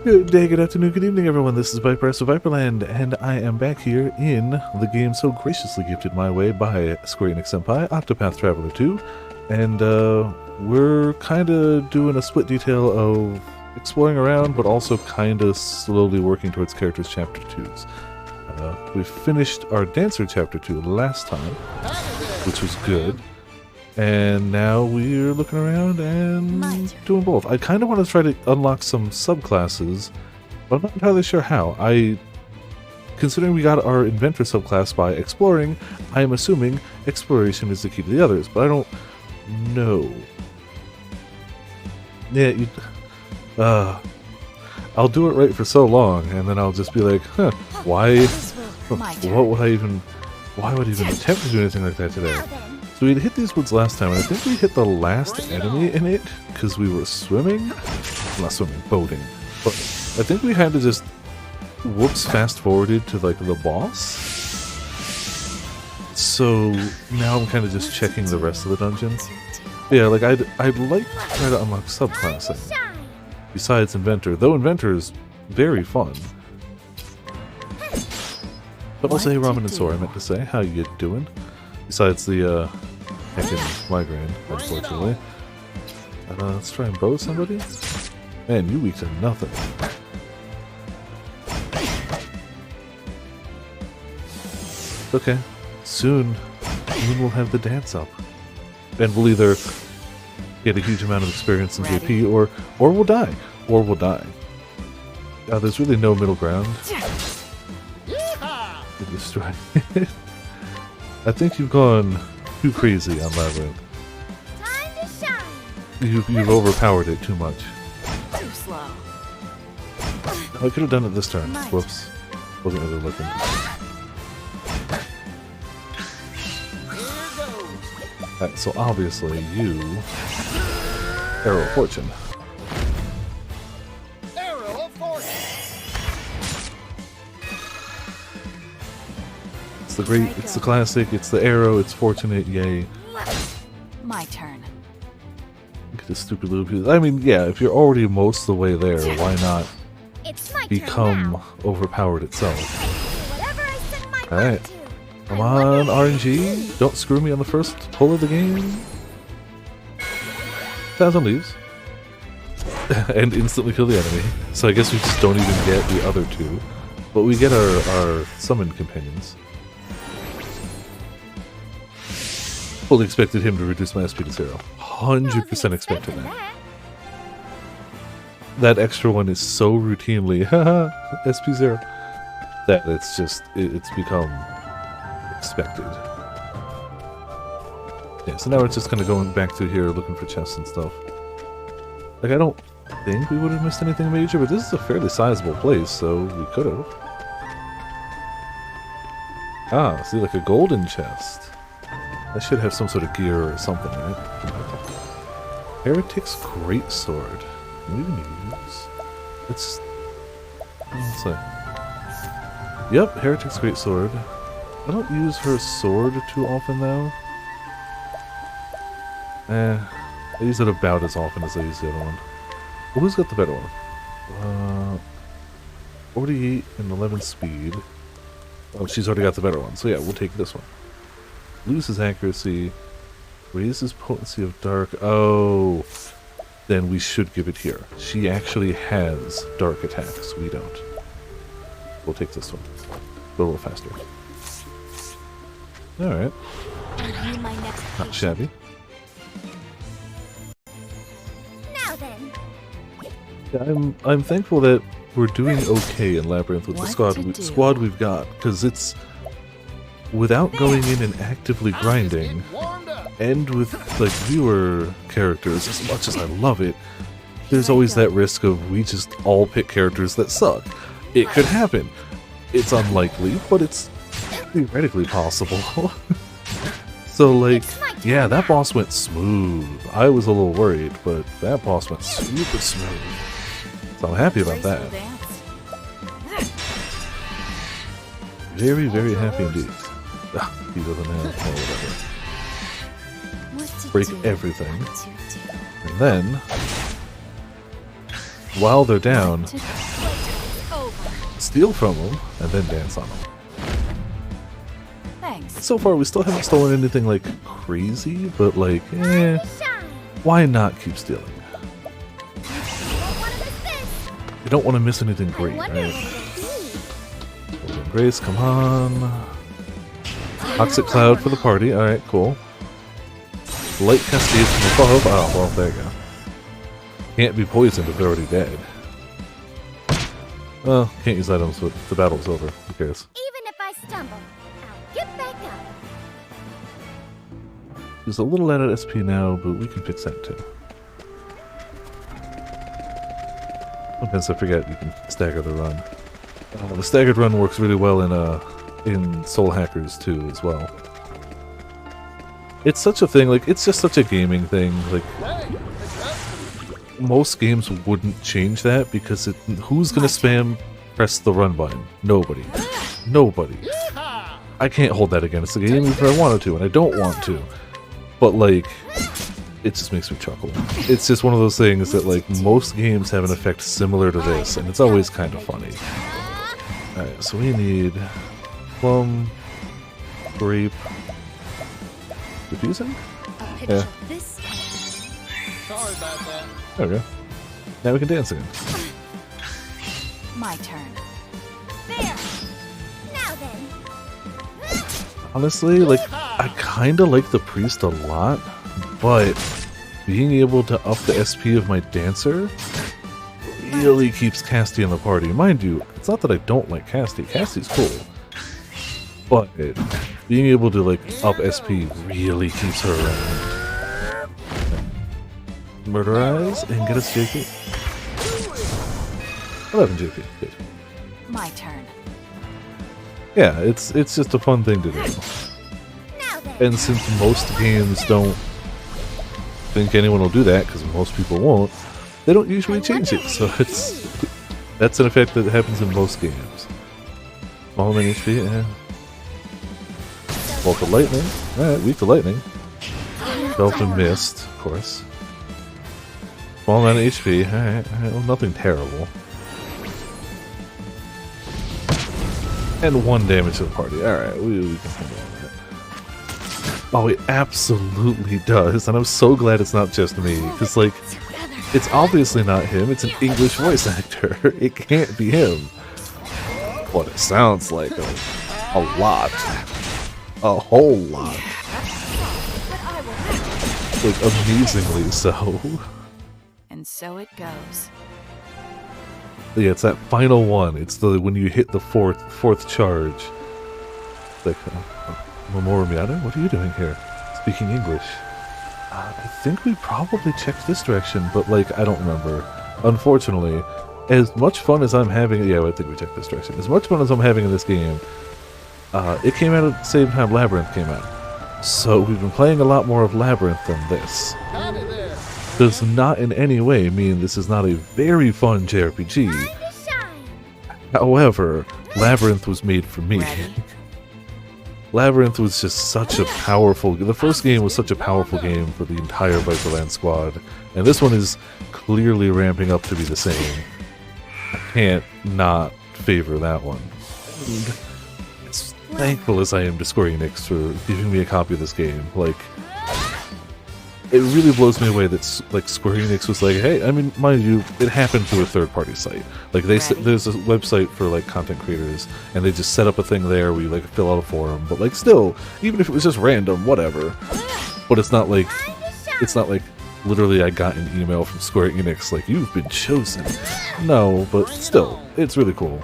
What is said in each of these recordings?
Good day, good afternoon, good evening, everyone. This is Viper of Viperland, and I am back here in the game so graciously gifted my way by Square Enix Senpai, Octopath Traveler 2, and we're kind of doing a split detail of exploring around, but also kind of slowly working towards characters Chapter 2s. We finished our Dancer Chapter 2 last time, which was good. And now we're looking around and doing both. I kind of want to try to unlock some subclasses, but I'm not entirely sure how. Considering we got our Inventor subclass by exploring, I am assuming exploration is the key to the others, but I don't know. Yeah, I'll do it right for so long, and then I'll just be like, huh, why would I even attempt to do anything like that today? So we hit these woods last time, and I think we hit the last enemy in it because we were swimming. Not swimming, boating. But I think we had to just fast forwarded to like the boss. So now I'm kind of just checking the rest of the dungeon. Yeah, like I'd like to try to unlock subclassing besides Inventor, though Inventor is very fun. But also, hey, Ramen and Sora, I meant to say, how you doing? Besides the heckin' migraine, unfortunately. Let's try and bow somebody. Man, you weak to nothing. Okay, soon we'll have the dance up, and we'll either get a huge amount of experience in JP, or we'll die, There's really no middle ground. Destroy it. I think you've gone too crazy on Labyrinth. Time to shine. You've overpowered it too much. Too slow. I could have done it this turn. Whoops. Wasn't really looking. Alright, so obviously you... Arrow of Fortune. Arrow of Fortune. It's the classic, it's the arrow, it's fortunate, yay. My turn. Look at this stupid little piece. I mean, yeah, if you're already most of the way there, why not It's my become overpowered itself? Alright. to. Come on, RNG. Don't screw me on the first pull of the game. 1,000 leaves. And instantly kill the enemy. So I guess we just don't even get the other two. But we get our summoned companions. Fully expected him to reduce my SP to 0. 100% expected that. That extra one is so routinely, haha, SP 0, that it's become expected. Yeah, so now we're just kind of going back through here looking for chests and stuff. Like, I don't think we would have missed anything major, but this is a fairly sizable place, so we could have. Ah, see, like a golden chest. That should have some sort of gear or something in it. Heretic's Greatsword. What do we even use? Let's see. Yep, Heretic's Greatsword. I don't use her sword too often, though. I use it about as often as I use the other one. Well, who's got the better one? 48 and 11 speed. Oh, she's already got the better one, so yeah, we'll take this one. Loses accuracy, raises potency of dark. Oh, then we should give it here. She actually has dark attacks. We don't. We'll take this one. Go a little faster. Alright. Not shabby. Now then. Yeah, I'm thankful that we're doing okay in Labyrinth with the squad we've got, because it's without going in and actively grinding, and with like viewer characters, as much as I love it, there's always that risk of we just all pick characters that suck. It could happen. It's unlikely, but it's theoretically possible. So like, yeah, that boss went smooth. I was a little worried, but that boss went super smooth. So I'm happy about that. Very, very happy indeed. He doesn't have, or whatever. Break everything. And then while they're down, Over. steal from them, and then dance on them. Thanks. So far, we still haven't stolen anything, like, crazy, but, like, why not keep stealing? You don't want to miss anything great, right? Golden Grace, come on. Toxic Cloud for the party, alright, cool. Light Cascade from above, oh, well, there you go. Can't be poisoned if they're already dead. Well, can't use items, but the battle's over, who cares? Even if I stumble, I'll get back up. There's a little out of SP now, but we can fix that too. Sometimes I forget you can stagger the run. The staggered run works really well in Soul Hackers too, as well. It's such a thing, like, it's just such a gaming thing, like, most games wouldn't change that, because who's gonna spam press the run button? Nobody. Nobody. I can't hold that against the game if I wanted to, and I don't want to. But, like, it just makes me chuckle. It's just one of those things that, like, most games have an effect similar to this, and it's always kind of funny. Alright, so we need plum, grape, diffusing? Yeah. Sorry about that. There we go. Now we can dance again. My turn. There. Now then. Honestly, like, I kinda like the priest a lot, but being able to up the SP of my dancer really keeps Casty in the party. Mind you, it's not that I don't like Casty. Casty's cool. But being able to, like, up SP really keeps her around. Murderize and get us JP. 11 JP. Good. My turn. Yeah, it's just a fun thing to do. Now then. And since most games don't think anyone will do that, because most people won't, they don't usually change it. So that's an effect that happens in most games. Small man HP, yeah. Bolt of lightning. Alright, weak to lightning. Belt of mist, of course. Small amount of HP. Alright, well, nothing terrible. And 1 damage to the party. Alright, we can handle that. Oh, it absolutely does. And I'm so glad it's not just me. Because, like, it's obviously not him. It's an English voice actor. It can't be him. But it sounds like a lot. A whole lot. Like, amazingly so. And so it goes. Yeah, it's that final one. It's the when you hit the fourth charge. Like, Mamoru Miyata, what are you doing here? Speaking English. I think we probably checked this direction, but, like, I don't remember. Unfortunately, as much fun as I'm having, yeah, I think we checked this direction. As much fun as I'm having in this game, it came out at the same time Labyrinth came out. So we've been playing a lot more of Labyrinth than this. Does not in any way mean this is not a very fun JRPG. However, Labyrinth was made for me. Labyrinth was just such a powerful... The first game was such a powerful game for the entire Viperland squad, and this one is clearly ramping up to be the same. I can't not favor that one. And as thankful as I am to Square Enix for giving me a copy of this game, like... It really blows me away that, like, Square Enix was like, hey, I mean, mind you, it happened through a third-party site. Like, there's a website for, like, content creators, and they just set up a thing there where you, like, fill out a forum. But, like, still, even if it was just random, whatever. But it's not like, literally I got an email from Square Enix, like, you've been chosen. No, but still, it's really cool.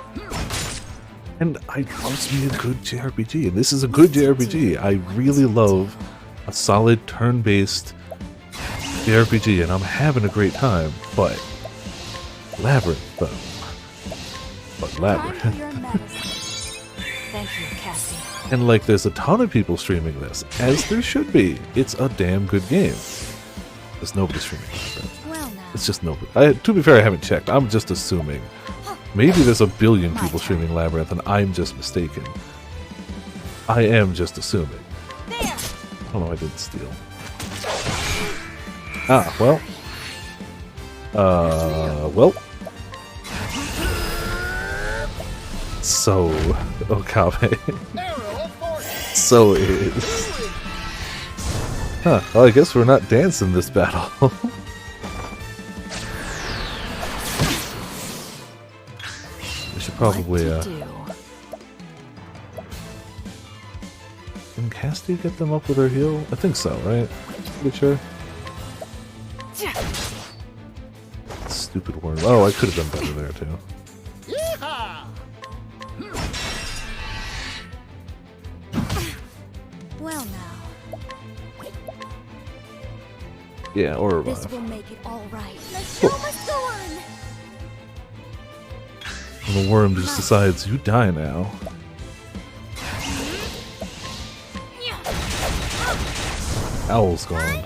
And I loves me a good JRPG, and this is a good JRPG. I really love a solid turn-based JRPG, and I'm having a great time, but Labyrinth, though. But Labyrinth. Thank you, Cassie. And, like, there's a ton of people streaming this, as there should be. It's a damn good game. There's nobody streaming Labyrinth. Well now. It's just nobody. To be fair, I haven't checked. I'm just assuming. Maybe there's a billion people streaming Labyrinth, and I'm just mistaken. I am just assuming. There. Oh no, I didn't steal. Ah, well. so Okabe. So is. Huh, well I guess we're not dancing this battle. We should probably, Can Casty get them up with her heel? I think so, right? Pretty sure. Stupid worm. Oh, I could have done better there too. Well now. Yeah, or revive. This will make it all right. The show must go on. And the worm just decides, you die now. Owl's gone.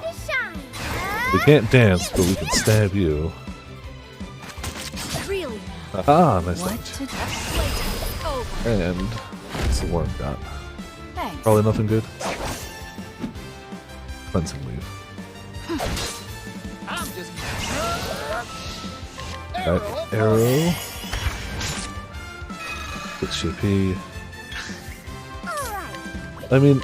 We can't dance, but we can stab you. Really? Ah, nice What touch. to do? And what's the worm got? Thanks. Probably nothing good. Cleansing leaf. That arrow. Good JP. I mean,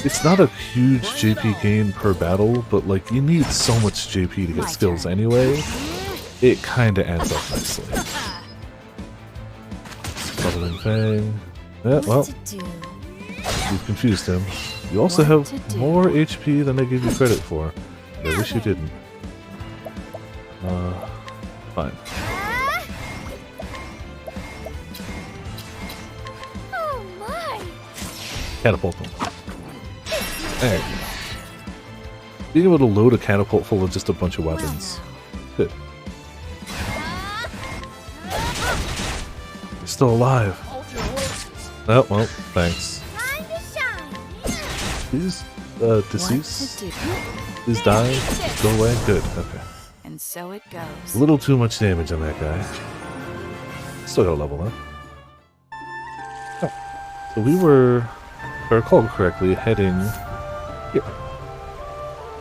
it's not a huge JP gain per battle, but like you need so much JP to get skills anyway. It kinda adds up nicely. Bubbling Fang. Yeah, well, you've confused him. You also have more HP than I gave you credit for. I wish you didn't. Fine. Oh my! Catapult them. There you go. Being able to load a catapult full of just a bunch of weapons. Good. You're still alive. Oh, well, thanks. Please, decease. Please die. Go away. Good, okay. And so it goes. A little too much damage on that guy. Still got a level up. Oh. So we were, if I recall correctly, heading here.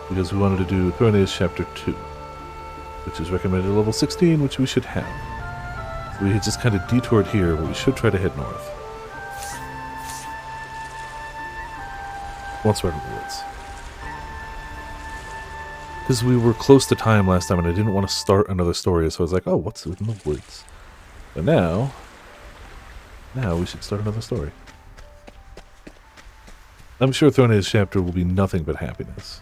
Because we wanted to do Thrones Chapter 2. Which is recommended at level 16, which we should have. So we had just kind of detoured here, but we should try to head north. Once we're in the woods. Because we were close to time last time and I didn't want to start another story, so I was like, oh, what's in the woods? But now we should start another story. I'm sure Thrones chapter will be nothing but happiness.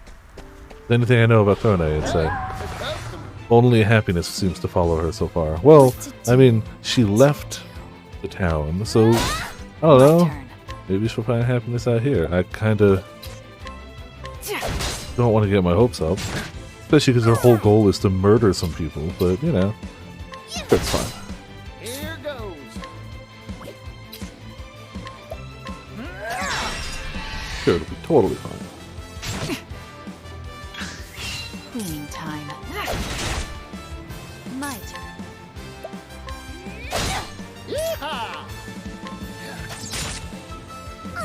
The only thing I know about Throne, it's that only happiness seems to follow her so far. Well, I mean, she left the town, so, I don't know. Maybe she'll find happiness out here. I kinda don't want to get my hopes up. Especially because her whole goal is to murder some people, but, you know, that's fine. Here goes. Sure, it'll be totally fine. Cleaning time. My turn. Yeehaw!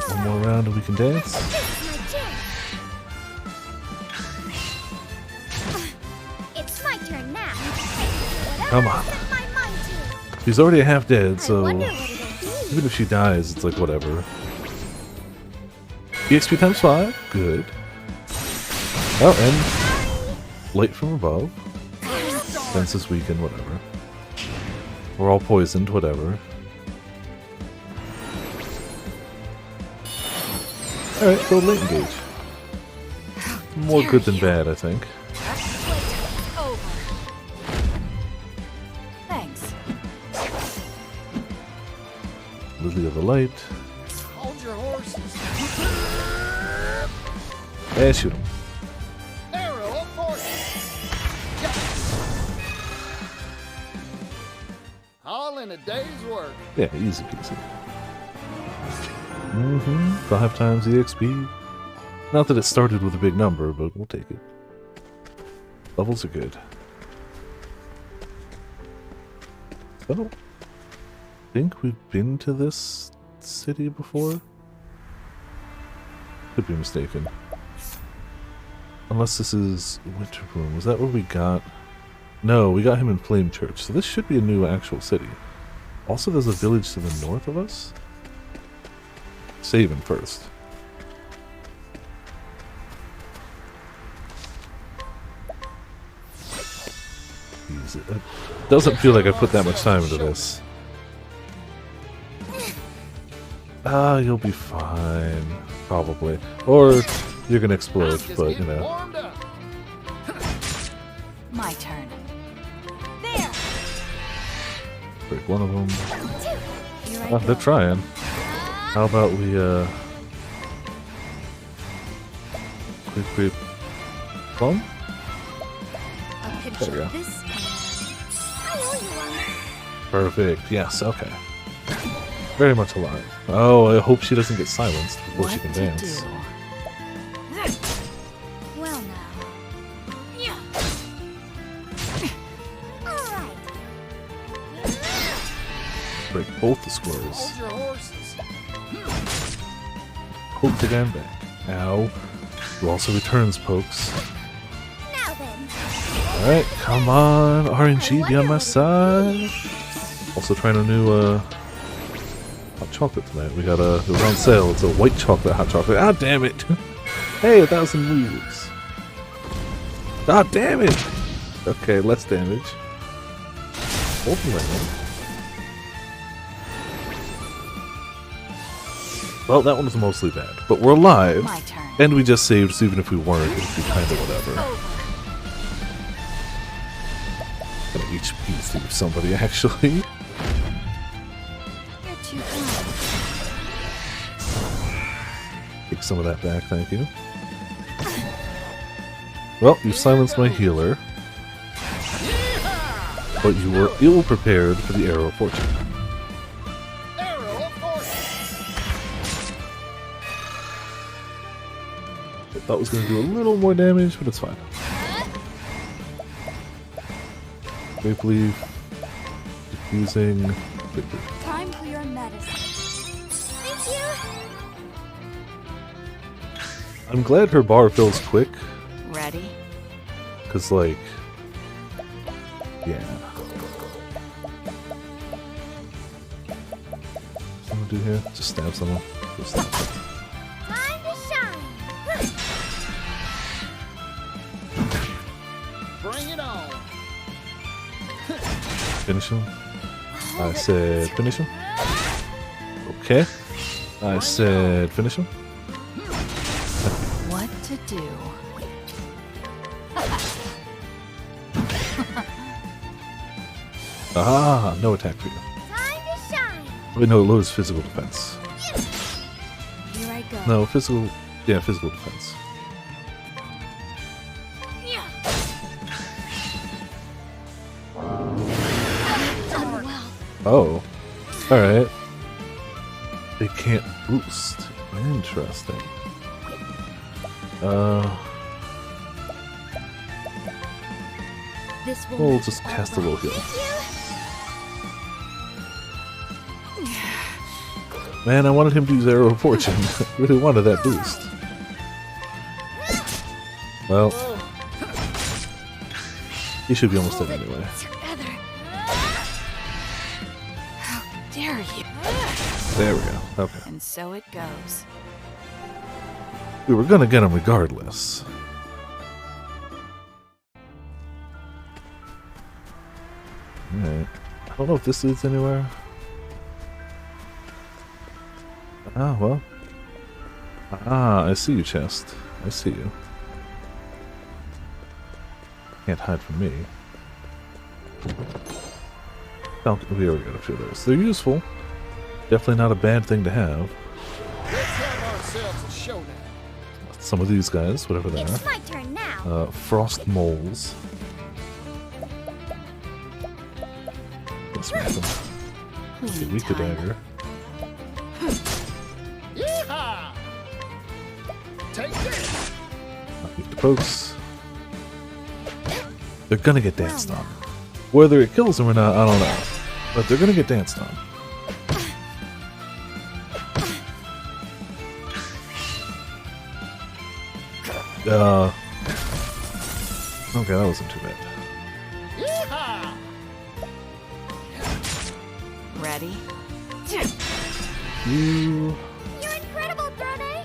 One more round and we can dance. It's my turn now. Come on. She's already half dead, so even if she dies, it's like whatever. EXP times 5, good. Oh, and light from above. Senses weakened, whatever. We're all poisoned, whatever. Alright, go late engage. More good than bad, I think. Thanks. Lily of the Light. Hold your horses. And shoot him. Arrow of fortune. All in a day's work. Yeah, easy peasy. 5 times EXP. Not that it started with a big number, but we'll take it. Levels are good. So, I think we've been to this city before? Could be mistaken. Unless this is Winterroom. Was that where we got... No, we got him in Flame Church, so this should be a new actual city. Also, there's a village to the north of us. Saving first. Easy. It doesn't feel like I put that much time into this. Ah, you'll be fine. Probably. Or you're gonna explode, but you know. Warmed up. My turn. There. Break one of them. Here I Ah, go. they're trying. How about we, quick plum? A pinch There we of go. this. I owe you one. Perfect. Yes, okay. Very much alive. Oh, I hope she doesn't get silenced before she What can to dance. do? Well now. Yeah. All right. Break both the squares. Hold your horses. Poke the guy back. Ow. Who also returns pokes. Now then. Alright, come on. RNG, be on my side. Also trying a new, hot chocolate tonight. We got it was on sale. It's a white chocolate hot chocolate. Ah, damn it. Hey, 1,000 moves. Ah, damn it. Okay, less damage. Hold the land. Well, that one was mostly bad. But we're alive. My turn. And we just saved, so even if we weren't, it'd be kind of whatever. Gonna HP save somebody, actually. You're too kind. Take some of that back, thank you. Well, you silenced my healer. But you were ill-prepared for the Arrow of Fortune. Arrow of fortune. I thought it was going to do a little more damage, but it's fine. Grape Leaf. Diffusing. Grape Leaf. Time for your medicine. Thank you. I'm glad her bar fills quick, Ready? because, like, yeah. What I'm gonna do here? Just stab someone. Just stab them. Time to shine. Bring it on. Finish him. I said finish him. Okay. I said finish him. What to do? Ah, no attack for you. Time to shine. Wait, no, it lowers physical defense. Here I go. No, physical. Yeah, physical defense. Done well. Oh. Alright. They can't boost. Interesting. This will We'll make just it all cast a little heal. Man, I wanted him to use Arrow of Fortune. Really wanted that boost. Well, he should be almost dead anyway. Together. How dare you? There we go. Okay. And so it goes. We were gonna get him regardless. Alright. I don't know if this leads anywhere. Ah, well. Ah, I see you, chest. I see you. Can't hide from me. Falcon, we already got a few of those. They're useful. Definitely not a bad thing to have. Let's have ourselves a showdown. Some of these guys, whatever they It's are. my turn now. Frost moles. Let's make them. Okay, Cleaning weak to time. dagger. Yeehaw! Take this. Not weak to pokes. They're gonna get danced on. Whether it kills them or not, I don't know. But they're gonna get danced on. Okay, that wasn't too bad. Yeehaw! ready? You. You're incredible, Brody!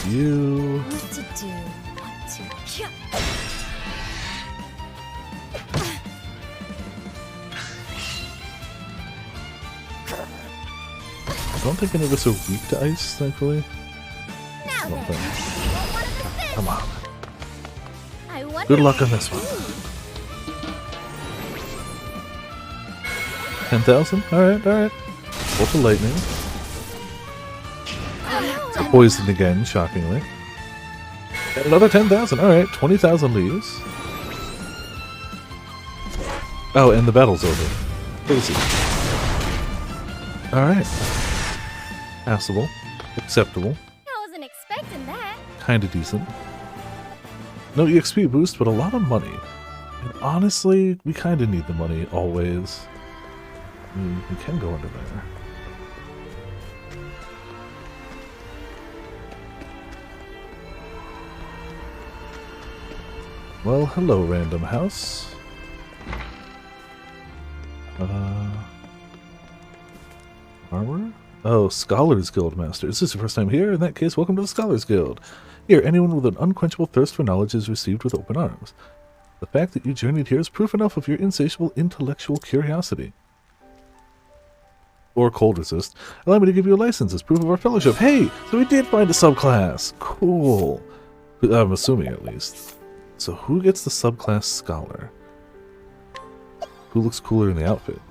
You. What to do? What to... I don't think any of us are weak to ice, thankfully. Now Well, then, thanks. what one of the six? Come on. I wonder Good luck on this one. 10,000? Alright, alright. Bolt of lightning. Poisoned again, shockingly. And another 10,000. Alright, 20,000 leaves. Oh, and the battle's over. Crazy. Alright. Passable. Acceptable. I wasn't expecting that. Kinda decent. No EXP boost, but a lot of money. And honestly, we kinda need the money always. We can go under there. Well, hello, random house. Armor? Oh, Scholars Guild Master. Is this your first time here? In that case, welcome to the Scholars Guild. Here, anyone with an unquenchable thirst for knowledge is received with open arms. The fact that you journeyed here is proof enough of your insatiable intellectual curiosity. Or cold resist. Allow me to give you a license as proof of our fellowship. Hey! So we did find a subclass! Cool. I'm assuming, at least. So who gets the subclass Scholar? Who looks cooler in the outfit?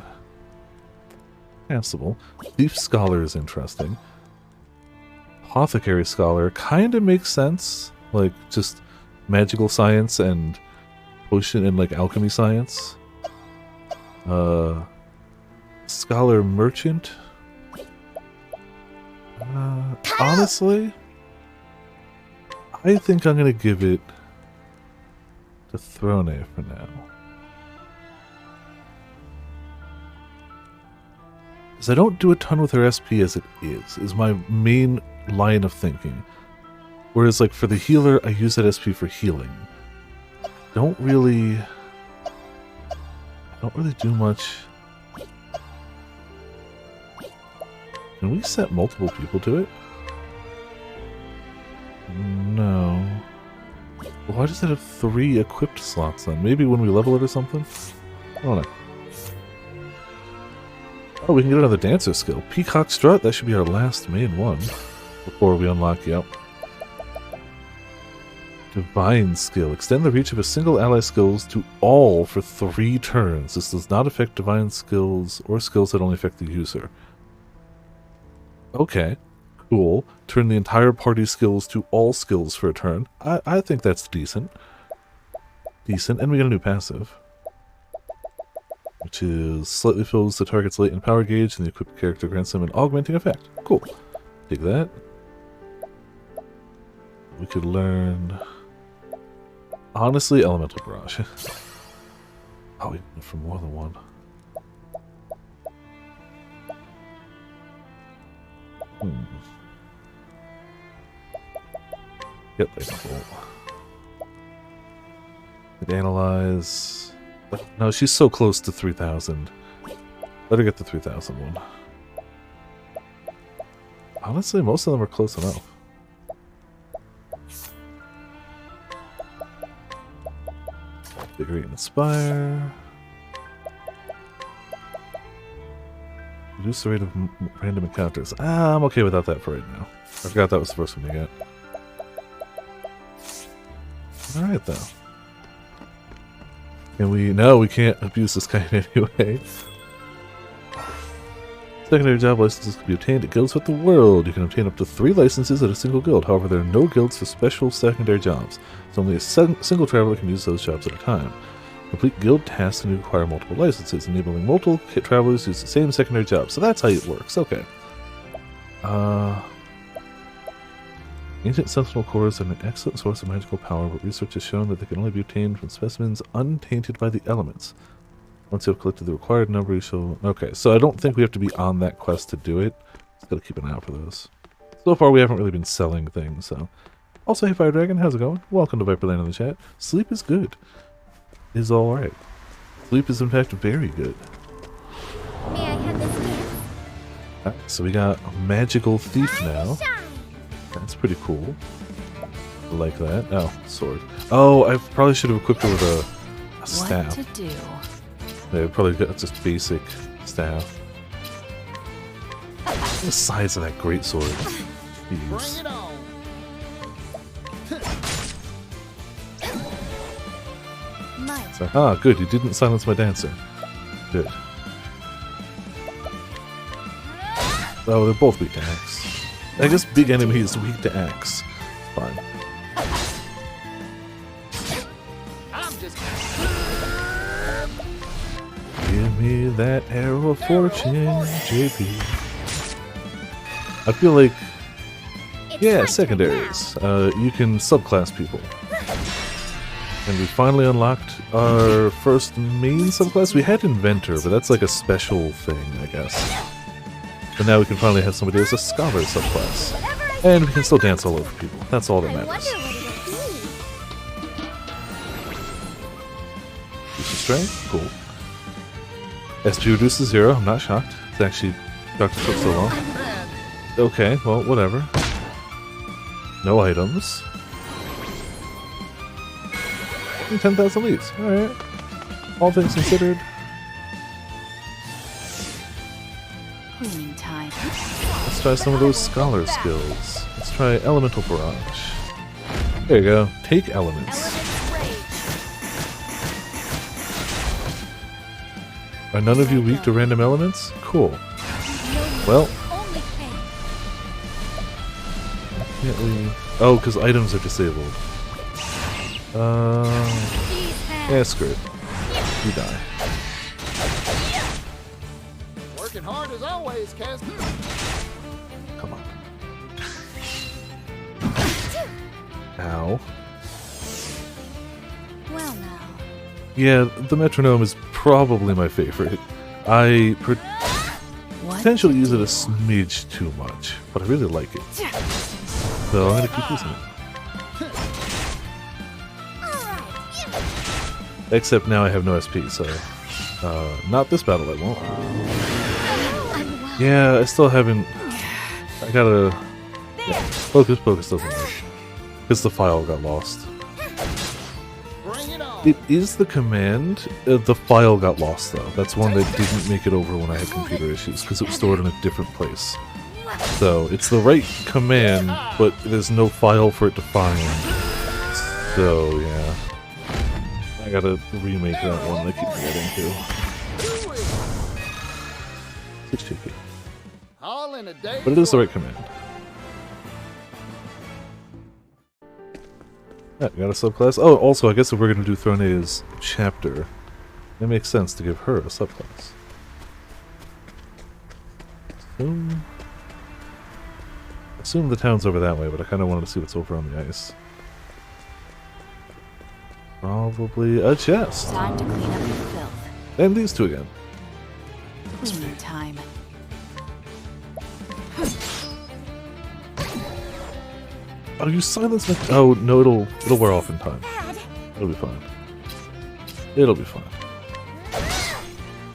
Passable. Thief Scholar is interesting. Apothecary Scholar kinda makes sense. Like, just magical science and potion and, like, alchemy science. Scholar Merchant. Honestly, I think I'm gonna give it to Throne for now. Because I don't do a ton with her SP as it is my main line of thinking. Whereas, like, for the healer, I use that SP for healing. Don't really do much. Can we set multiple people to it? No. Why does it have 3 equipped slots then? Maybe when we level it or something? I don't know. Oh, we can get another dancer skill. Peacock Strut, that should be our last main one. Before we unlock, yep. Divine Skill. Extend the reach of a single ally skills to all for 3 turns. This does not affect divine skills or skills that only affect the user. Okay, cool. Turn the entire party's skills to all skills for a turn. I think that's decent. Decent, and we get a new passive. Which is slightly fills the target's latent power gauge, and the equipped character grants them an augmenting effect. Cool. Take that. We could learn... Honestly, Elemental Barrage. Oh, we can go for more than one. Yep, Lightning Bolt. Could analyze... No, she's so close to 3,000. Let her get the 3,000 one. Honestly, most of them are close enough. Invigorate and Inspire. Reduce the rate of random encounters. I'm okay without that for right now. I forgot that was the first one to get. Alright, though. Can we... No, we can't abuse this guy in any way. Secondary job licenses can be obtained at guilds throughout the world. You can obtain up to 3 licenses at a single guild. However, there are no guilds for special secondary jobs. So only a single traveler can use those jobs at a time. Complete guild tasks and require multiple licenses, enabling multiple travelers to use the same secondary job. So that's how it works. Okay. Ancient sentinel cores are an excellent source of magical power, but research has shown that they can only be obtained from specimens untainted by the elements. Once you have collected the required number, you shall... Okay, so I don't think we have to be on that quest to do it. Just gotta keep an eye out for those. So far, we haven't really been selling things, so... Also, hey Fire Dragon, how's it going? Welcome to Viperland in the chat. Sleep is good. Is alright. Sleep is in fact very good. May I have this dance? Alright, so we got a magical thief now. Shine. That's pretty cool. I like that. Oh, sword. Oh, I probably should have equipped her with a staff. What to do? Yeah, probably got just basic staff. The size of that great sword. Bring Jeez. it on. Might. It's like, ah, good, you didn't silence my dancer. Good. Oh, they're both weak to axe. I guess big enemy is weak to axe. Fine. I'm just Give me that arrow of fortune, JP. I feel like, It's yeah, my turn secondaries. You can subclass people. And we finally unlocked our first main subclass. We had Inventor, but that's like a special thing, I guess. But now we can finally have somebody as a Scholar subclass. now. Whatever I And we can still dance all over people. That's all that I wonder matters. what it'll be. Reduces strength, cool. SG reduces 0, I'm not shocked. It's actually shocked it took so long. bad. Okay, well, whatever. No items. 10,000 leads, alright. All things considered. Cleaning time. Let's try some of those Scholar skills. Let's try Elemental Barrage. There you go. Take elements. Elements rage. Are none of you weak to random elements? Cool. Well, Only pain. can't we... Oh, because items are disabled. These hands. Yeah, screw it. You die. Working hard as always, Casper. Come on. Ow. Well now. Yeah, the metronome is probably my favorite. I What potentially to use it do? a smidge too much, but I really like it. So I'm gonna keep using it. Alright. Except now I have no SP, so... not this battle I won't. Yeah, I still haven't... I gotta... Yeah, focus doesn't work. Because the file got lost. Bring it on. It is the command. The file got lost, though. That's one that didn't make it over when I had computer issues, because it was stored in a different place. So, it's the right command, but there's no file for it to find. So, yeah. I gotta remake that one. I keep forgetting to. Do it. It's cheeky. All in a day. But it is the right command. Yeah, we got a subclass. Oh, also, I guess if we're gonna do Throne's chapter, it makes sense to give her a subclass. Assume the town's over that way, but I kind of wanted to see what's over on the ice. Probably a chest. Time to clean up your filth. And these two again. Cleaning time. Oh, you silenced my... Oh, no, it'll wear off in time. Bad. It'll be fine. It'll be fine.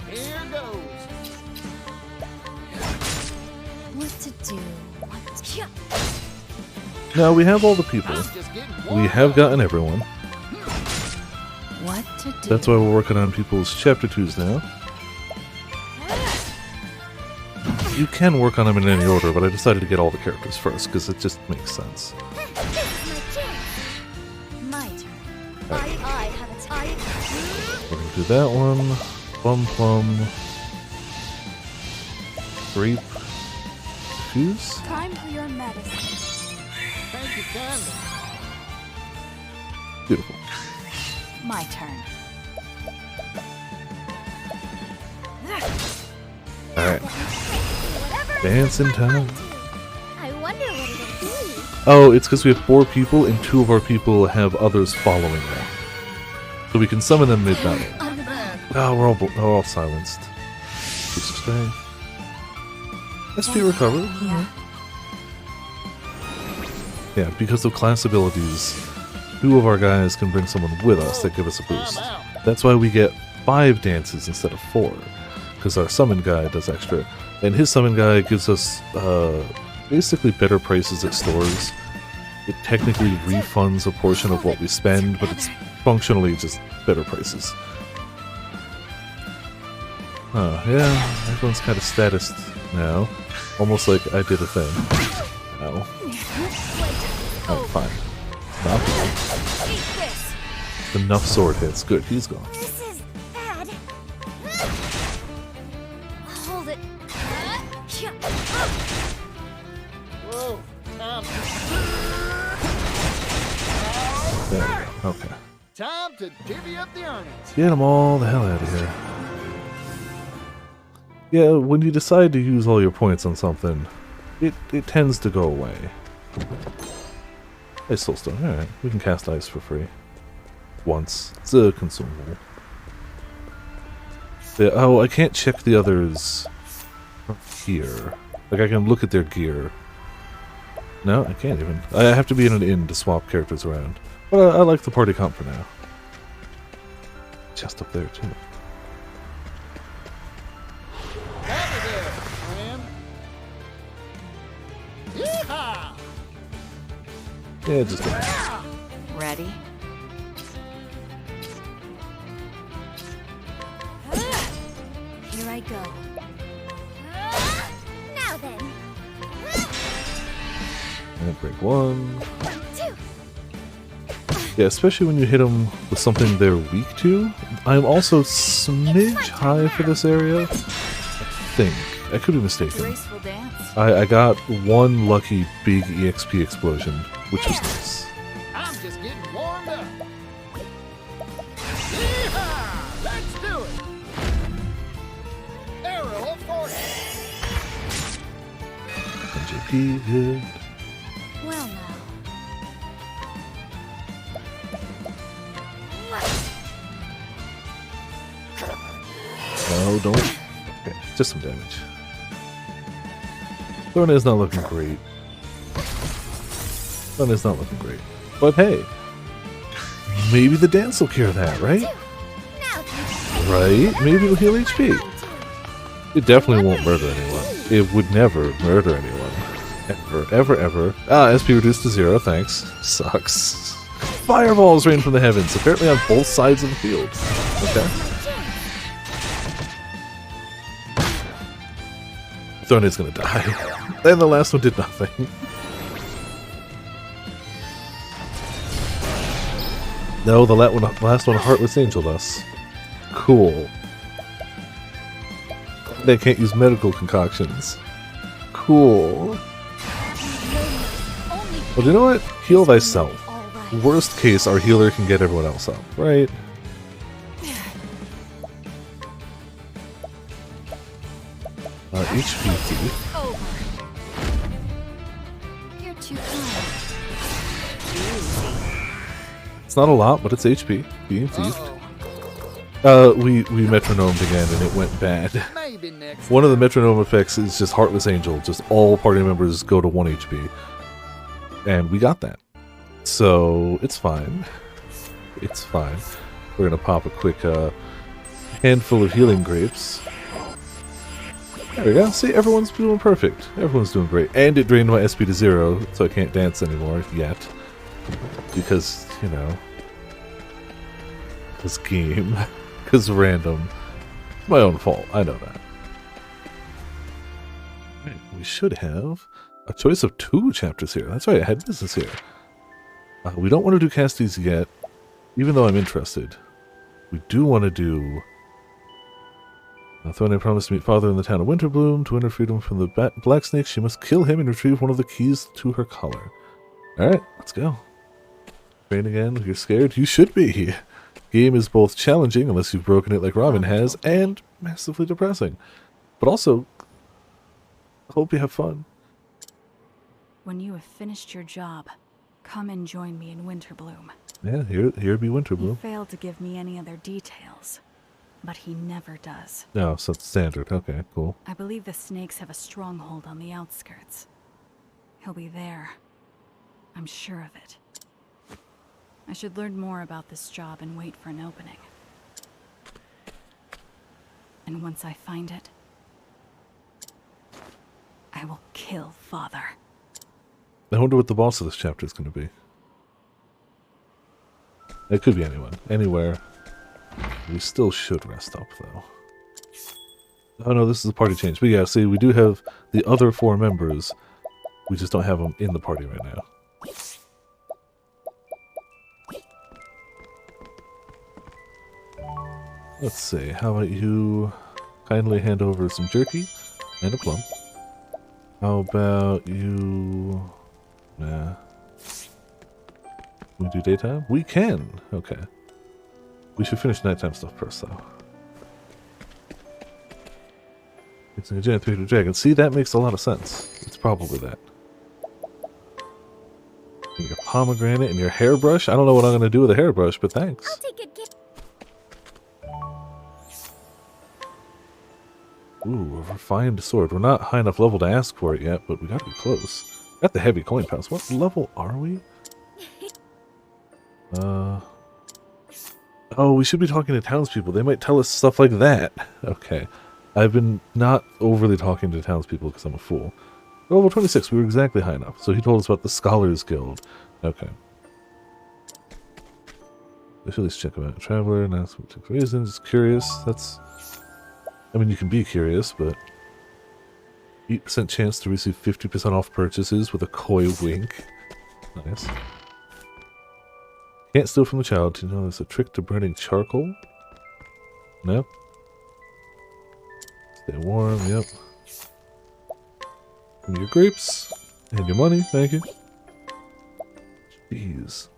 Here goes. What to do? What to... Now, we have all the people. I'm just getting We warmed have up. gotten everyone. What to do? That's why we're working on people's chapter 2s now. You can work on them in any order, but I decided to get all the characters first, because it just makes sense. This is my chance. My turn. I have a time. We're going to do that one. Plum. Grape. Fuse. Time for your medicine. Thank you kindly. Beautiful. My turn. Alright. Whatever Dance in time. I wonder what it'll be. Oh, it's because we have 4 people, and 2 of our people have others following them. So we can summon them mid-battle. Bad. Oh, we're all silenced. Piece of strength. SP recovered. Yeah, because of class abilities, 2 of our guys can bring someone with us that give us a boost. I'm out. That's why we get 5 dances instead of 4. Because our summon guy does extra And his summon guy gives us basically better prices at stores. It technically refunds a portion of what we spend, but it's functionally just better prices. Oh, yeah, everyone's kind of status now. Almost like I did a thing. Ow. Oh, fine. Stop. Eat this. Enough sword hits. Good, he's gone. This is bad. Hold it. Whoa, time. There we go. Okay. Time to divvy up the earnings. Get them all the hell out of here. Yeah, when you decide to use all your points on something, it tends to go away. Ice Soulstone, alright. We can cast ice for free. Once. It's a consumable. Yeah, oh, I can't check the others from here. Like, I can look at their gear. No, I can't even. I have to be in an inn to swap characters around. But I like the party comp for now. Just up there, too. Happy there, friend. Yeehaw! Yeah, just go ahead. Ready? Here I go. Now then. And break one. 2. Yeah, especially when you hit them with something they're weak to. I'm also smidge high for this area. I think. I could be mistaken. Graceful dance. I got one lucky big EXP explosion, which was nice. I'm just getting warmed up. Yeehaw! Let's do it. Arrow of force. NJP, good. Well now. No, don't. Okay, just some damage. Thorna's not looking great. Thorna's not looking great. But hey, maybe the dance will cure that, right? Now Right? Maybe it'll heal HP. It definitely won't murder anyone. It would never murder anyone. Ever, ever, ever. Ah, SP reduced to 0, thanks. Sucks. Fireballs rain from the heavens, apparently on both sides of the field. Okay. Thorna's gonna die. And the last one did nothing. No, the last one Heartless Angeled us. Cool. They can't use medical concoctions. Cool. Well, you know what? Heal thyself. Worst case, our healer can get everyone else up, right? HP thief. over. You're too kind. It's not a lot, but it's HP. Being thieved. We metronomed again and it went bad. Maybe next. One of the metronome effects is just Heartless Angel. Just all party members go to 1 HP. And we got that. So, it's fine. It's fine. We're gonna pop a quick handful of healing grapes. There we go. See, everyone's doing perfect. Everyone's doing great. And it drained my SP to 0, so I can't dance anymore yet. Because, you know, this game. Because random. It's my own fault. I know that. Right, we should have a choice of 2 chapters here. That's right, I had business here. We don't want to do casties yet, even though I'm interested. We do want to do... Thorne promised to meet father in the town of Winterbloom. To win her freedom from the Black Snake, she must kill him and retrieve one of the keys to her collar. Alright, let's go. Train again. You're scared? You should be. Game is both challenging, unless you've broken it like Robin has, and massively depressing. But also, I hope you have fun. When you have finished your job, come and join me in Winterbloom. Yeah, here be He Winterbloom. failed to give me any other details, but he never does. No, so it's standard. Okay, cool. I believe the snakes have a stronghold on the outskirts. He'll be there. I'm sure of it. I should learn more about this job and wait for an opening. And once I find it, I will kill Father. I wonder what the boss of this chapter is going to be. It could be anyone. Anywhere. We still should rest up, though. Oh no, this is a party change. But yeah, see, we do have the other 4 members. We just don't have them in the party right now. Let's see, how about you kindly hand over some jerky and a plum. How about you... Nah. Can we do daytime? We can! Okay. We should finish nighttime stuff first, though. It's a giant 3-headed dragon. See, that makes a lot of sense. It's probably that. And your pomegranate and your hairbrush? I don't know what I'm going to do with a hairbrush, but thanks. I'll take good care. Ooh, a refined sword. We're not high enough level to ask for it yet, but we gotta be close. Got the heavy coin pouch. What level are we? Oh, we should be talking to townspeople. They might tell us stuff like that. Okay. I've been not overly talking to townspeople because I'm a fool. Level 26, we were exactly high enough. So he told us about the Scholars Guild. Okay. I should at least check them out. Traveler, not some particular reason, just curious. That's... I mean, you can be curious, but 8% chance to receive 50% off purchases with a coy wink. Nice. Can't steal from the child. Do you know there's a trick to burning charcoal? No? Stay warm, yep. Give me your grapes. And your money, thank you. Jeez.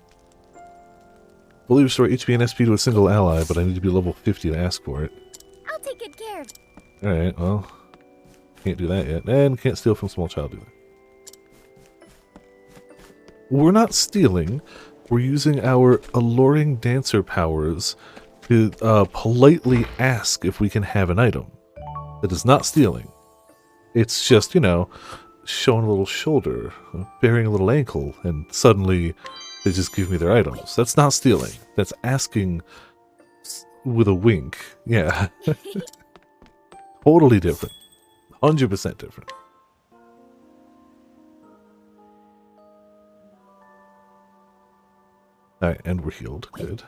Fully restore HP and SP to a single ally, but I need to be level 50 to ask for it. I'll take good care of it. Alright, well, can't do that yet. And can't steal from small child either. We're not stealing. We're using our alluring dancer powers to politely ask if we can have an item. That is not stealing. It's just, you know, showing a little shoulder, bearing a little ankle, and suddenly they just give me their items. That's not stealing. That's asking with a wink. Yeah. Totally different. 100% different. Alright, and we're healed. Good.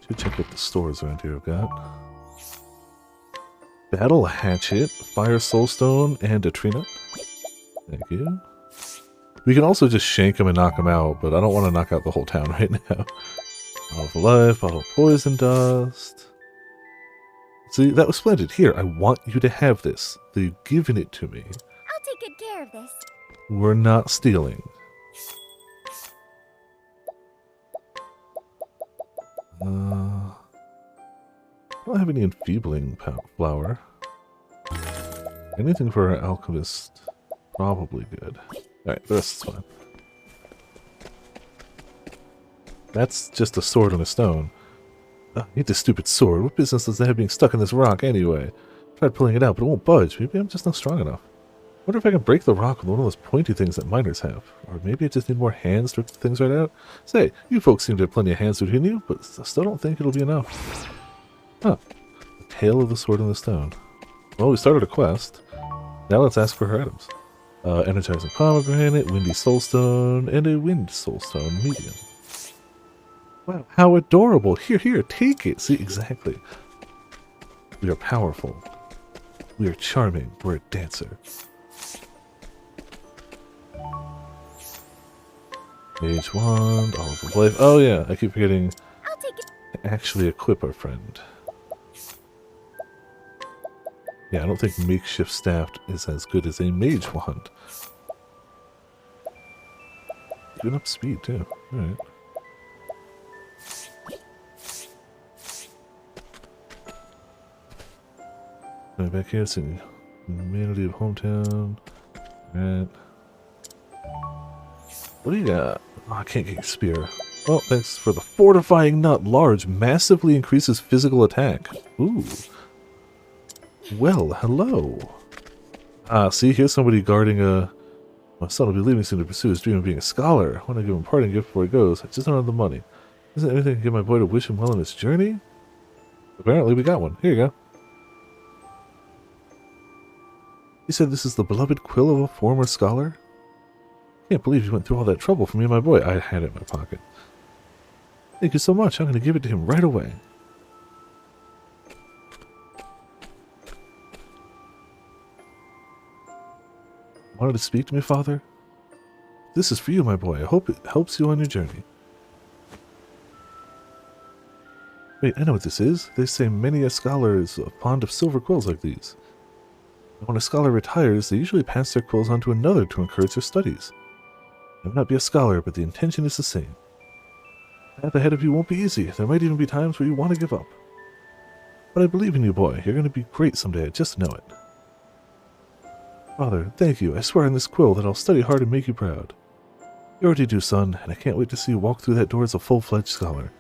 Should check what the stores around here have got. Battle Hatchet, Fire Soulstone, and a Tree Nut. Thank you. We can also just shank him and knock him out, but I don't want to knock out the whole town right now. Bottle of Life, Bottle of Poison Dust. See, that was splendid. Here, I want you to have this. They've given it to me. I'll take good care of this. We're not stealing. I don't have any enfeebling flower. Anything for our alchemist, probably good. Alright, the rest is fine. That's just a sword and a stone. I hate this stupid sword. What business does that have being stuck in this rock anyway? Tried pulling it out, but it won't budge. Maybe I'm just not strong enough. Wonder if I can break the rock with one of those pointy things that miners have. Or maybe I just need more hands to rip the things right out. Say, you folks seem to have plenty of hands between you, but I still don't think it'll be enough. Huh. The Tale of the Sword and the Stone. Well, we started a quest. Now let's ask for her items. Energizing Pomegranate, Windy Soulstone, and a Wind Soulstone medium. Wow, how adorable! Here, take it! See, exactly. We are powerful. We are charming. We're a dancer. Mage Wand, Olive of Life. Oh yeah, I keep forgetting I'll take it. to actually equip our friend. Yeah, I don't think Makeshift Staff is as good as a Mage Wand. Giving up speed too. Alright. Right back here, see Humanity of Hometown. Alright. What do you got? Oh, I can't get your spear. Well, thanks for the fortifying nut. Large, massively increases physical attack. Ooh. Well, hello. See, here's somebody guarding a... My son will be leaving soon to pursue his dream of being a scholar. I want to give him a parting gift before he goes. I just don't have the money. Isn't there anything I can give my boy to wish him well on his journey? Apparently we got one. Here you go. You said this is the beloved quill of a former scholar? Can't believe you went through all that trouble for me and my boy. I had it in my pocket. Thank you so much. I'm going to give it to him right away. Wanted to speak to me, Father? This is for you, my boy. I hope it helps you on your journey. Wait, I know what this is. They say many a scholar is fond of silver quills like these. And when a scholar retires, they usually pass their quills on to another to encourage their studies. I may not be a scholar, but the intention is the same. The path ahead of you won't be easy. There might even be times where you want to give up. But I believe in you, boy. You're going to be great someday. I just know it. Father, thank you. I swear on this quill that I'll study hard and make you proud. You already do, son, and I can't wait to see you walk through that door as a full-fledged scholar.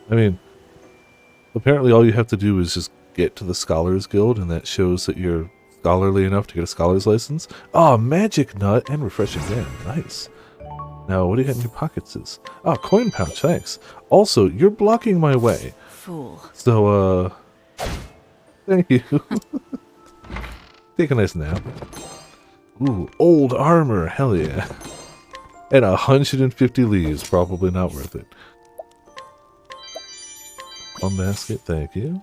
I mean, apparently all you have to do is just get to the Scholars Guild, and that shows that you're scholarly enough to get a scholar's license. Oh, magic nut and refresh again. Nice. Now, what do you got in your pockets? Oh, coin pouch, thanks. Also, you're blocking my way. Fool. So, thank you. Take a nice nap. Ooh, old armor, hell yeah. And 150 leaves, probably not worth it. One basket, thank you.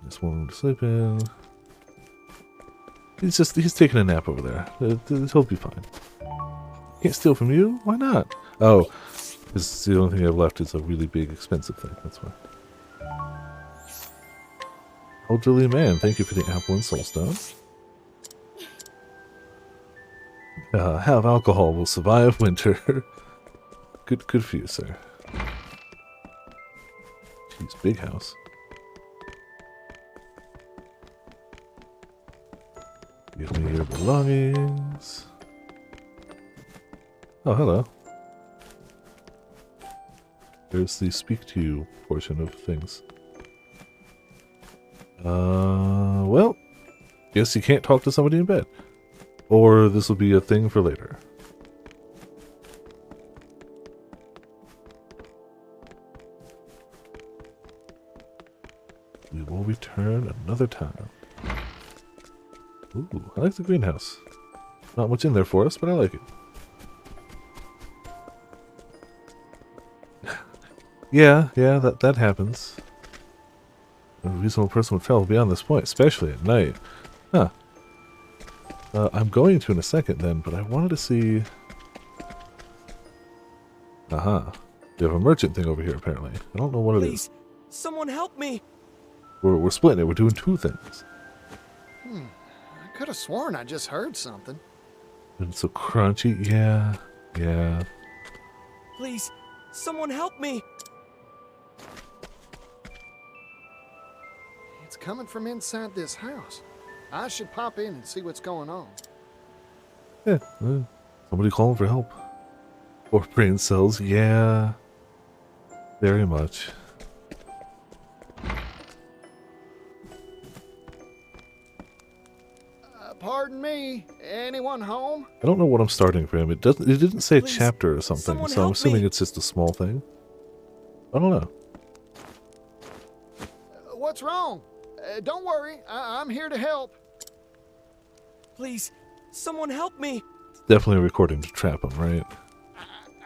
This one to sleep in. He's taking a nap over there. He'll be fine. Can't steal from you? Why not? Oh, because the only thing I have left is a really big, expensive thing. That's why. Elderly man, thank you for the apple and soulstone. Have alcohol will survive winter. Good for you, sir. Jeez, big house. Give me your belongings. Oh, hello. There's the speak to you portion of things. Well, guess you can't talk to somebody in bed. Or this will be a thing for later. We will return another time. Ooh, I like the greenhouse. Not much in there for us, but I like it. yeah, that happens. A reasonable person would travel beyond this point, especially at night. Huh. I'm going to in a second then, but I wanted to see... Aha. We have a merchant thing over here, apparently. I don't know what it is. Please, someone help me! We're splitting it. We're doing two things. I could have sworn I just heard something. And it's so crunchy. Yeah. Please, someone help me! It's coming from inside this house. I should pop in and see what's going on. Yeah, somebody calling for help. Or brain cells, yeah. Very much. Pardon me, anyone home? I don't know what I'm starting for him. It didn't say a Please, chapter or something, someone so I'm help assuming me. it's just a small thing. I don't know. What's wrong? Don't worry, I'm here to help. Please, someone help me! It's definitely a recording to trap him, right?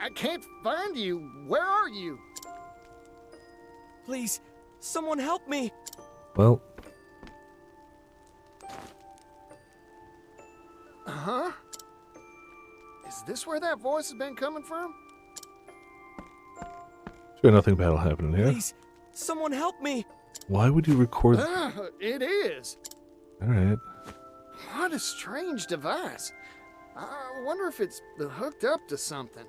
I can't find you. Where are you? Please, someone help me! Well, Huh? Is this where that voice has been coming from? sure nothing bad will happen in here. Please, someone help me! Why would you record... It is. Alright. What a strange device. I wonder if it's hooked up to something.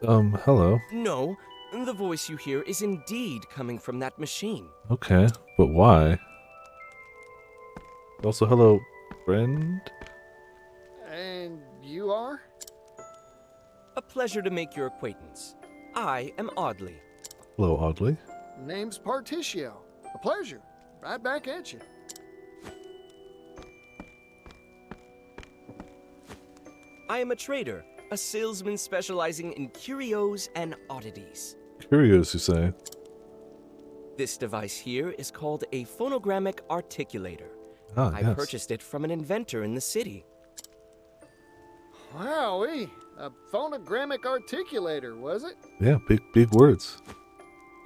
Hello. No, the voice you hear is indeed coming from that machine. Okay, but why? Also, hello, friend? And you are? A pleasure to make your acquaintance. I am Audley. Hello, Audley. Name's Particio. A pleasure. Right back at you. I am a trader, a salesman specializing in curios and oddities. Curious, you say? This device here is called a phonogrammic articulator. Ah, I yes. purchased it from an inventor in the city. Wowee, a phonogrammic articulator, was it? Yeah, big words.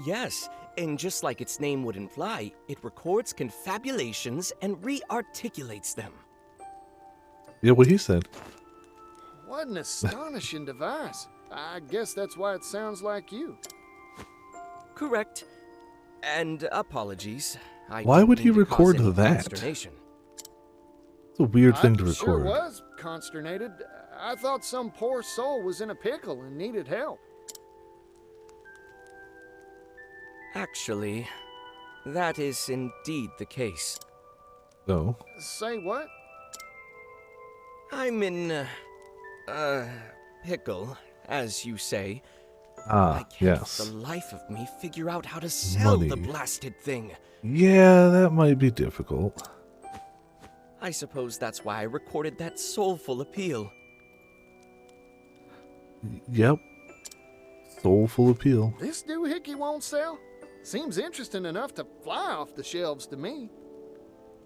Yes, and just like its name would imply, it records confabulations and re-articulates them. Yeah, what he said. What an astonishing device. I guess that's why it sounds like you. Correct. And apologies. Why would he didn't mean to cause record any that? consternation. It's a weird thing to I sure record. was consternated. I thought some poor soul was in a pickle and needed help. Actually, that is indeed the case. No. Say what? I'm in, pickle, as you say. I Ah, can't yes. for the life of me figure out how to sell the Money. blasted thing. Yeah, that might be difficult. I suppose that's why I recorded that soulful appeal. Yep. Soulful appeal. This doohickey won't sell? Seems interesting enough to fly off the shelves to me.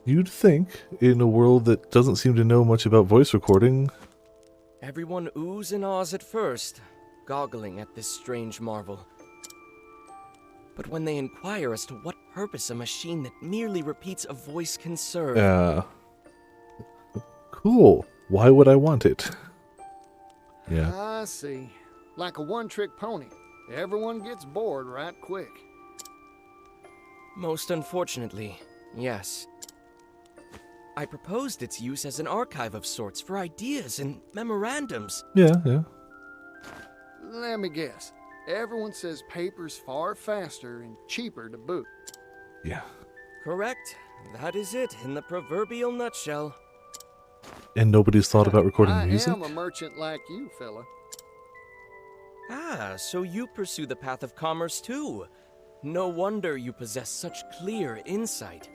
You'd think, in a world that doesn't seem to know much about voice recording. Everyone oohs and ahs at first, goggling at this strange marvel. But when they inquire as to what purpose a machine that merely repeats a voice can serve, Cool. Why would I want it? Yeah. I see. Like a one-trick pony. Everyone gets bored right quick. most unfortunately, yes. I proposed its use as an archive of sorts for ideas and memorandums. Yeah. Let me guess. Everyone says paper's far faster and cheaper to boot. Yeah. Correct. That is it in the proverbial nutshell. And nobody's thought about recording music? I am a merchant like you, fella. Ah, so you pursue the path of commerce too. No wonder you possess such clear insight.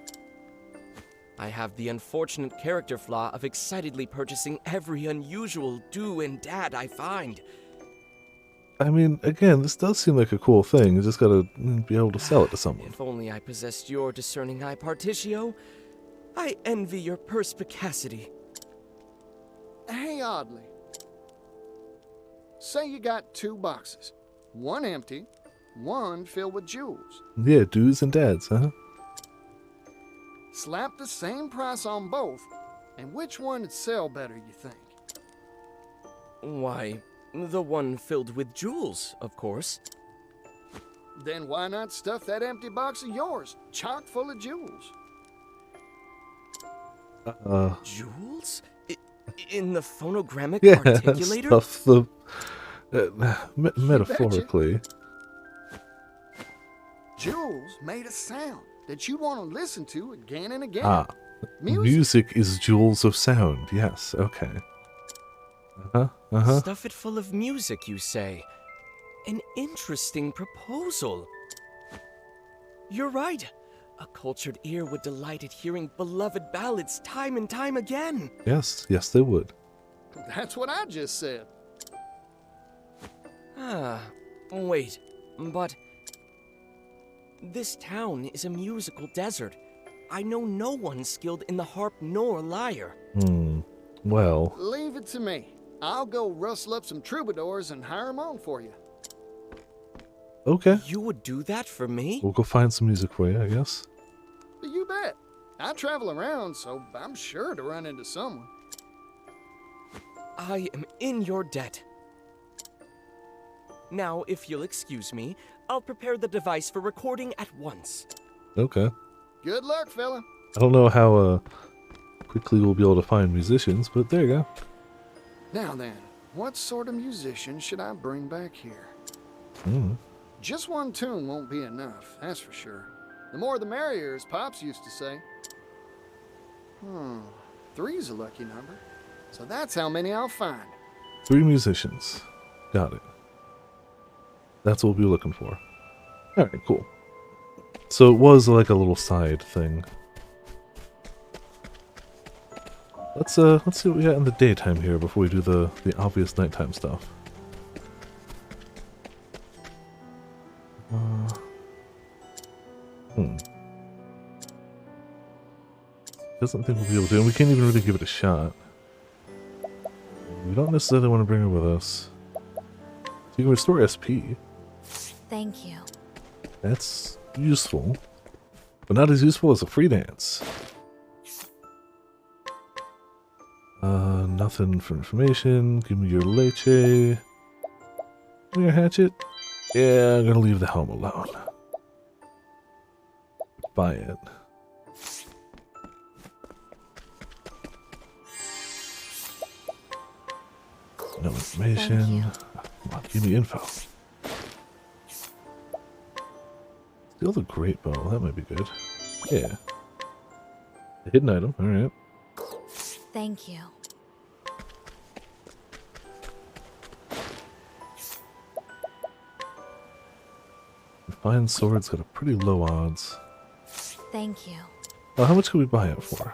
I have the unfortunate character flaw of excitedly purchasing every unusual do and dad I find. I mean, again, this does seem like a cool thing. You just gotta be able to sell it to someone. If only I possessed your discerning eye, Particio. I envy your perspicacity. Hey, Oddly. Say you got 2 boxes. One empty, one filled with jewels. Yeah, dudes and dads, huh? Slap the same price on both, and which one would sell better, you think? Why, the one filled with jewels, of course. Then why not stuff that empty box of yours, chock full of jewels? Jewels? In the phonogrammic Yeah, articulator? stuff the... metaphorically. Jewels made a sound that you want to listen to again and again. Ah. Music is jewels of sound. Yes, okay. Stuff it full of music, you say? An interesting proposal. You're right. A cultured ear would delight at hearing beloved ballads time and time again. Yes, they would. That's what I just said. Ah, wait, but... This town is a musical desert. I know no one skilled in the harp nor lyre. Well... Leave it to me. I'll go rustle up some troubadours and hire 'em on for you. Okay. You would do that for me? We'll go find some music for you, I guess. You bet. I travel around, so I'm sure to run into someone. I am in your debt. Now, if you'll excuse me, I'll prepare the device for recording at once. Okay. Good luck, fella. I don't know how quickly we'll be able to find musicians, but there you go. Now then, what sort of musician should I bring back here? Just one tune won't be enough, that's for sure. The more the merrier, as Pops used to say. 3's a lucky number. So that's how many I'll find. 3 musicians. Got it. That's what we'll be looking for. Alright, cool. So it was like a little side thing. Let's see what we got in the daytime here before we do the obvious nighttime stuff. Doesn't think we'll be able to, and we can't even really give it a shot. We don't necessarily want to bring her with us. So you can restore SP. Thank you. That's useful, but not as useful as a free dance. Nothing for information. Give me your leche. Give me your hatchet. Yeah, I'm gonna leave the helm alone. Buy it. No information. Come on, give me info. Steal the great bow. That might be good. Yeah. A hidden item. All right. Thank you. Fine sword's got a pretty low odds. Thank you. Well, how much could we buy it for?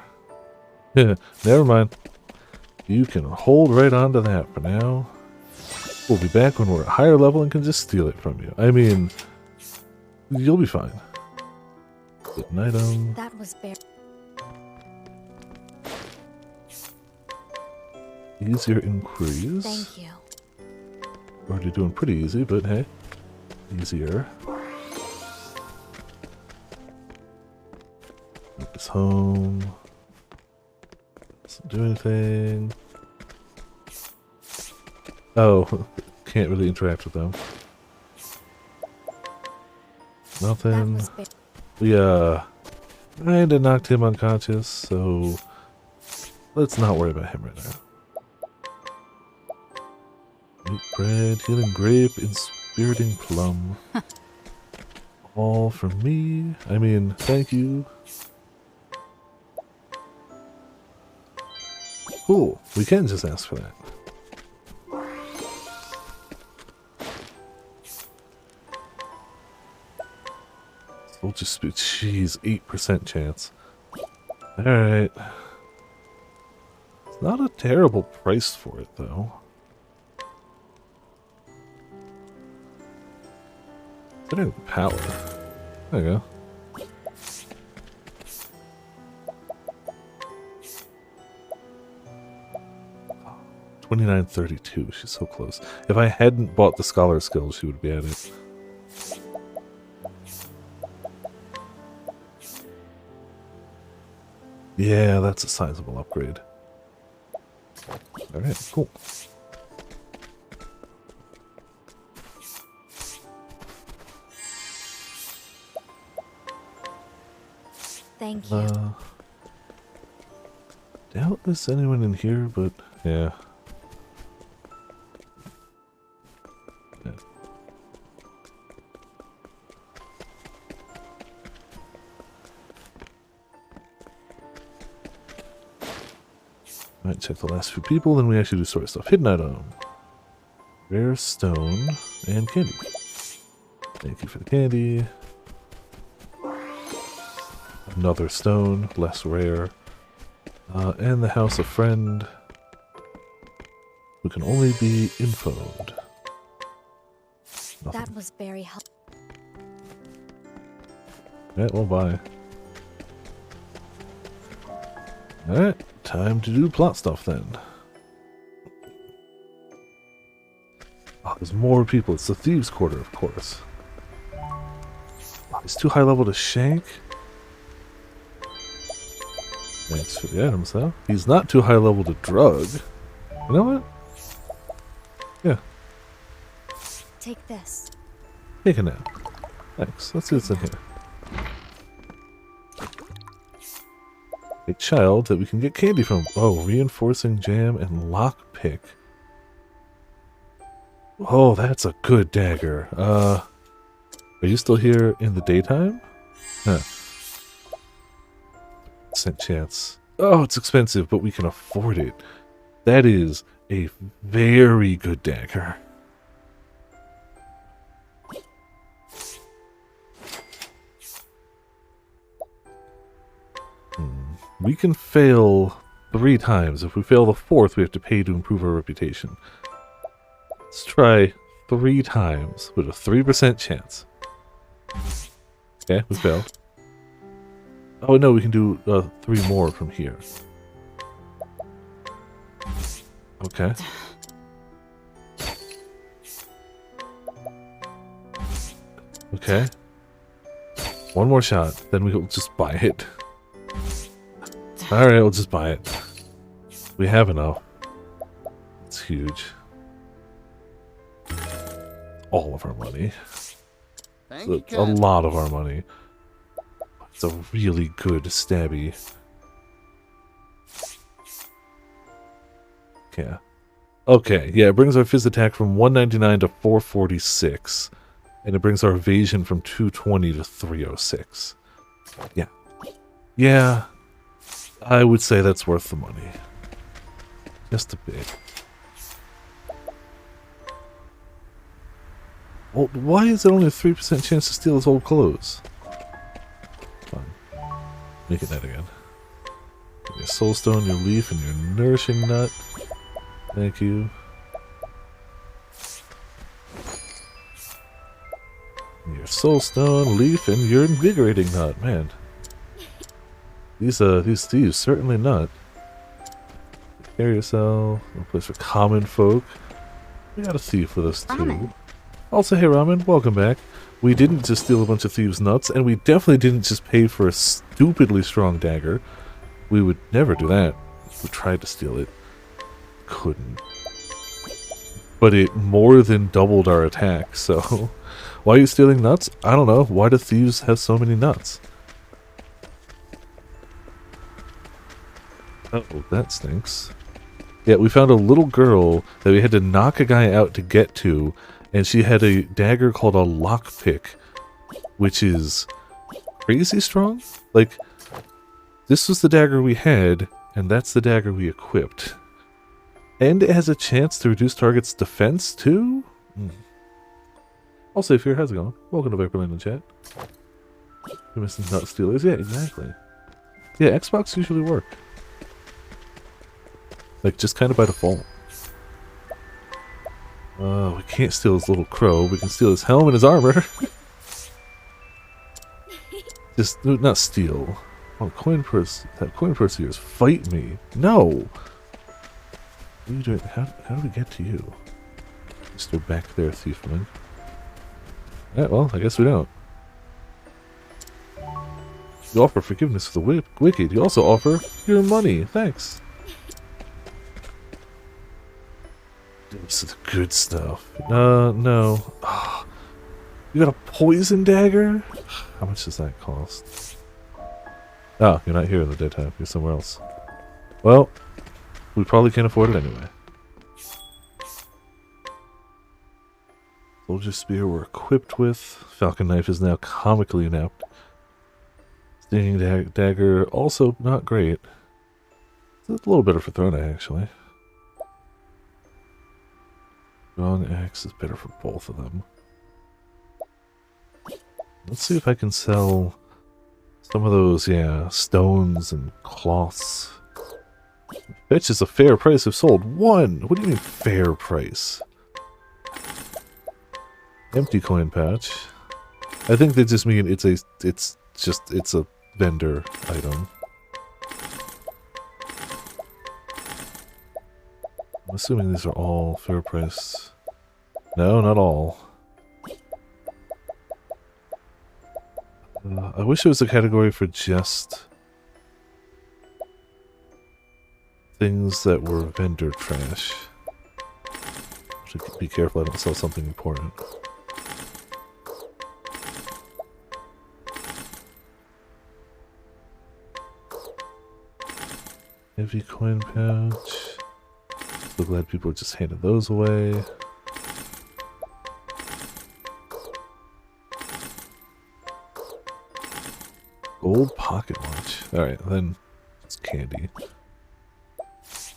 Yeah, never mind. You can hold right on to that for now. We'll be back when we're at higher level and can just steal it from you. I mean, you'll be fine. Get an item. That was very... Easier inquiries. Thank you. Already doing pretty easy, but hey, easier. Make this home. Doesn't do anything. Oh, can't really interact with them. Nothing. We kinda knocked him unconscious, so let's not worry about him right now. Meat bread, healing grape, inspiriting plum. All from me. I mean, thank you. Cool. We can just ask for that. We'll just be, jeez, 8% chance. Alright. It's not a terrible price for it, though. Considering the power. There you go. $29.32. She's so close. If I hadn't bought the scholar skill, she would be at it. Yeah, that's a sizable upgrade. Alright, cool. Thank you. Doubt there's anyone in here, but yeah. Might check the last few people, then we actually do sort of stuff. Hidden item. Rare stone and candy. Thank you for the candy. Another stone, less rare. And the house of friend, who can only be infoed. Nothing. That was very helpful. Alright, well, bye. Alright, time to do plot stuff then. Oh, there's more people. It's the Thieves' Quarter, of course. Oh, he's too high level to shank. Thanks for the items, though. He's not too high level to drug. You know what? Yeah. Take this. Take a nap. Thanks. Let's see what's in here. A child that we can get candy from. Oh, reinforcing jam and lockpick. Oh, that's a good dagger. Are you still here in the daytime? Huh. % chance. Oh, it's expensive, but we can afford it. That is a very good dagger. We can fail 3 times. If we fail the 4th, we have to pay to improve our reputation. Let's try 3 times with a 3% chance. Okay, we failed. Oh no, we can do 3 more from here. Okay. Okay. 1 more shot, then we'll just buy it. Alright, we'll just buy it. We have enough. It's huge. All of our money. Thank So you, it's a Captain. lot of our money. It's a really good stabby. Yeah. Okay, yeah, it brings our phys attack from 199 to 446. And it brings our evasion from 220 to 306. Yeah. Yeah. I would say that's worth the money. Just a bit. Well, why is it only a 3% chance to steal his old clothes? Fine. Make it that again. Your soulstone, your leaf, and your nourishing nut. Thank you. Your soulstone, leaf, and your invigorating nut. Man. These thieves certainly nut. Carry yourself. No place for common folk. We got a thief with us too. Ramen. Also, hey Ramen, welcome back. We didn't just steal a bunch of thieves' nuts, and we definitely didn't just pay for a stupidly strong dagger. We would never do that. We tried to steal it. Couldn't. But it more than doubled our attack, so... Why are you stealing nuts? I don't know. Why do thieves have so many nuts? Oh, that stinks. Yeah, we found a little girl that we had to knock a guy out to get to, and she had a dagger called a lockpick, which is crazy strong. Like, this was the dagger we had, and that's the dagger we equipped. And it has a chance to reduce target's defense, too? Also, if you're, how's it going? Welcome to Viperland in chat. You're missing nut stealers? Yeah, exactly. Yeah, Xbox usually work. Like, just kind of by default. We can't steal his little crow. We can steal his helm and his armor. Just, not steal. Oh, coin purse. That coin purse of yours. Fight me. No! What are you doing? How do we get to you? Mr. Back there, thiefling. Alright, well, I guess we don't. You offer forgiveness for the wicked. You also offer your money. Thanks. This is the good stuff. No. Oh, you got a poison dagger? How much does that cost? Oh, you're not here in the daytime. You're somewhere else. Well, we probably can't afford it anyway. Soldier spear we're equipped with. Falcon knife is now comically inept. Stinging dagger also not great. It's a little better for throwing it actually. Strong axe is better for both of them. Let's see if I can sell some of those, yeah, stones and cloths. Fetch is a fair price if sold. 1! What do you mean fair price? Empty coin pouch. I think they just mean it's a vendor item. I'm assuming these are all fair price. No, not all. I wish there was a category for just things that were vendor trash. Should be careful I don't sell something important. Heavy coin pouch. So glad people just handed those away. Gold pocket watch. Alright, then it's candy.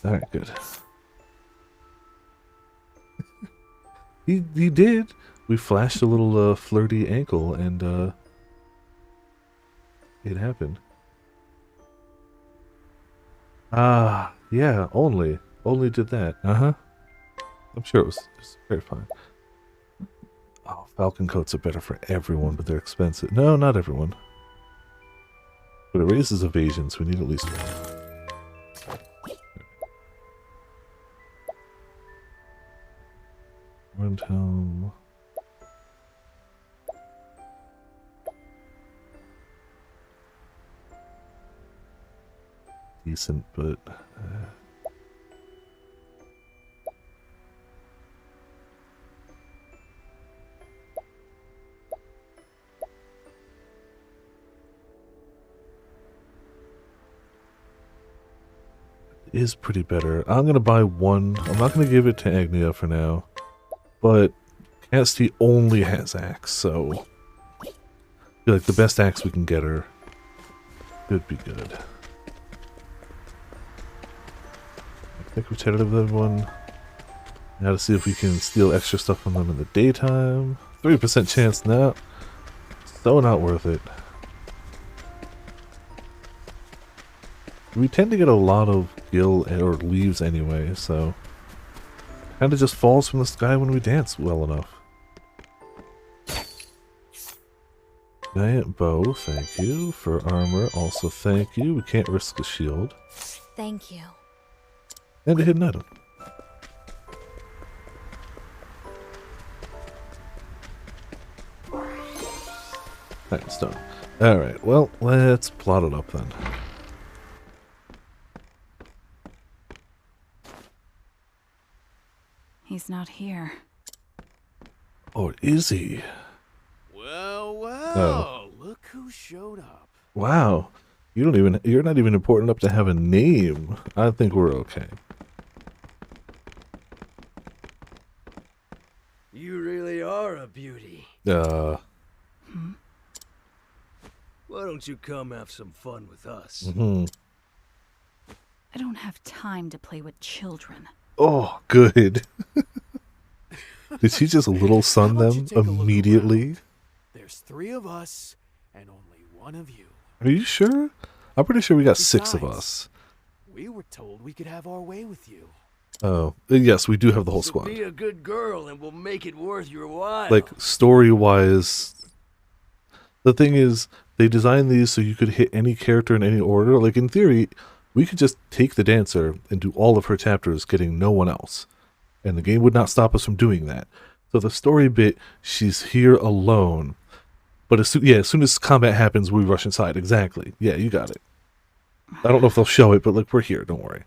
Alright, good. He did. We flashed a little flirty ankle and it happened. Ah, yeah, only did that. Uh-huh. I'm sure it was very fine. Oh, falcon coats are better for everyone, but they're expensive. No, not everyone. But it raises evasion, so we need at least one. Run home. Decent, but is pretty better. I'm gonna buy one. I'm not gonna give it to Agnia for now, but Cassidy only has axe, so I feel like the best axe we can get her could be good. I think we've chatted with everyone. Now to see if we can steal extra stuff from them in the daytime. 3% chance now. So not worth it. We tend to get a lot of gil or leaves anyway, so kind of just falls from the sky when we dance well enough. Giant bow, thank you. For armor, also thank you. We can't risk a shield. Thank you. And a hidden item. Alright, stone. Alright, well, let's plot it up then. He's not here. Oh, is he? Well, Oh. look who showed up. Wow. You're not even important enough to have a name. I think we're okay. You really are a beauty. Uh, Why don't you come have some fun with us? mhm. I don't have time to play with children. Oh, good. Did she just little son How about them you take a look immediately? There's 3 of us and only 1 of you. Are you sure? I'm pretty sure we got 6 of Besides, us. We were told we could have our way with you. Oh, yes, we do have the whole So squad. be a good girl and we'll make it worth your while. Like, story-wise, the thing is, they designed these so you could hit any character in any order. Like, in theory, we could just take the dancer and do all of her chapters getting no one else. And the game would not stop us from doing that. So the story bit, she's here alone. But as soon as combat happens, we rush inside. Exactly. Yeah, you got it. I don't know if they'll show it, but, like, we're here. Don't worry.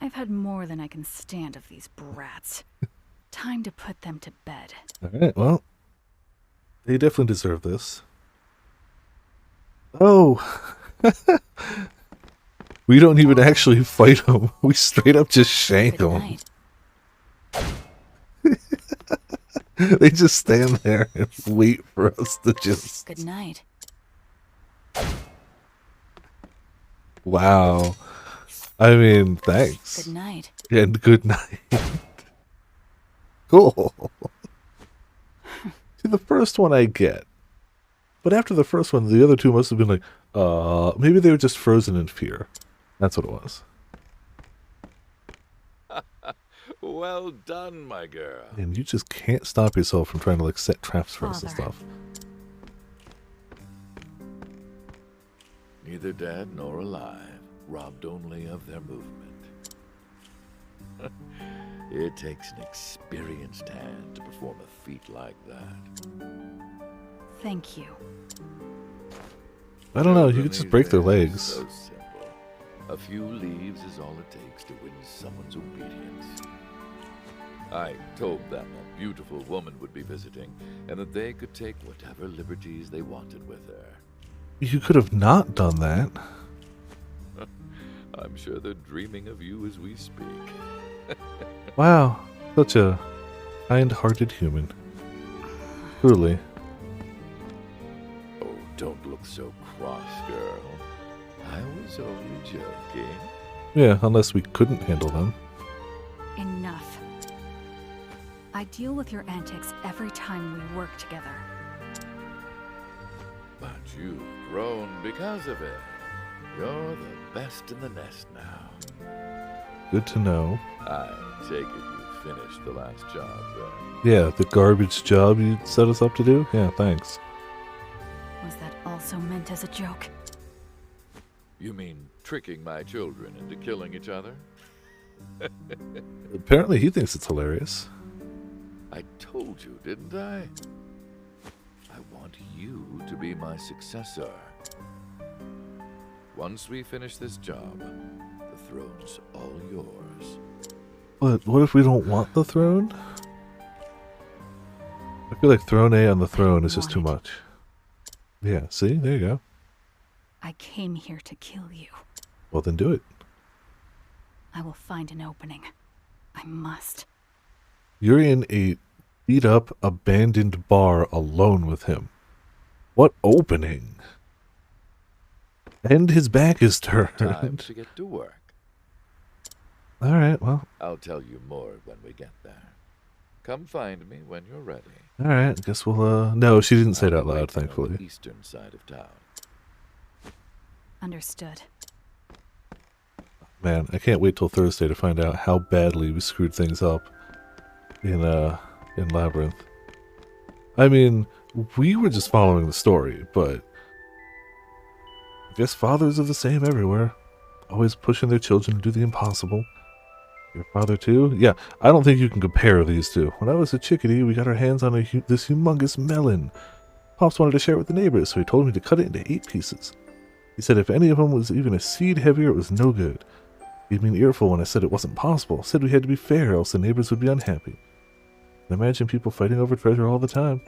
I've had more than I can stand of these brats. Time to put them to bed. Alright, well, they definitely deserve this. Oh! We don't even actually fight them. We straight up just shank Good them. night. They just stand there and wait for us to just... Good night. Wow. I mean, thanks. Good night. And good night. Cool. See, the first one I get. But after the first one, the other two must have been like, maybe they were just frozen in fear. That's what it was. Well done, my girl. And you just can't stop yourself from trying to, like, set traps for us and Father. stuff. Neither dead nor alive, robbed only of their movement. It takes an experienced hand to perform a feat like that. Thank you. I don't know, you could just break their Pilgrimage legs. is So simple. A few leaves is all it takes to win someone's obedience. I told them a beautiful woman would be visiting, and that they could take whatever liberties they wanted with her. You could have not done that. I'm sure they're dreaming of you as we speak. Wow, such a kind-hearted human. Truly. Oh, don't look so cross, girl. I was only joking. Yeah, unless we couldn't handle them. Enough. I deal with your antics every time we work together. But you've grown because of it. You're the best in the nest now. Good to know. I take it you finished the last job, then. Yeah, the garbage job you set us up to do? Yeah, thanks. Was that also meant as a joke? You mean tricking my children into killing each other? Apparently he thinks it's hilarious. I told you, didn't I? I want you to be my successor. Once we finish this job, the throne's all yours. But what if we don't want the throne? I feel like throne A on the throne is just too much. Yeah, see? There you go. I came here to kill you. Well, then do it. I will find an opening. I must. You're in a beat-up, abandoned bar alone with him. What opening? And his back is Time turned. to get to work. Alright, well. I'll tell you more when we get there. Come find me when you're ready. Alright, I guess we'll, no, she didn't say it I'll out be loud, waiting on thankfully. the eastern side of town. Understood. Man, I can't wait till Thursday to find out how badly we screwed things up in Labyrinth. I mean, we were just following the story, but I guess fathers are the same everywhere. Always pushing their children to do the impossible. Your father too? Yeah, I don't think you can compare these two. When I was a chickadee, we got our hands on this humongous melon. Pops wanted to share it with the neighbors, so he told me to cut it into 8 pieces. He said if any of them was even a seed heavier, it was no good. He gave me an earful when I said it wasn't possible. Said we had to be fair, else the neighbors would be unhappy. I imagine people fighting over treasure all the time.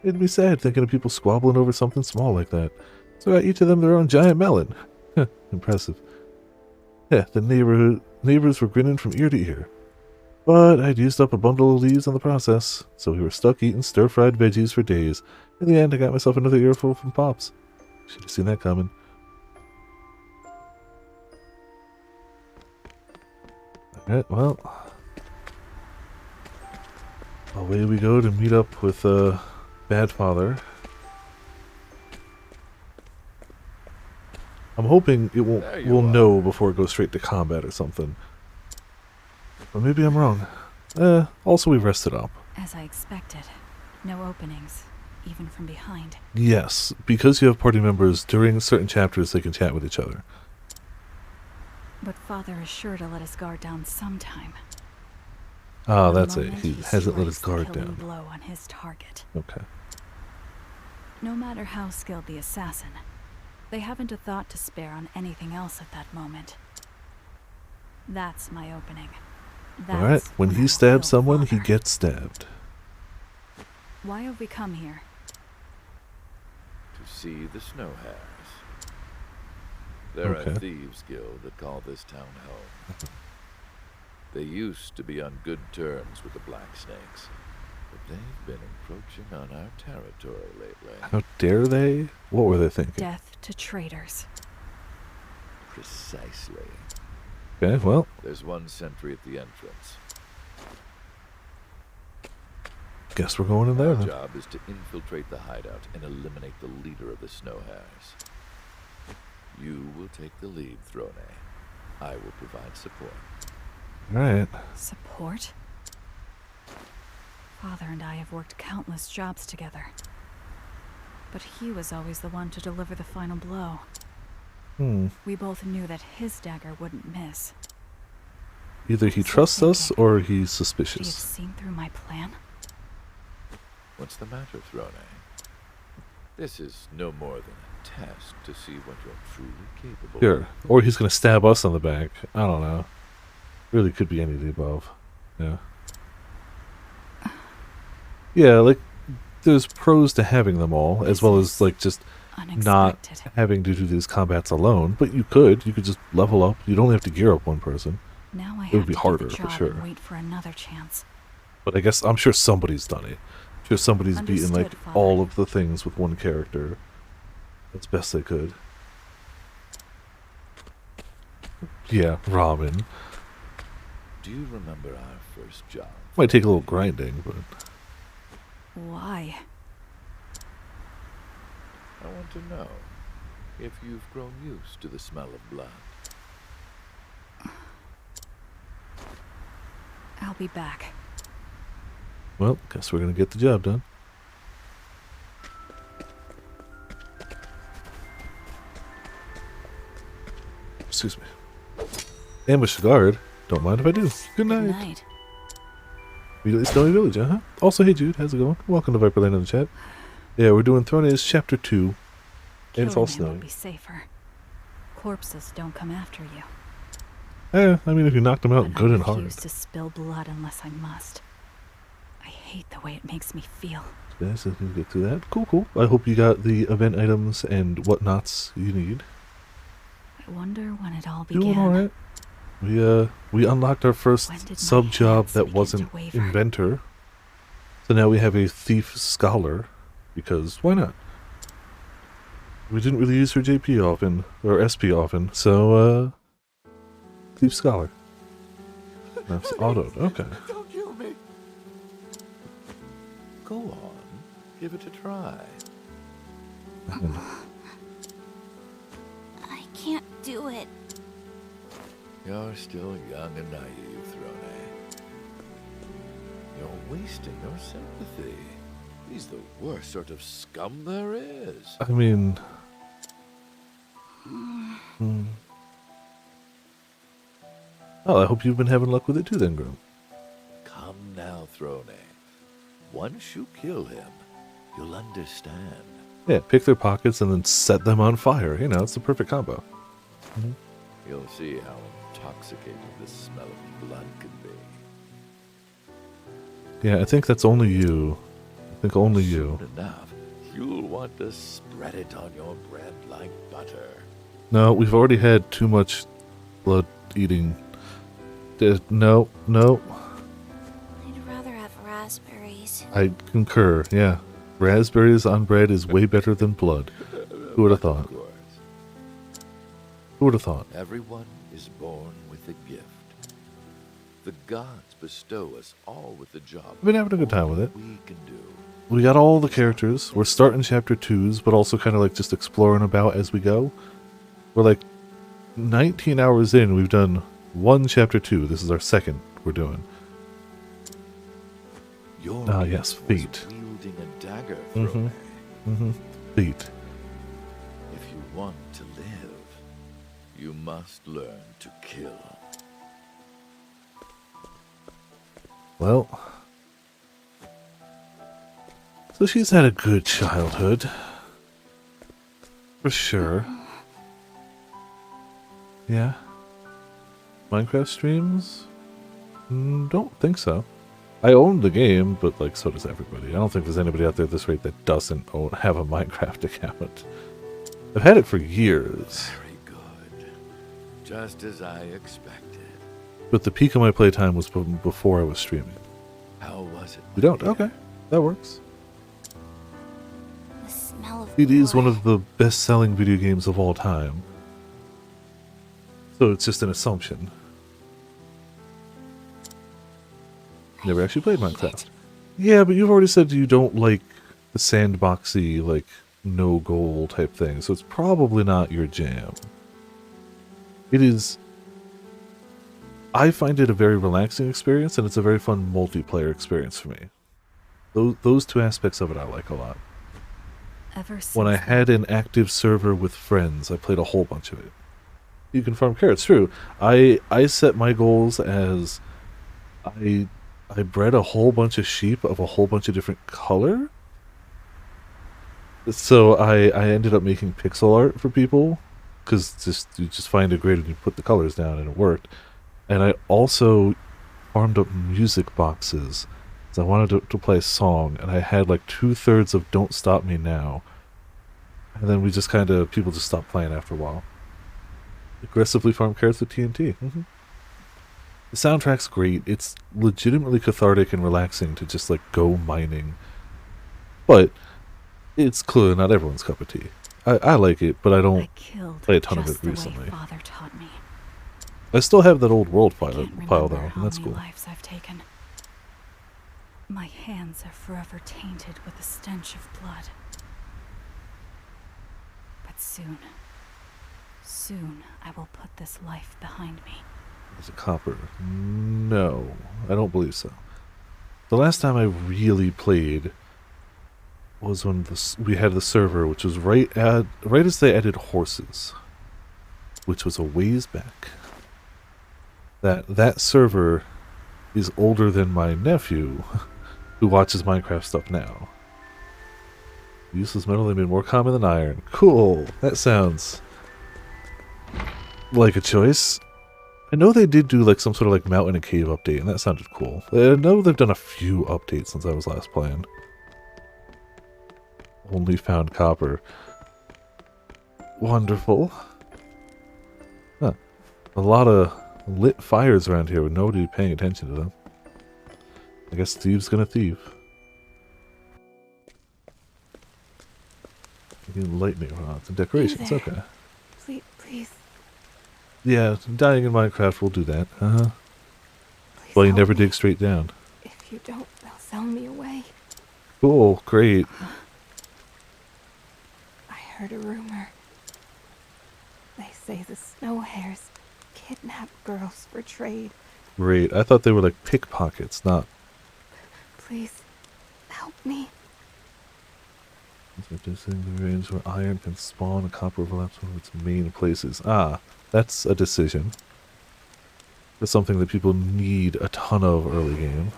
Made me sad thinking of people squabbling over something small like that. So I got each of them their own giant melon. Impressive. Yeah, the neighbors were grinning from ear to ear. But I'd used up a bundle of leaves in the process, so we were stuck eating stir-fried veggies for days. In the end, I got myself another earful from Pops. Should have seen that coming. Alright, well. Away we go to meet up with Bad Father. I'm hoping it won't. We'll know before it goes straight to combat or something. But maybe I'm wrong. Also we rested up. As I expected. No openings, even from behind. Yes, because you have party members, during certain chapters they can chat with each other. But Father is sure to let his guard down sometime. Ah, The that's it. moment He hasn't let his strikes the guard killing down. blow on his target. Okay. No matter how skilled the assassin, they haven't a thought to spare on anything else at that moment. That's my opening. Alright, when I he will stabs kill someone, he Father. gets stabbed. Why have we come here? To see the snow hares. They're Okay. a thieves' guild that call this town home. They used to be on good terms with the Black Snakes, but they've been encroaching on our territory lately. How dare they? What were they thinking? Death to traitors. Precisely. Okay, well, There's one sentry at the entrance. guess we're going in there Our then. job is to infiltrate the hideout and eliminate the leader of the snow hares. You will take the lead, Throne. I will provide support. Alright. Support? Father and I have worked countless jobs together. But he was always the one to deliver the final blow. We both knew that his dagger wouldn't miss. Either he So trusts us thinking. or he's He had suspicious. seen through my plan? What's the matter, Throne? This is no more than a test to see what you're truly capable Sure. of. Or he's gonna stab us on the back. I don't know. Really could be any of the above. Yeah. Yeah, like, there's pros to having them all, as well as, like, just not Unexpected. having to do these combats alone. But you could just level up. You'd only have to gear up one person. Now I It would have be to harder, do the for job sure. and wait for another chance. But I guess, I'm sure somebody's done it. I'm sure somebody's beaten, like, Understood, Father. all of the things with one character as best they could. Yeah, ramen. Do you remember our first job? Might take a little grinding, but... Why? I want to know if you've grown used to the smell of blood. I'll be back. Well, guess we're gonna get the job done. Excuse me. Ambush the guard. Don't mind if I do. Good night. Good night. Immediately Snowy Village, uh-huh. Also, hey Jude, how's it going? Welcome to Viperland in the chat. Yeah, we're doing Throne Age Chapter 2. And it's all Killing him snowy. would be safer. Corpses don't come after you. I mean, if you knocked them out But good I and hard. refuse to spill blood unless I must. I hate the way it makes me feel. Yeah, so we can get through that. Cool, cool. I hope you got the event items and whatnots you need. I wonder when it all began. Doing alright. We unlocked our first When did my sub job hands that begin to wasn't waver? inventor. So now we have a thief scholar, because why not? We didn't really use her JP often, or SP often, so thief scholar. That's autoed, okay. Don't kill me. Go on. Give it a try. I can't do it. You're still young and naive, Throne. You're wasting your sympathy. He's the worst sort of scum there is. I mean... Well, I hope you've been having luck with it too then, Grum. Come now, Throne. Once you kill him, you'll understand. Yeah, pick their pockets and then set them on fire. You know, it's the perfect combo. You'll see how intoxicating the smell of blood can be. Yeah, I think that's only you. I think only you. Soon enough, you'll want to spread it on your bread like butter. No, we've already had too much blood eating. No. I'd rather have raspberries. I concur, yeah. Raspberries on bread is way better than blood. Who would have thought? Of course, Who would have thought? everyone is born with a gift. The gods bestow us all with a job. I've been having a good time with it. We can do. We got all the characters. We're starting chapter 2s, but also kind of like just exploring about as we go. We're like 19 hours in. We've done one chapter 2. This is our second we're doing. Your Ah, yes, gift was feet. wielding a dagger, Mhm. Throne. Feet. If you want to live, you must learn to kill. Well. So she's had a good childhood. For sure. Yeah. Minecraft streams? Don't think so. I own the game, but like so does everybody. I don't think there's anybody out there at this rate that doesn't have a Minecraft account. I've had it for years. Very good. Just as I expected. But the peak of my playtime was before I was streaming. How was it? You don't? my dear? Okay. That works. The smell of It is one blood. of the best-selling video games of all time. So it's just an assumption. Never actually played Minecraft. Yeah, but you've already said you don't like the sandboxy, like, no goal type thing, so it's probably not your jam. It is... I find it a very relaxing experience, and it's a very fun multiplayer experience for me. Those two aspects of it I like a lot. Ever since When I had an active server with friends, I played a whole bunch of it. You can farm carrots, true. I set my goals as... I bred a whole bunch of sheep of a whole bunch of different color. So I ended up making pixel art for people, because you just find a grid and you put the colors down and it worked. And I also farmed up music boxes, because I wanted to play a song, and I had like 2/3 of Don't Stop Me Now. And then we just people just stopped playing after a while. Aggressively farm carrots with TNT. The soundtrack's great. It's legitimately cathartic and relaxing to just like go mining. But it's clearly not everyone's cup of tea. I like it, but I don't I killed play a ton of just it the way recently. Father taught me. I still have that old world I pile can't though, remember and how that's many cool. lives I've taken. My hands are forever tainted with the stench of blood. But soon I will put this life behind me. Is it copper? No, I don't believe so. The last time I really played was when we had the server, which was right as they added horses. which was a ways back. That server is older than my nephew, who watches Minecraft stuff now. Useless metal, they made more common than iron. Cool. That sounds like a choice. I know they did do like some sort of like mountain and cave update, and that sounded cool. I know they've done a few updates since I was last playing. Only found copper. Wonderful. Huh. A lot of lit fires around here with nobody paying attention to them. I guess thieves gonna thieve. Lightning rods and decorations, okay. Please. Yeah, dying in Minecraft will do that. Well, you never dig straight down. If you don't, they'll sell me away. Cool, great. I heard a rumor. They say the snow hares kidnap girls for trade. Great. I thought they were like pickpockets, not... Please, help me. Reducing the range where iron can spawn and copper overlaps one of its main places. Ah, that's a decision. That's something that people need a ton of early game.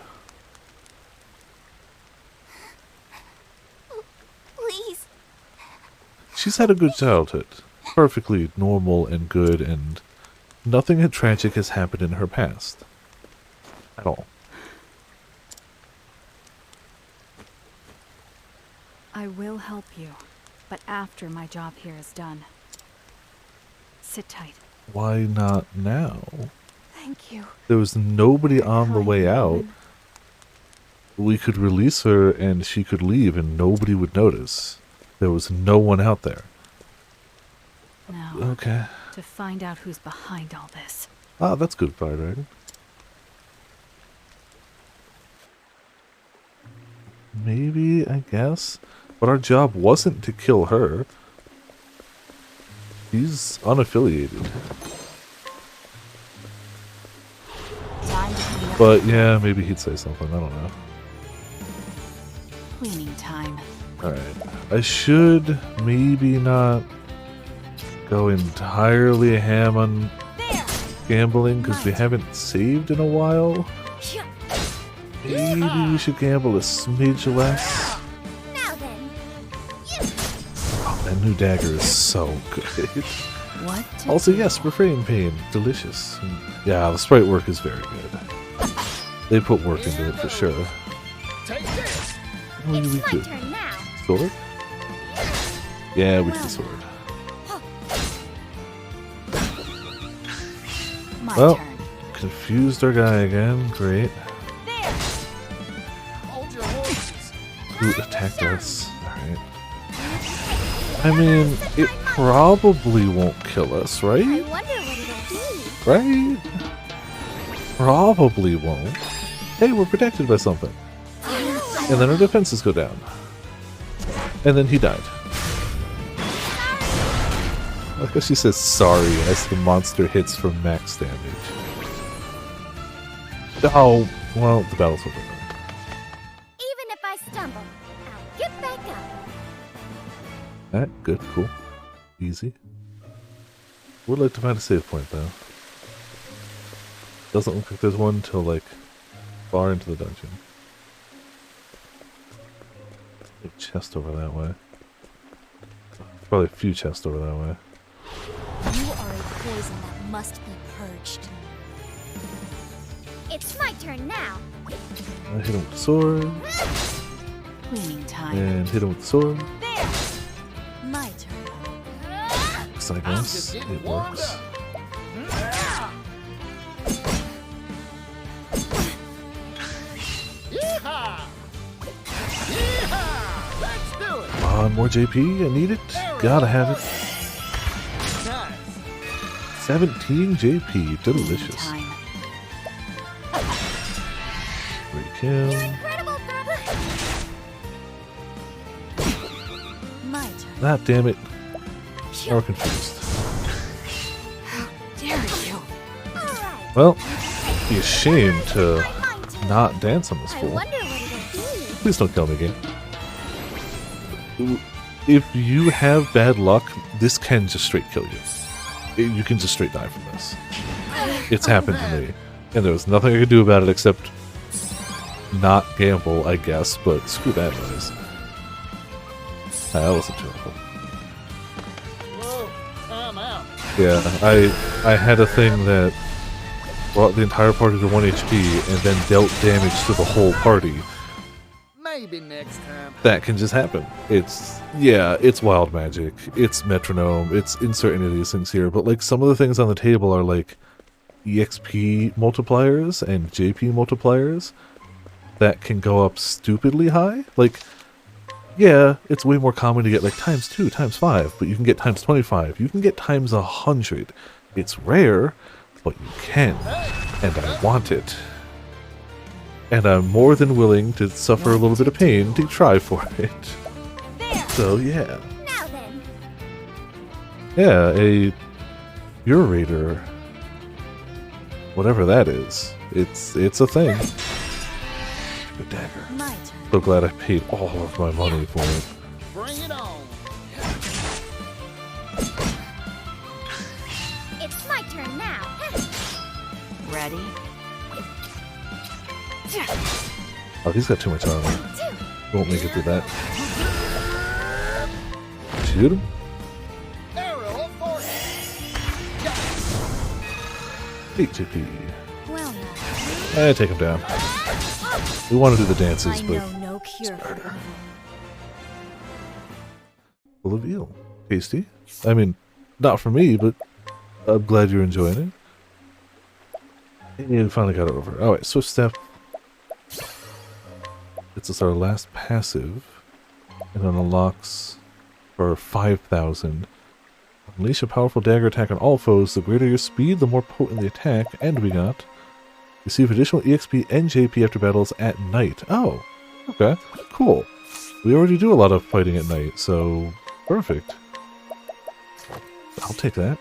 Please. She's had a good childhood. Perfectly normal and good, and nothing tragic has happened in her past. At all. I will help you, but after my job here is done. Sit tight. Why not now? Thank you. There was nobody on the way out. We could release her and she could leave and nobody would notice. There was no one out there. Now, Okay. to find out who's behind all this. Ah, that's good, Fire Dragon. Maybe, I guess. But our job wasn't to kill her. He's unaffiliated. Time to clean up. But yeah, maybe he'd say something. I don't know. Cleaning time. Alright. I should maybe not go entirely ham on gambling because we haven't saved in a while. Maybe we should gamble a smidge less. Now then. Oh, that new dagger is so good. What? Also, yes, refrain pain. Delicious. Yeah, the sprite work is very good. They put work into it for sure. What do we It's do? my turn now. Sword? Yeah, we do the sword. My Well, turn. confused our guy again. Great. There. Hold your horses. Who attacked us? Alright. I mean, it probably won't kill us, I right? wonder what it'll be. Right? Probably won't. Hey, we're protected by something. And then our defenses go down. And then he died. I guess she says sorry as the monster hits for max damage. Oh, well, the battle's over. Even if I stumble, I'll get back up. Alright, good, cool. Easy. Would like to find a save point, though. Doesn't look like there's one till, like, far into the dungeon. A chest over that way. Probably a few chests over that way. You are a poison that must be purged. It's my turn now. I hit him with the sword, Cleaning time. and hit him with the sword. There. My turn. Looks like this. It works. Yeehaw! Yeehaw! Let's do it! Come on, more JP. I need it. Gotta have it. Nice. 17 JP. Delicious. Time. Great kill. Incredible, brother. My turn. Ah, damn it. Now we're confused. Dare you? All right. Well, be ashamed to not dance on this I fool. wonder what it'll be. Please don't kill me again. If you have bad luck, this can just straight kill you. You can just straight die from this. It's happened to me. And there was nothing I could do about it except not gamble, I guess, but screw that noise. That wasn't terrible. Whoa, I'm out. Yeah, I had a thing that brought the entire party to 1 HP and then dealt damage to the whole party. Maybe next time. That can just happen. It's wild magic. It's metronome. It's insert any of these things here. But like some of the things on the table are like EXP multipliers and JP multipliers that can go up stupidly high. Like, yeah, it's way more common to get like ×2, ×5, but you can get ×25. You can get ×100. It's rare, but you can. And I want it. And I'm more than willing to suffer a little bit of pain to try for it. There. So yeah. Now then. Yeah, a Urator. Whatever that is. It's a thing. Good dagger. My turn. So glad I paid all of my money for it. Bring it on. It's my turn now. Ready? Oh, he's got too much armor. Won't make it through that. Shoot him. Arrow for it. 8 GP. Well now. Take him down. We want to do the I dances, but know no cure for evil. full of eel. Tasty. I mean, not for me, but I'm glad you're enjoying it. And you finally got it over. Alright, Swift Step. This is our last passive. And it unlocks for 5,000. Unleash a powerful dagger attack on all foes. The greater your speed, the more potent the attack. And we got... receive additional EXP and JP after battles at night. Oh, okay. Cool. We already do a lot of fighting at night, so... perfect. I'll take that.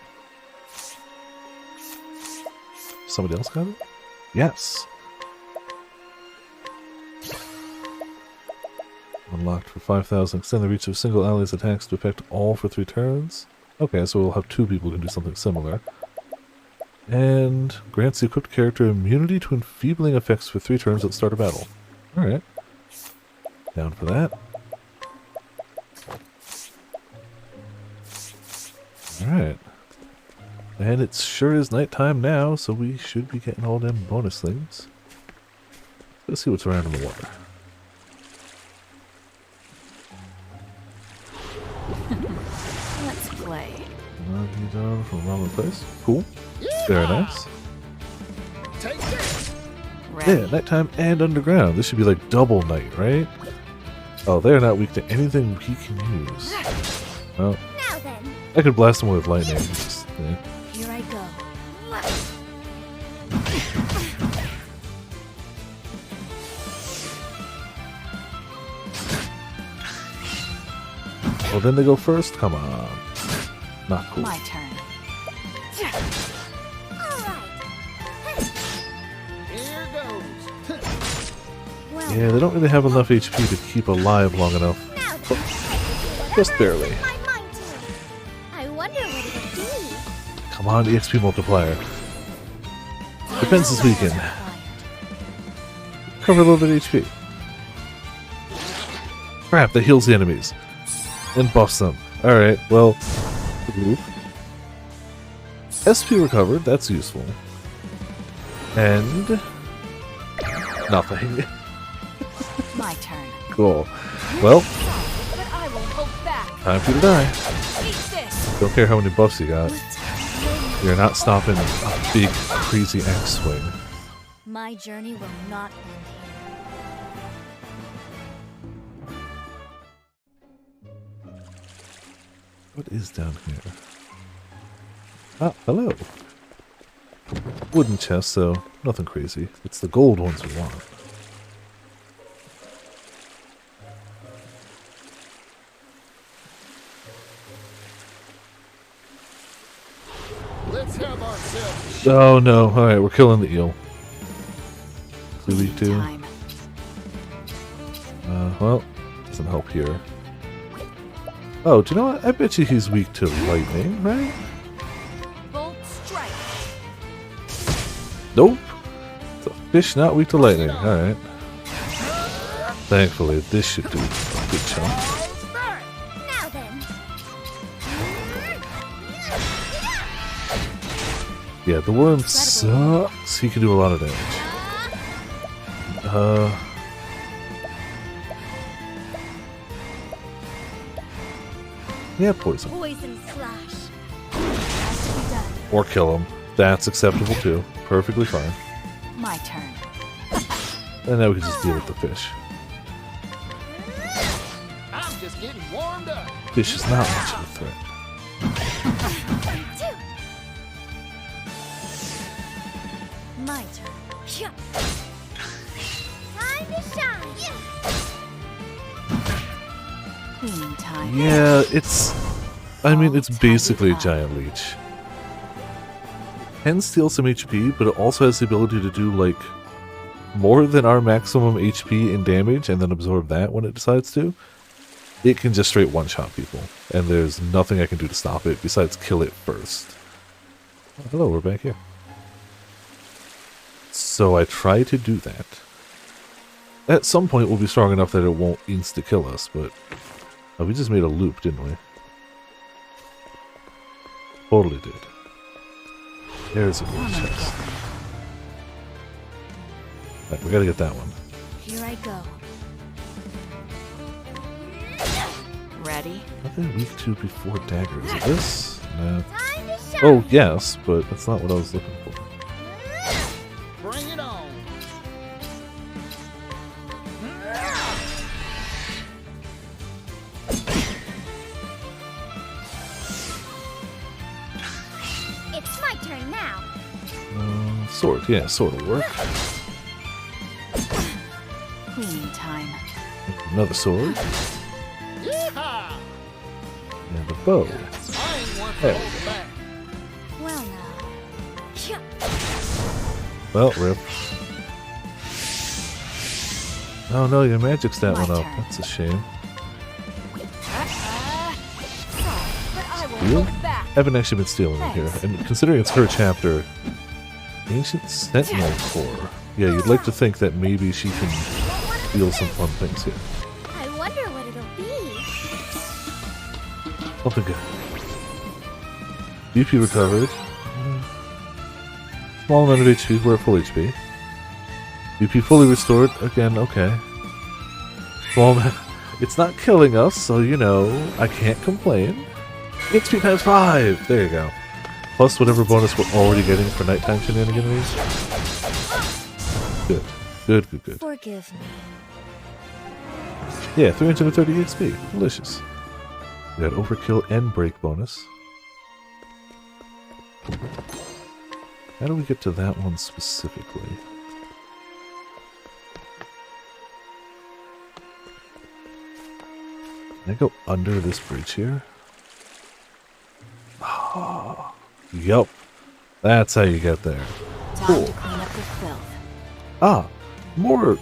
Somebody else got it? Yes. Unlocked for 5,000. Extend the reach of single ally's attacks to affect all for 3 turns. Okay, so we'll have 2 people who can do something similar. And grants the equipped character immunity to enfeebling effects for 3 turns at the start of battle. Alright. Down for that. Alright. And it sure is nighttime now, so we should be getting all them bonus things. Let's see what's around in the water. Let's play. Knock you down from around the place. Cool. Very nice. Take this. Ready? Yeah, nighttime and underground. This should be like double night, right? Oh, they're not weak to anything we can use. Well, Now then. I could blast them with lightning. Just, yeah. Here I go. Well, then they go first? Come on. Not cool. My turn. All right. Here goes. Well, Yeah, they don't really have enough HP to keep alive long enough. now then. Just barely. My mind to. I wonder what it would be. Come on, EXP multiplier. Defense is weakened. Cover a little bit of HP. Crap, that heals the enemies. And buffs them. Alright, well... oof. SP recovered, that's useful. And... nothing. My turn. Cool. Well, But I won't hold back. time for you to die. Eat this. Don't care how many buffs you got. You're not stopping a big, crazy axe swing. My journey will not end here. What is down here? Ah, hello. Wooden chest, so nothing crazy. It's the gold ones we want. Let's have ourselves. Oh no, alright, we're killing the eel. Who we do? Time. Well, doesn't help here. Oh, do you know what? I bet you he's weak to lightning, right? Nope. It's a fish not weak to lightning. Alright. Thankfully, this should do a good chunk. Now then. Yeah, the worm sucks. He can do a lot of damage. Yeah, poison. Poison slash. Has to be done. Or kill him. That's acceptable too. Perfectly fine. My turn. And now we can just deal with the fish. I'm just getting warmed up. Fish is not much of a threat. My turn. Time to shine. Cleaning time. Yeah, it's... I mean, it's basically a giant leech. Can steal some HP, but it also has the ability to do, like, more than our maximum HP in damage and then absorb that when it decides to. It can just straight one-shot people, and there's nothing I can do to stop it besides kill it first. Oh, hello, we're back here. So I try to do that. At some point we'll be strong enough that it won't insta-kill us, but... Oh, we just made a loop, didn't we? Totally did. There's a good chest. Right, we gotta get that one. Here I go. Ready? Nothing weak to before daggers. Is this? No. Time to shine. Oh, yes, but that's not what I was looking for. Bring it on. It's my turn now. Sword, yeah, sword will work. Cleaning time. Another sword. Yeehaw! And a bow. I ain't one for There. holding back. Well now. Chia. Well, rip. Oh no, your magic stat My went up. turn. That's a shame. But I will You? hold back. Haven't actually been stealing it here. And considering it's her chapter, Ancient Sentinel Core. Yeah, you'd like to think that maybe she can steal some fun things here. I wonder what it'll be. Something good. BP recovered. Small amount of HP, we're at full HP. BP fully restored. Again, okay. Small amount. It's not killing us, so you know, I can't complain. HP times 5! There you go. Plus whatever bonus we're already getting for nighttime shenanigans. Good. Good, good, good. Forgive me. Yeah, 330 XP. Delicious. We got overkill and break bonus. How do we get to that one specifically? Can I go under this bridge here? Oh, yup. That's how you get there. Time Cool. to clean up the filth. Ah, more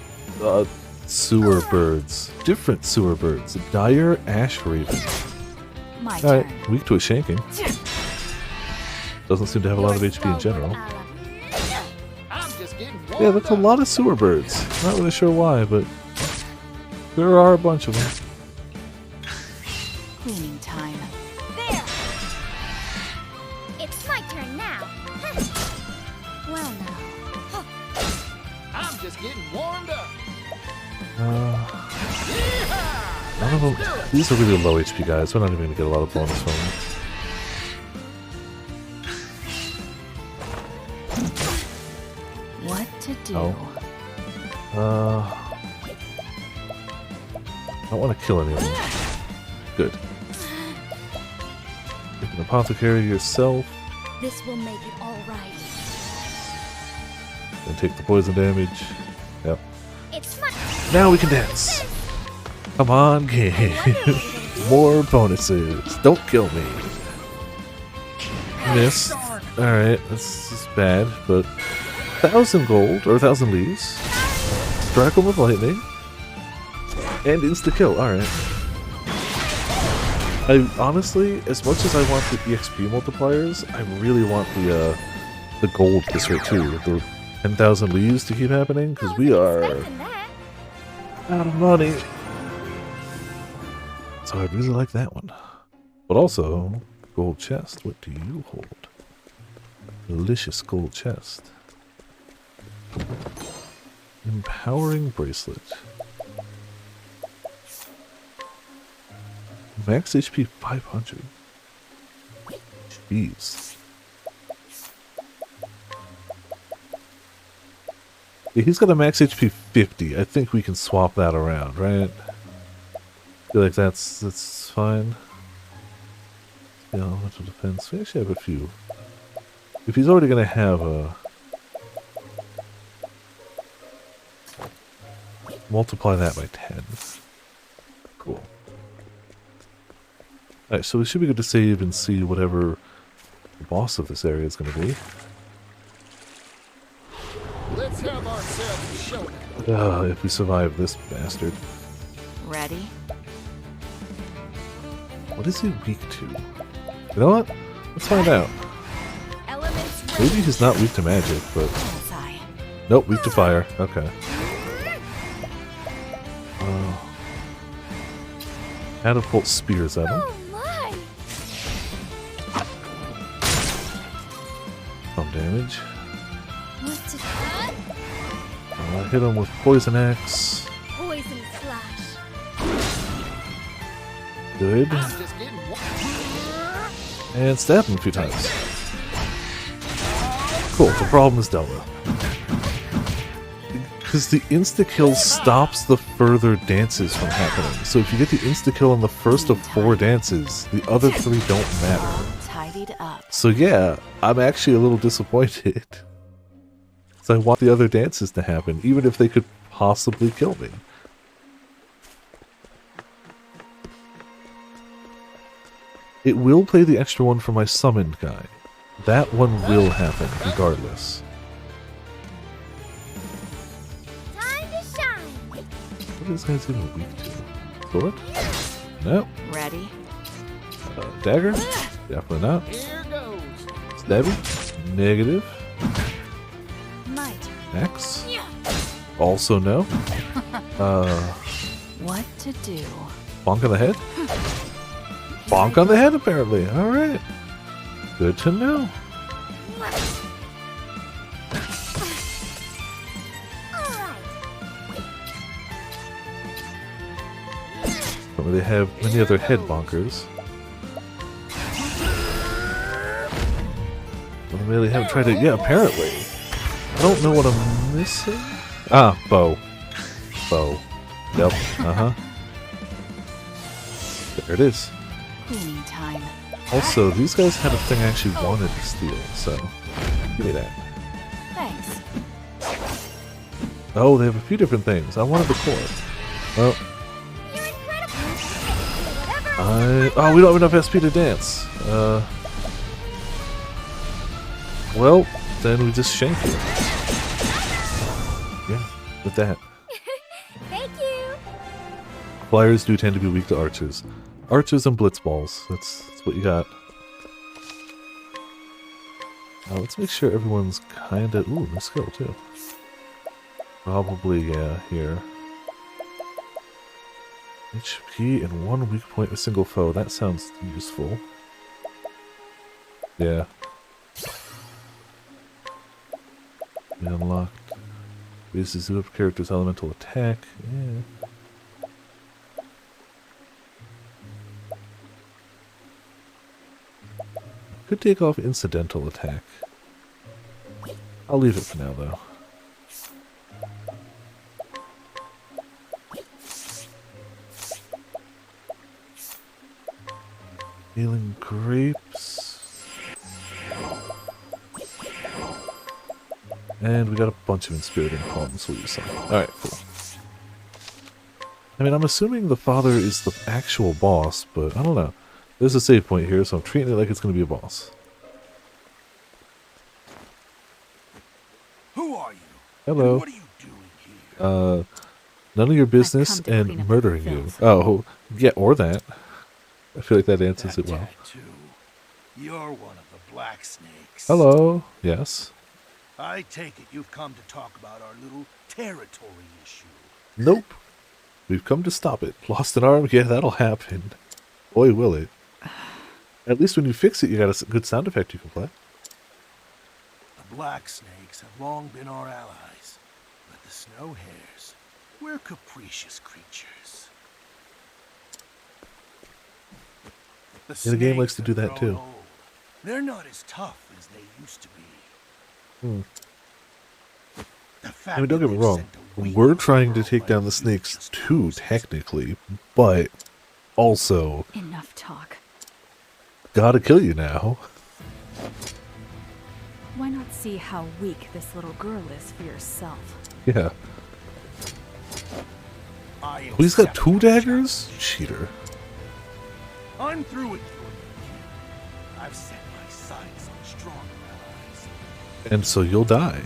sewer birds. Different sewer birds. Dire ash raven. My Alright, turn. weak to a shanking. Doesn't seem to have a lot of HP in general. I'm just getting Yeah, warmed that's a up. lot of sewer birds. Not really sure why, but there are a bunch of them. Cleaning time. There. It's my turn now. Well now. I'm just getting warmed up. None of them. These are really low HP guys. We're not even going to get a lot of bonus from them. What to do? Oh. I don't want to kill any of them. Good. Take an apothecary yourself, This will make it all right. and take the poison damage. Yep. It's my Now we can dance. Come on, game. More bonuses. Don't kill me. Missed. Alright, this is bad, but 1,000 gold, or 1,000 leaves. Strike him with lightning. And insta-kill, alright. I honestly, as much as I want the EXP multipliers, I really want the gold this way too. The 10,000 leaves to keep happening? Because we are Expecting that. out of money. So I'd really like that one. But also, gold chest. What do you hold? Delicious gold chest. Empowering bracelet. Max HP 500. Jeez. Yeah, he's got a max HP 50. I think we can swap that around, right? I feel like that's fine. Yeah, elemental defense. We actually have a few. If he's already gonna have a multiply that by 10. Cool. Alright, so we should be good to save and see whatever the boss of this area is gonna be. Let's have ourselves a showdown. If we survive this bastard. Ready? What is he weak to? You know what? Let's find out. Elements Maybe he's not weak to magic, but... Bullseye. Nope, weak to fire. Okay. Catapult spears at him. Oh my! Some damage. What's to Hit him with poison axe. poison slash? Good. Just getting And stab him a few times. Cool, the problem is dealt with. Because the insta-kill stops the further dances from happening. So if you get the insta-kill on the first of 4 dances, the other 3 don't matter. All tidied up. So yeah, I'm actually a little disappointed. So I want the other dances to happen, even if they could possibly kill me. It will play the extra one for my summoned guy. That one will happen, regardless. Time to shine. What is this guy's even weak to? Sword? No. Ready? Dagger? Definitely not. here goes. Stabby? Negative. My turn. Axe? Also no. What to do? Bonk on the head? Bonk on the head, apparently. Alright. Good to know. Don't really have many other head bonkers. Don't really haven't tried it. Yeah, apparently. I don't know what I'm missing. Ah, bow. Bow. Yep. Uh-huh. There it is. Cleaning time. Also, these guys had a thing I actually wanted to steal, so give me that. Thanks. Oh, they have a few different things. I wanted the core. Well, You're incredible. oh, we don't have enough SP to dance. Well, then we just shank you. Yeah, with that. Thank you. Flyers do tend to be weak to archers. Archers and blitzballs. That's what you got. Now let's make sure everyone's kinda... Ooh, new skill too. Probably, yeah, here. HP and 1 weak point a single foe. That sounds useful. Yeah. Unlocked. Raises the character's elemental attack. Yeah. Could take off incidental attack. I'll leave it for now, though. Healing grapes. And we got a bunch of inspiriting poems we'll use some. Alright, cool. I mean, I'm assuming the father is the actual boss, but I don't know. There's a save point here, so I'm treating it like it's going to be a boss. Who are you? Hello. And what are you doing here? None of your business I've come to clean and up murdering the you. filth. Oh, yeah, or that. I feel like that answers it well. Tattoo. You're one of the black snakes. Hello. Yes. I take it you've come to talk about our little territory issue. Nope. We've come to stop it. Lost an arm? Yeah, that'll happen. Boy, will it. At least when you fix it, you got a good sound effect you can play. The black snakes have long been our allies, but the snow hares, we're capricious creatures. The game likes to snakes do have that grown too. old. They're not as tough as they used to be. I mean, don't get me wrong. We're trying to take down the snakes too, technically, but also Enough talk. gotta kill you now. Why not see how weak this little girl is for yourself? Yeah. Oh, he's got 2 daggers? Cheater. I'm through with you. I've set my sights on stronger allies. And so you'll die.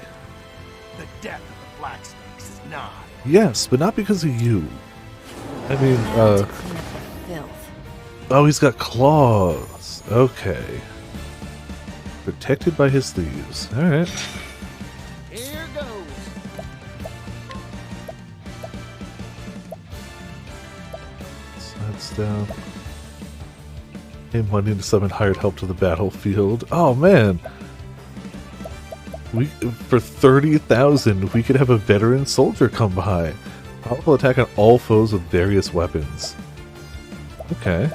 The death of the black snakes is nigh. Yes, but not because of you. I mean, To clean up the filth. oh, he's got claws. Okay. Protected by his thieves. Alright. Here goes. So that's down. Pay money to summon hired help to the battlefield. Oh man! For 30,000, we could have a veteran soldier come by. Powerful attack on all foes with various weapons. Okay.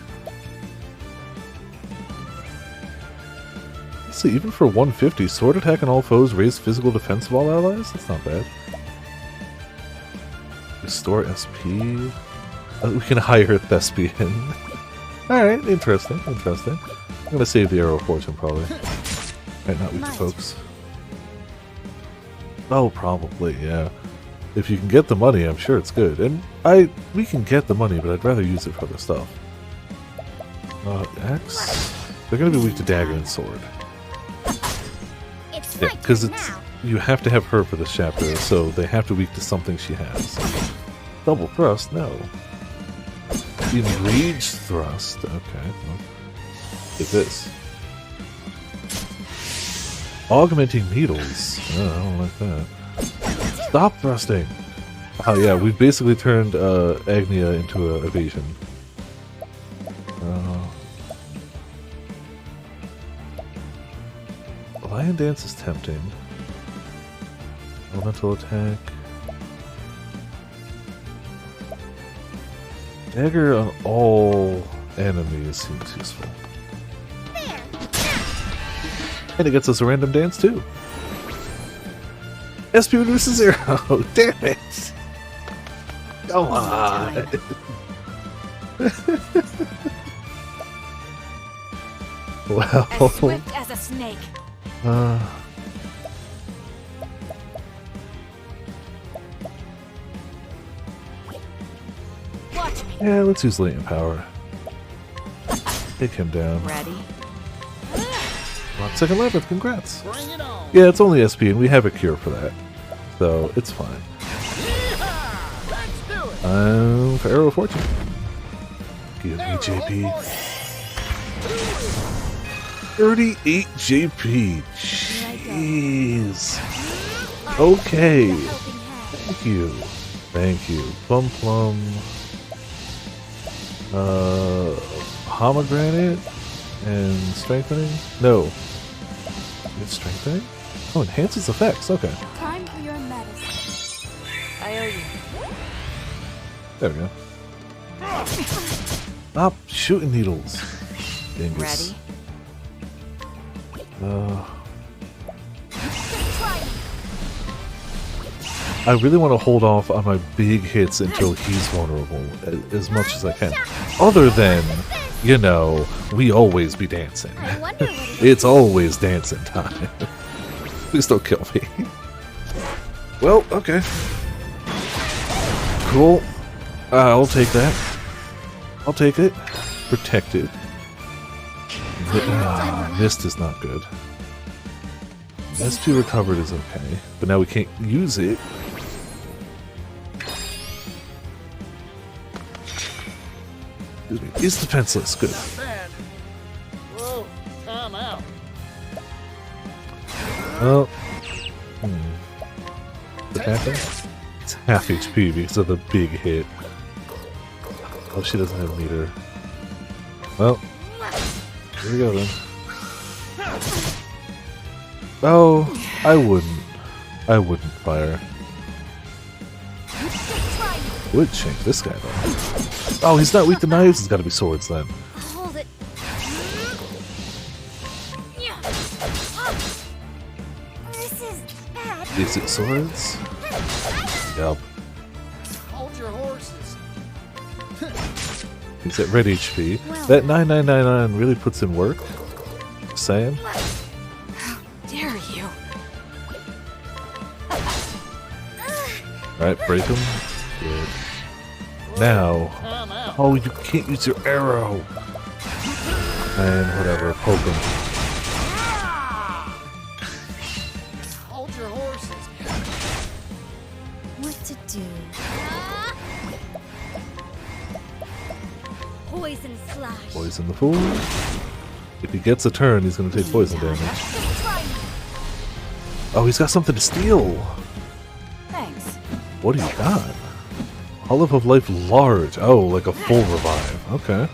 Let's see, even for 150, sword attack on all foes, raise physical defense of all allies? That's not bad. Restore SP. We can hire a thespian. Alright, interesting, interesting. I'm gonna save the arrow of fortune, probably. Right, not weak to folks. Oh, probably, yeah. If you can get the money, I'm sure it's good. And we can get the money, but I'd rather use it for other stuff. Axe? They're gonna be weak to dagger and sword. It's Yeah, my because turn it's now. you have to have her for this chapter, so they have to weak to something she has. Double thrust? No. Enraged thrust. Okay. Well, get this. Augmenting needles. Oh, I don't like that. Stop thrusting. Oh yeah, we've basically turned Agnia into an evasion. Lion Dance is tempting. Elemental attack. Dagger on all enemies seems useful. There. And it gets us a random dance too. SP reduces 0. Damn it! Come on. As swift as a snake. Watch me. Yeah, let's use latent power. Take him down. Ready? On second level, congrats. Bring it on. Yeah, it's only SP, and we have a cure for that, so it's fine. Yeehaw! Let's do it. For Arrow of Fortune. Give me Arrow of JP. fortune. 38 JP. Jeez. Okay. Helping hand. Thank you. Thank you. Plum Plum. Pomegranate and strengthening? No. It's strengthening? Oh, enhances effects. Okay. Time for your medicine. I owe you. There we go. Stop shooting needles. Dingus. Ready? I really want to hold off on my big hits until he's vulnerable as much as I can. Other than, you know, we always be dancing. I wonder what it It's always dancing time. Please don't kill me. Well, okay. Cool. I'll take that. I'll take it. Protected. Mist is not good. SP recovered is okay, but now we can't use it. Excuse me. It's defenseless. Good. Bad. Whoa, time out. Well, happen? It's half HP because of the big hit. Oh, she doesn't have a meter. Well, here we go then. Oh, I wouldn't fire. Would change this guy though. Oh, he's not weak to knives. It's got to be swords then. Hold it. This is bad. Is it swords? Yup. Hold your horses. He's at red HP. That 9999 really puts in work. Just saying. How dare you? Alright, break him. Good. Now. Oh, you can't use your arrow. And whatever, poke him. Hold your horses. What to do? Poison slash. Poison the fool. If he gets a turn, he's going to take poison damage. Oh, he's got something to steal. Thanks. What do you got? Olive of Life large. Oh, like a full revive. Okay.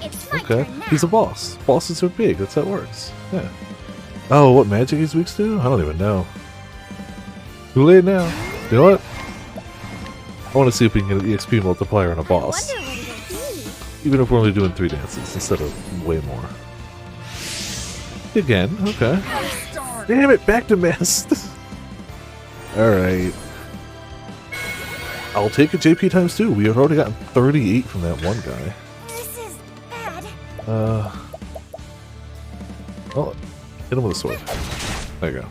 It's my Okay. turn now. He's a boss. Bosses are big. That's how it works. Yeah. Oh, what magic he's weak to? I don't even know. Too late now. You know what? I want to see if we can get an EXP multiplier on a boss. Wonder what it'll be. Even if we're only doing 3 dances instead of way more. Again. Okay. Damn it. Back to mist. Alright. I'll take a JP times 2. We have already gotten 38 from that one guy. This is bad. Oh, hit him with a sword. There you go.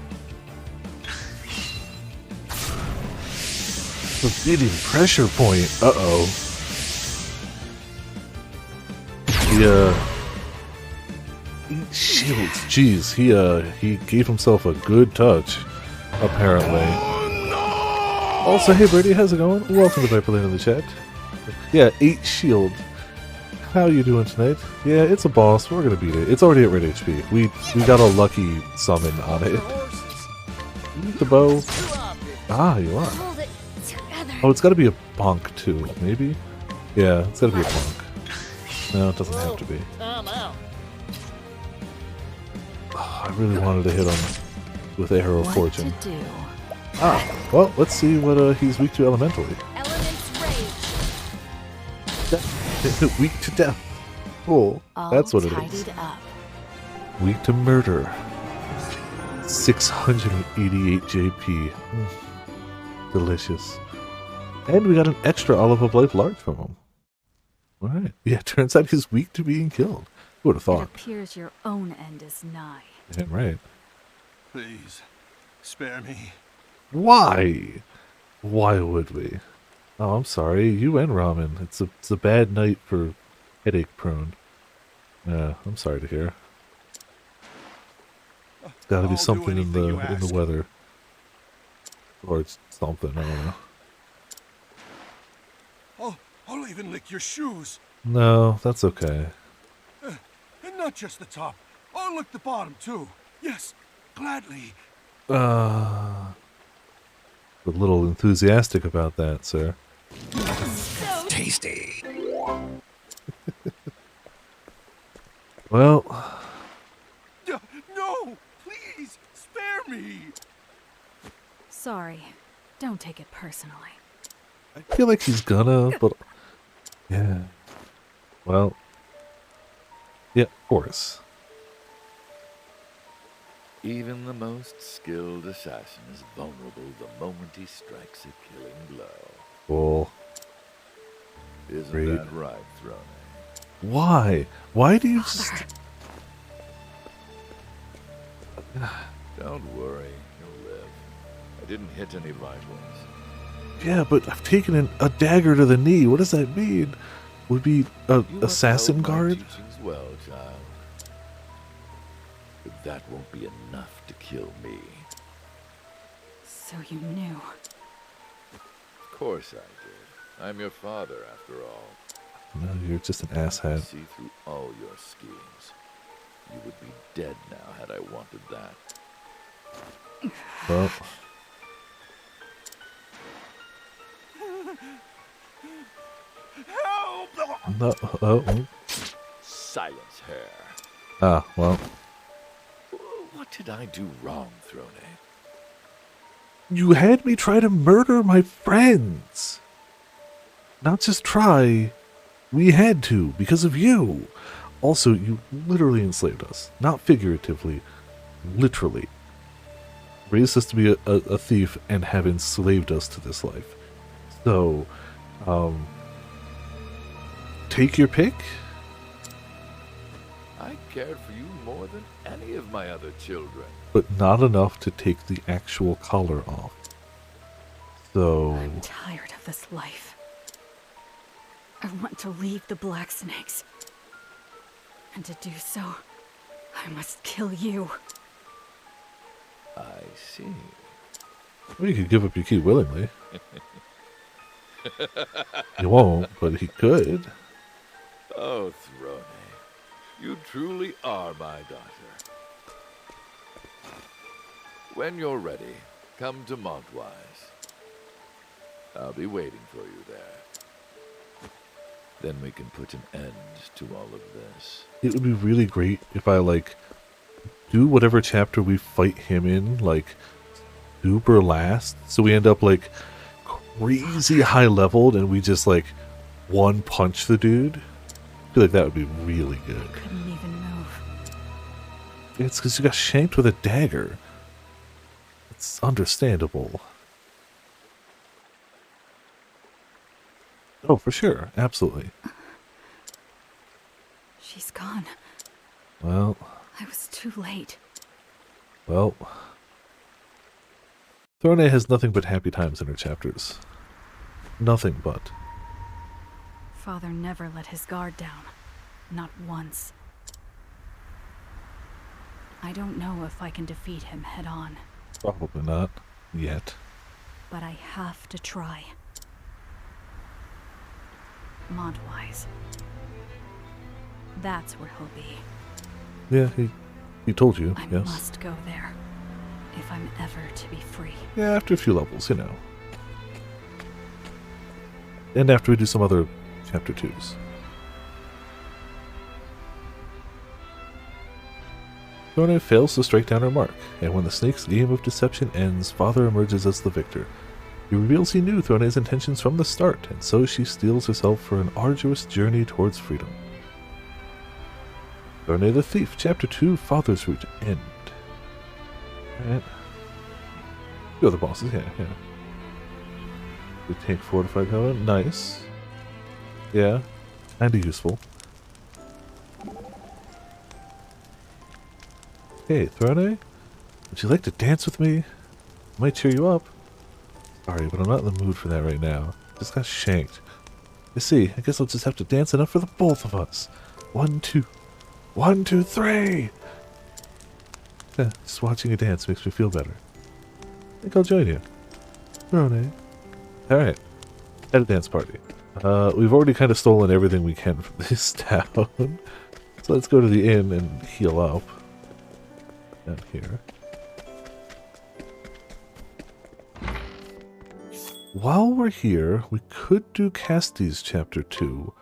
Forbidden pressure point. Uh-oh. Eat shields. Jeez, he gave himself a good touch, apparently. Also, hey Brady, how's it going? Welcome to Viperland in the chat. Yeah, 8 shield. How you doing tonight? Yeah, it's a boss. We're gonna beat it. It's already at red HP. We got a lucky summon on it. The bow. Ah, you are. Hold it together. Oh, it's got to be a bonk too, maybe. Yeah, it's got to be a bonk. No, it doesn't have to be. I'm out. Oh, I really wanted to hit him with Arrow of What Fortune. to do? Ah, well, let's see what he's weak to elementally. Elements rage. Weak to death. Cool. All That's what it is. tidied up. Weak to murder. 688 JP. Delicious. And we got an extra Olive of Life large from him. Alright. Yeah, turns out he's weak to being killed. Who would have It thought? appears your own end is nigh. Yeah, right. Please, spare me. Why? Why would we? Oh, I'm sorry. You and Ramen. It's a bad night for headache prone. Yeah, I'm sorry to hear. It's got to be I'll do something in anything you the ask. weather, or it's something. I don't know. I'll even lick your shoes. No, that's okay. And not just the top. I'll lick the bottom too. Yes, gladly. A little enthusiastic about that, sir. Tasty. Well, No, please, spare me. Sorry. Don't take it personally. I feel like he's gonna, but yeah. Well, yeah, of course. Even the most skilled assassin is vulnerable the moment he strikes a killing blow. Cool. Isn't Great. that right, Throne? Why? Why do you? Don't worry, you'll live. I didn't hit any vitals. Yeah, but I've taken a dagger to the knee. What does that mean? Would be a You assassin upheld my guard? teachings well, child. But that won't be enough to kill me. So you knew. Of course I did. I'm your father, after all. No, you're just an I asshat. see through all your schemes. You would be dead now had I wanted that. Well, Help! No. Oh. Silence her. Ah, well. What did I do wrong, Throne? You had me try to murder my friends. Not just try. We had to, because of you. Also, you literally enslaved us. Not figuratively. Literally. Raised us to be a thief and have enslaved us to this life. So, take your pick. I cared for you more than any of my other children. But not enough to take the actual collar off. So... I'm tired of this life. I want to leave the Black Snakes. And to do so, I must kill you. I see. Well, you could give up your key willingly. You won't, but he could. Oh, Throne, you truly are my daughter. When you're ready, come to Montwise. I'll be waiting for you there. Then we can put an end to all of this. It would be really great if I, like, do whatever chapter we fight him in, like, super last. So we end up, like, crazy high leveled and we just, like, one punch the dude. I feel like that would be really good. Couldn't even move. It's because you got shanked with a dagger. It's understandable. Oh, for sure. Absolutely. She's gone. Well... I was too late. Well... Throne has nothing but happy times in her chapters. Nothing but. Father never let his guard down. Not once. I don't know if I can defeat him head on. Probably not. Yet. But I have to try. Montwise. That's where he'll be. Yeah, he told you, I yes. must go there. If I'm ever to be free. Yeah, after a few levels, you know. And after we do some other chapter 2s. Throne fails to strike down her mark, and when the snake's game of deception ends, Father emerges as the victor. He reveals he knew Throne's intentions from the start, and so she steels herself for an arduous journey towards freedom. Throne the Thief, Chapter 2, Father's Route, End. Alright. The other bosses, yeah. We take fortified cover, nice. Yeah, kinda useful. Hey, Throne, would you like to dance with me? Might cheer you up. Sorry, but I'm not in the mood for that right now. Just got shanked. You see, I guess I'll just have to dance enough for the both of us. 1, 2. 1, 2, 3! Yeah, just watching you dance makes me feel better. I think I'll join you. Throne. Alright. At a dance party. We've already kind of stolen everything we can from this town. So let's go to the inn and heal up. Down here. While we're here, we could do Casti's Chapter 2.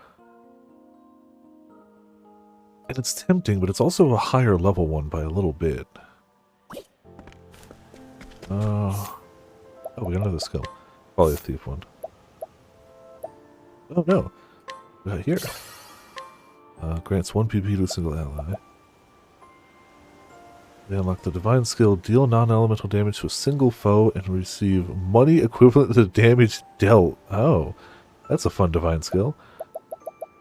And it's tempting, but it's also a higher level one by a little bit. Oh, we got another skill. Probably a thief one. Oh no. We got here. Grants 1 PP to a single ally. They unlock the divine skill, deal non-elemental damage to a single foe, and receive money equivalent to the damage dealt. Oh, that's a fun divine skill.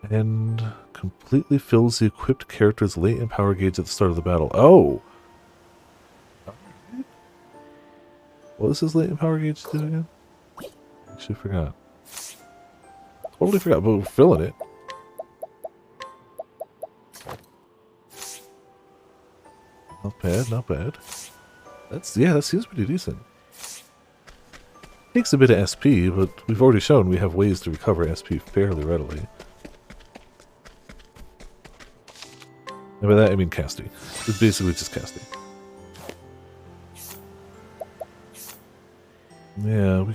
And completely fills the equipped character's latent power gauge at the start of the battle. Oh! What does his latent power gauge do again? Actually forgot. Totally forgot, but we're filling it. Not bad, not bad. That seems pretty decent. Takes a bit of SP, but we've already shown we have ways to recover SP fairly readily. And by that I mean casting. It's basically just casting. Yeah,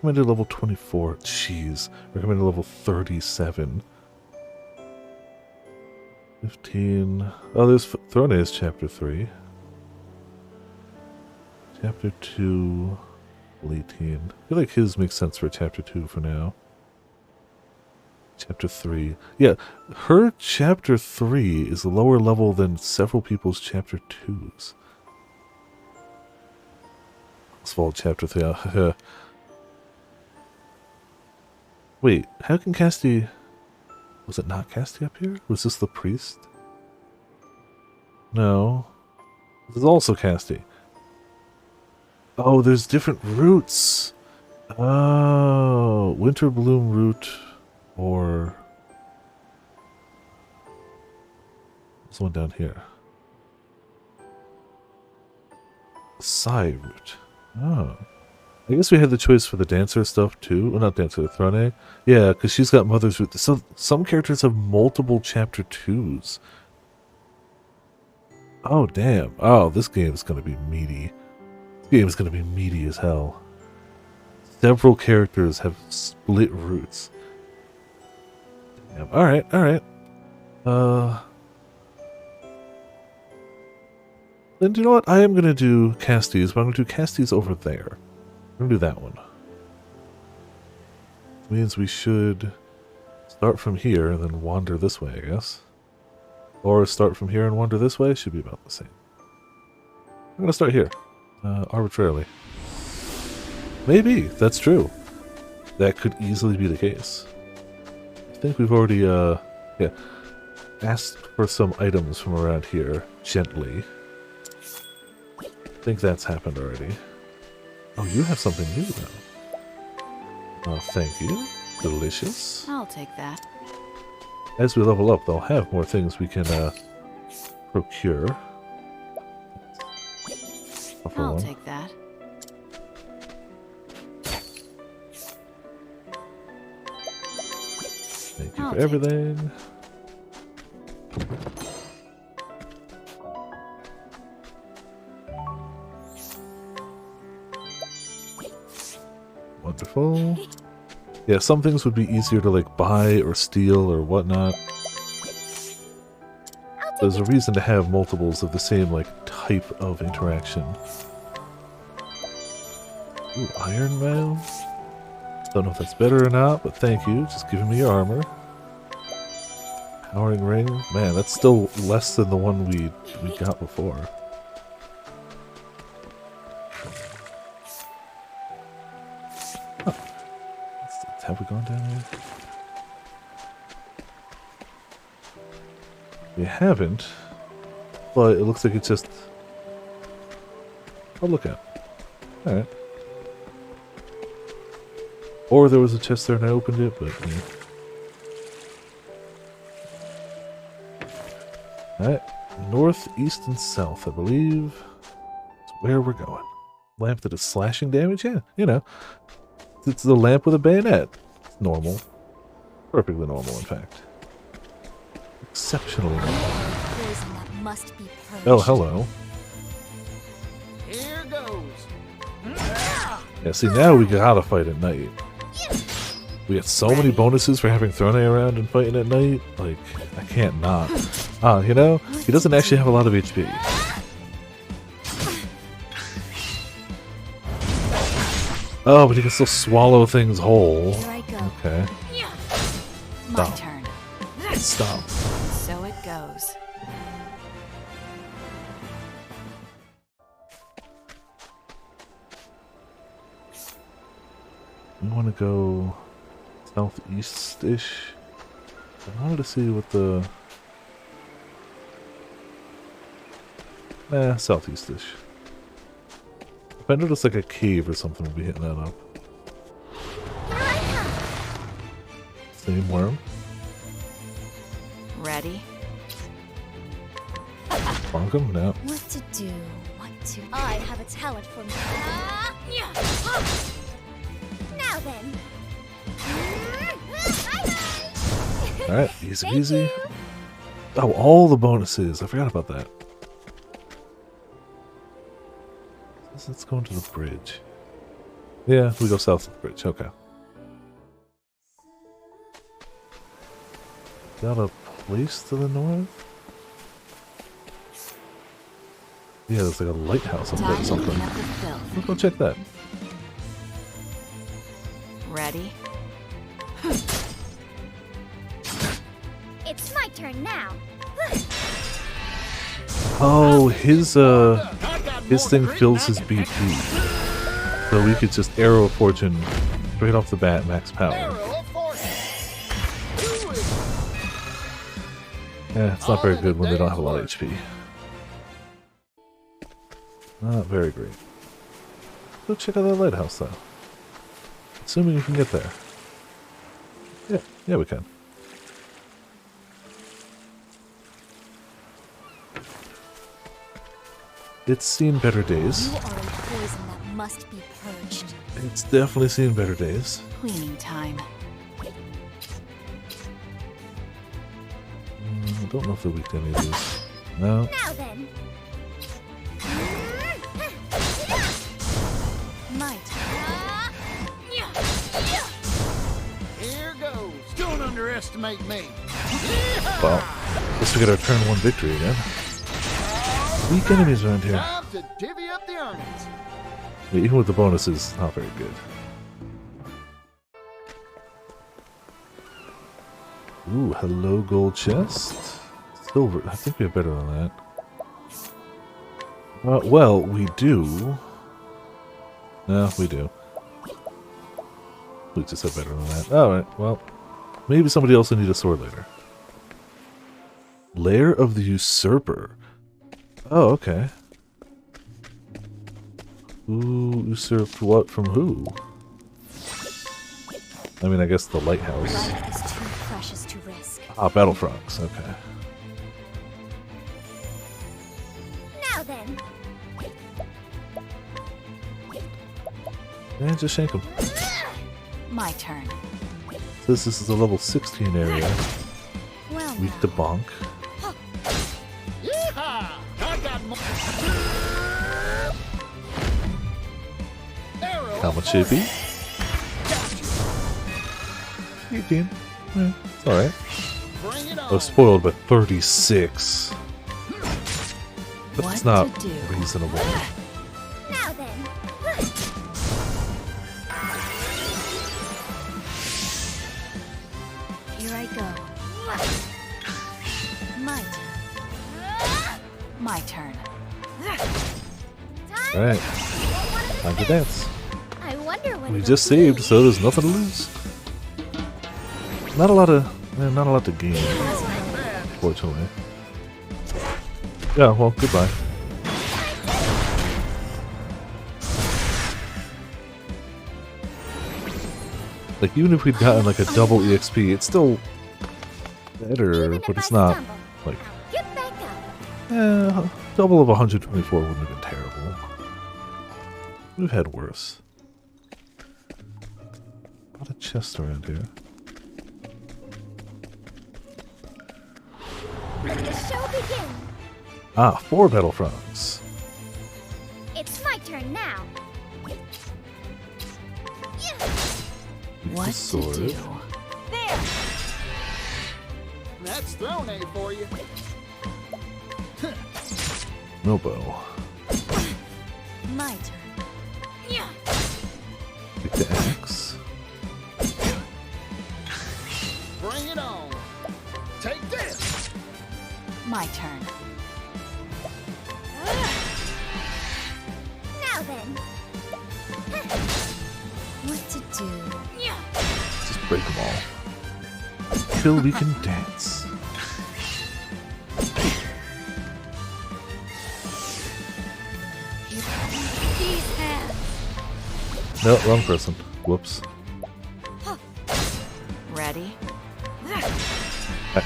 recommended level 24. Jeez. Recommended level 37. 15. Oh, there's Throne's chapter 3. Chapter 2. 18. I feel like his makes sense for chapter 2 for now. Chapter 3. Yeah, her chapter 3 is lower level than several people's chapter 2s. Oswald chapter 3. Wait, how can Casti... Was it not Casti up here? Was this the priest? No. This is also Casti. Oh, there's different routes. Oh, Winter Bloom route or... There's one down here. Side route. Oh. I guess we had the choice for the dancer stuff too. Well, not dancer, Throne. Yeah, because she's got Mother's route. So some characters have multiple chapter 2s. Oh, damn. Oh, this game is going to be meaty. This game is going to be meaty as hell. Several characters have split routes. Damn. Alright, alright. Then do you know what? I am going to do Casti's, but I'm going to do Casti's over there. I'm going to do that one. Which means we should start from here and then wander this way, I guess. Or start from here and wander this way. Should be about the same. I'm going to start here. Arbitrarily. Maybe. That's true. That could easily be the case. I think we've already, yeah, asked for some items from around here. Gently. I think that's happened already. Oh, you have something new, though. Oh, thank you. Delicious. I'll take that. As we level up, they'll have more things we can, procure. I'll take that. Thank you for everything. Wonderful. Yeah, some things would be easier to like buy or steal or whatnot. There's a reason to have multiples of the same like type of interaction. Ooh, iron mail. Don't know if that's better or not, but thank you. Just giving me your armor. Powering ring. Man, that's still less than the one we got before. Have we gone down here? We haven't, but it looks like it's just... I'll look at. Alright. Or there was a chest there and I opened it, but... Yeah. Alright. North, east, and south, I believe. That's where we're going. Lamp that is slashing damage? Yeah, you know. It's the lamp with a bayonet. It's normal. Perfectly normal, in fact. Exceptionally normal. Poison that must be purged. Oh, hello. Here goes. Yeah, see, now we gotta fight at night. We get so many bonuses for having Throne around and fighting at night. Like, I can't not. You know, he doesn't actually have a lot of HP. Oh, but he can still swallow things whole. Here I go. Okay. My Stop. turn. Stop. So it goes. We want to go southeast-ish. I wanted to see what the... southeast-ish. If I notice like a cave or something, we'll be hitting that up. Same worm. Ready? Bonk him? No. What to do? What to... I have a talent for... Now then. Alright, easy Thank peasy. you. Oh, all the bonuses. I forgot about that. Let's go into the bridge. Yeah, we go south of the bridge. Okay. Got a place to the north? Yeah, there's like a lighthouse up there or Time to something. clean up the filth. We'll go check that. Ready? It's my turn now. Oh, his thing fills his BP. So we could just arrow of fortune straight off the bat, max power. Arrow of fortune. Do it. Yeah, it's not very good when they don't have a lot of HP. Not very great. Go check out that lighthouse though. Assuming you can get there. Yeah, we can. It's seen better days. You are a poison that must be purged. It's definitely seen better days. Cleaning time. I don't know if they're weak to any of these. No. Now then. My Here goes. Don't underestimate me. Well, guess we got our turn one victory again. Weak enemies around here. Time to divvy up the earnings. Yeah, even with the bonuses, not very good. Ooh, hello gold chest. Silver, I think we have better than that. Well, we do. No, we do. We just have better than that. Alright, well, maybe somebody else will need a sword later. Lair of the Usurper. Oh, okay. Who usurped what from who? I mean, I guess the lighthouse. life is too precious to risk. Ah, battle frogs. Okay. Now then. And just shank him. My turn. This is the level 16 area. Well, Weak to bonk. Yeehaw! I got more. Arrow How of much fortune. AP? 18. Yeah, it's alright. Bring it on. I was spoiled by 36. That's What not to do? reasonable. now then. Here I go. My turn. My turn. Alright. Time to dance. I wonder when We it'll just be. saved, so there's nothing to lose. Not a lot to gain, fortunately. Yeah, well, goodbye. Like, even if we'd gotten like a double EXP, it's still better, Even but if it's I not stumble, like, I'll get back up. double of 124 wouldn't have been terrible. We've had worse. A lot of chests around here. Let the show begin. Ah, 4 battle frogs. It's my turn now. Use What the to sword. do? There. That's thrown A for you. No bow. My turn. Take the axe. Bring it on. Take this. My turn. Now then. What to do? Just break them all. Till we can dance. These hands. No, wrong person. Whoops. Ready?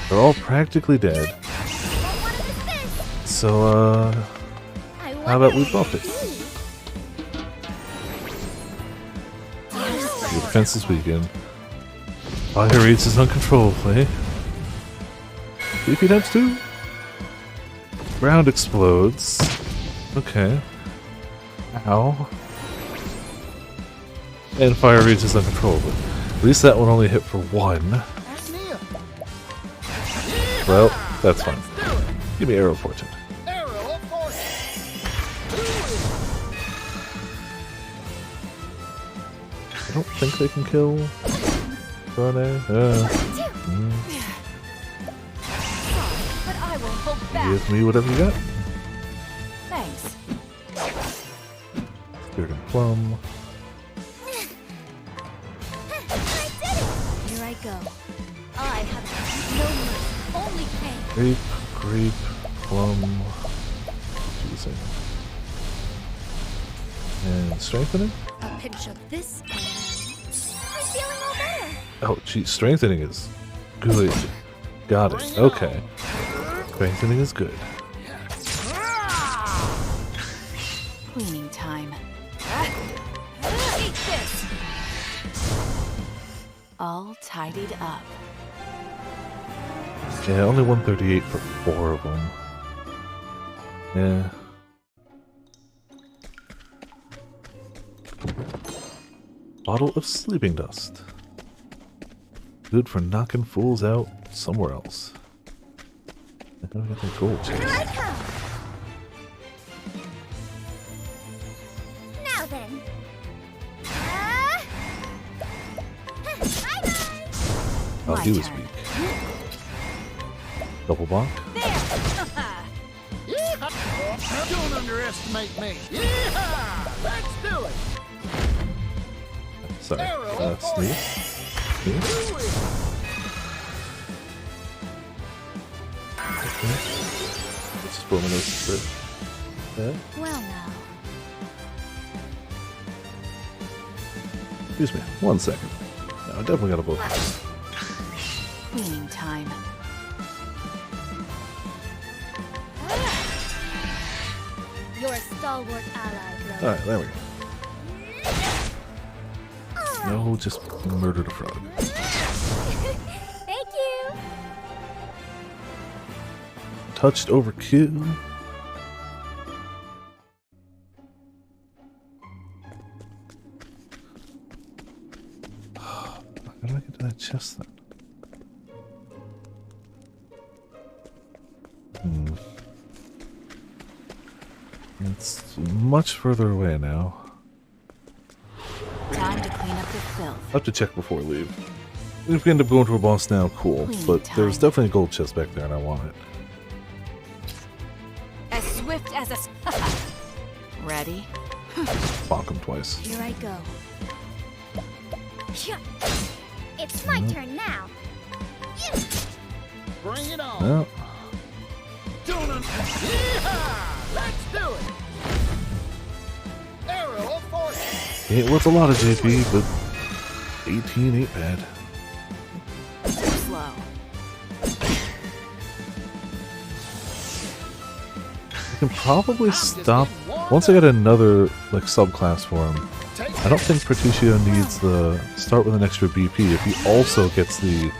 They're all practically dead. What is this? So, I how about we wonder buff it? Your defenses weaken. Fire rages uncontrollably. BP times 2. Ground explodes. Okay. Ow. And fire rage is uncontrollable. At least that one only hit for 1. That's Nia. Well, that's fine. Give me arrow fortune. Arrow of fortune. I don't think they can kill Rane. But I will hold back. Give me whatever you got. Thanks. Spirit and Plum. Here I go. I have no mercy, only pain. Grape, Plum. Confusing. And strengthening? A pinch of this and I'm feeling all better. Oh, gee, strengthening is good. Got it. Okay. Strengthening is good. Cleaning time. Eat this. All tidied up. Yeah, only 138 for 4 of them. Yeah. Bottle of sleeping dust. Good for knocking fools out somewhere else. I gotta get that gold Here chest. I come. Now then. Bye-bye. Oh, My he was turn. weak. Double block. Don't underestimate me. Yeehaw! Let's do it. Sorry. Sneeze. Sneeze. Let's just put him in this for that. Well now. Excuse me. 1 second. No, I definitely got a book. Cleaning time. You're a stalwart ally, bro. Alright, there we go. No, just murdered a frog. Thank you. Touched overkill. How did I get to that chest then? It's much further away now. Time to clean up the filth. I'll have to check before we leave. If we end up going to a boss now, cool. Cleaning But there's time. definitely a gold chest back there and I want it. As swift as a... Ready? Bonk him twice. Here I go. It's my turn now. Bring it on. Well, Yeehaw! Let's do it. Arrow of fortune. ain't worth a lot of JP, but 18 ain't bad. Too slow. I can probably stop once I get another like subclass for him. I don't think Pertuccio needs the start with an extra BP if he also gets the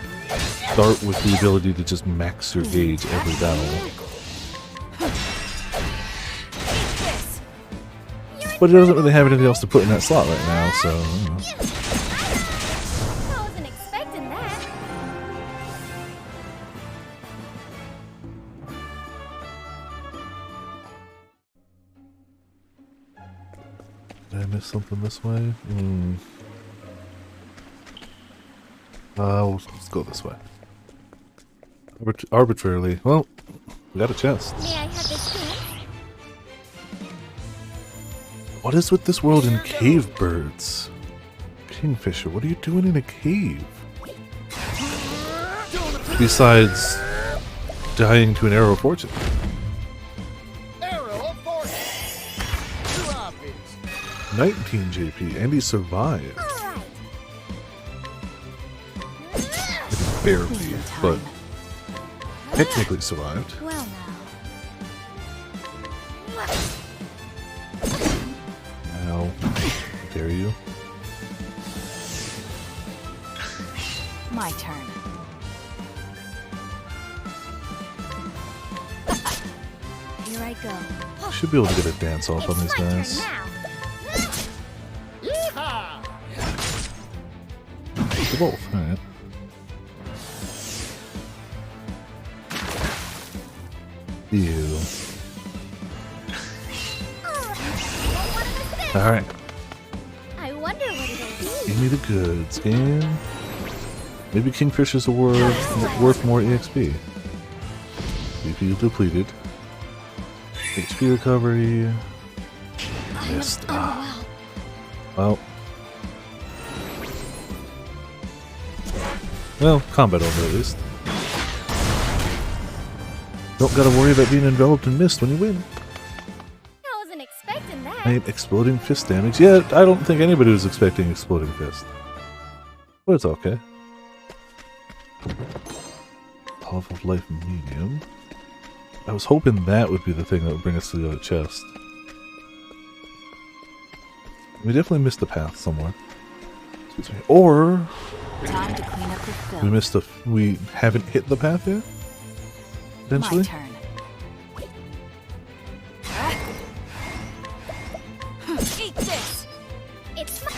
start with the ability to just max your gauge every battle. But he doesn't really have anything else to put in that slot right now, so. I wasn't expecting that. Did I miss something this way? Let's go this way. Arbitrarily. Well, we got a chest. May I have this too? What is with this world and cave birds? Kingfisher, what are you doing in a cave? Besides dying to an arrow of fortune. Arrow of fortune. Too obvious. 19 JP, and he survived. Alright. Barely, Cleaning but time. technically survived. Well now. Now, dare you? My turn. Here I go. Should be able to get a dance off on It's these my guys. turn now. Yeehaw! both. Alright. Ew. Alright. I wonder what it'll be. Give me the goods, game. Maybe Kingfishers are worth more EXP. BP depleted. HP recovery. Missed. Ah. Well, combat over at least. Don't gotta worry about being enveloped in mist when you win. I wasn't expecting that. I ain't exploding fist damage. Yeah, I don't think anybody was expecting exploding fist. But it's okay. Half of life medium. I was hoping that would be the thing that would bring us to the other chest. We definitely missed the path somewhere. Excuse me. Or Time to clean up the filth. we haven't hit the path yet? Potentially? My turn. Eat this. It's my.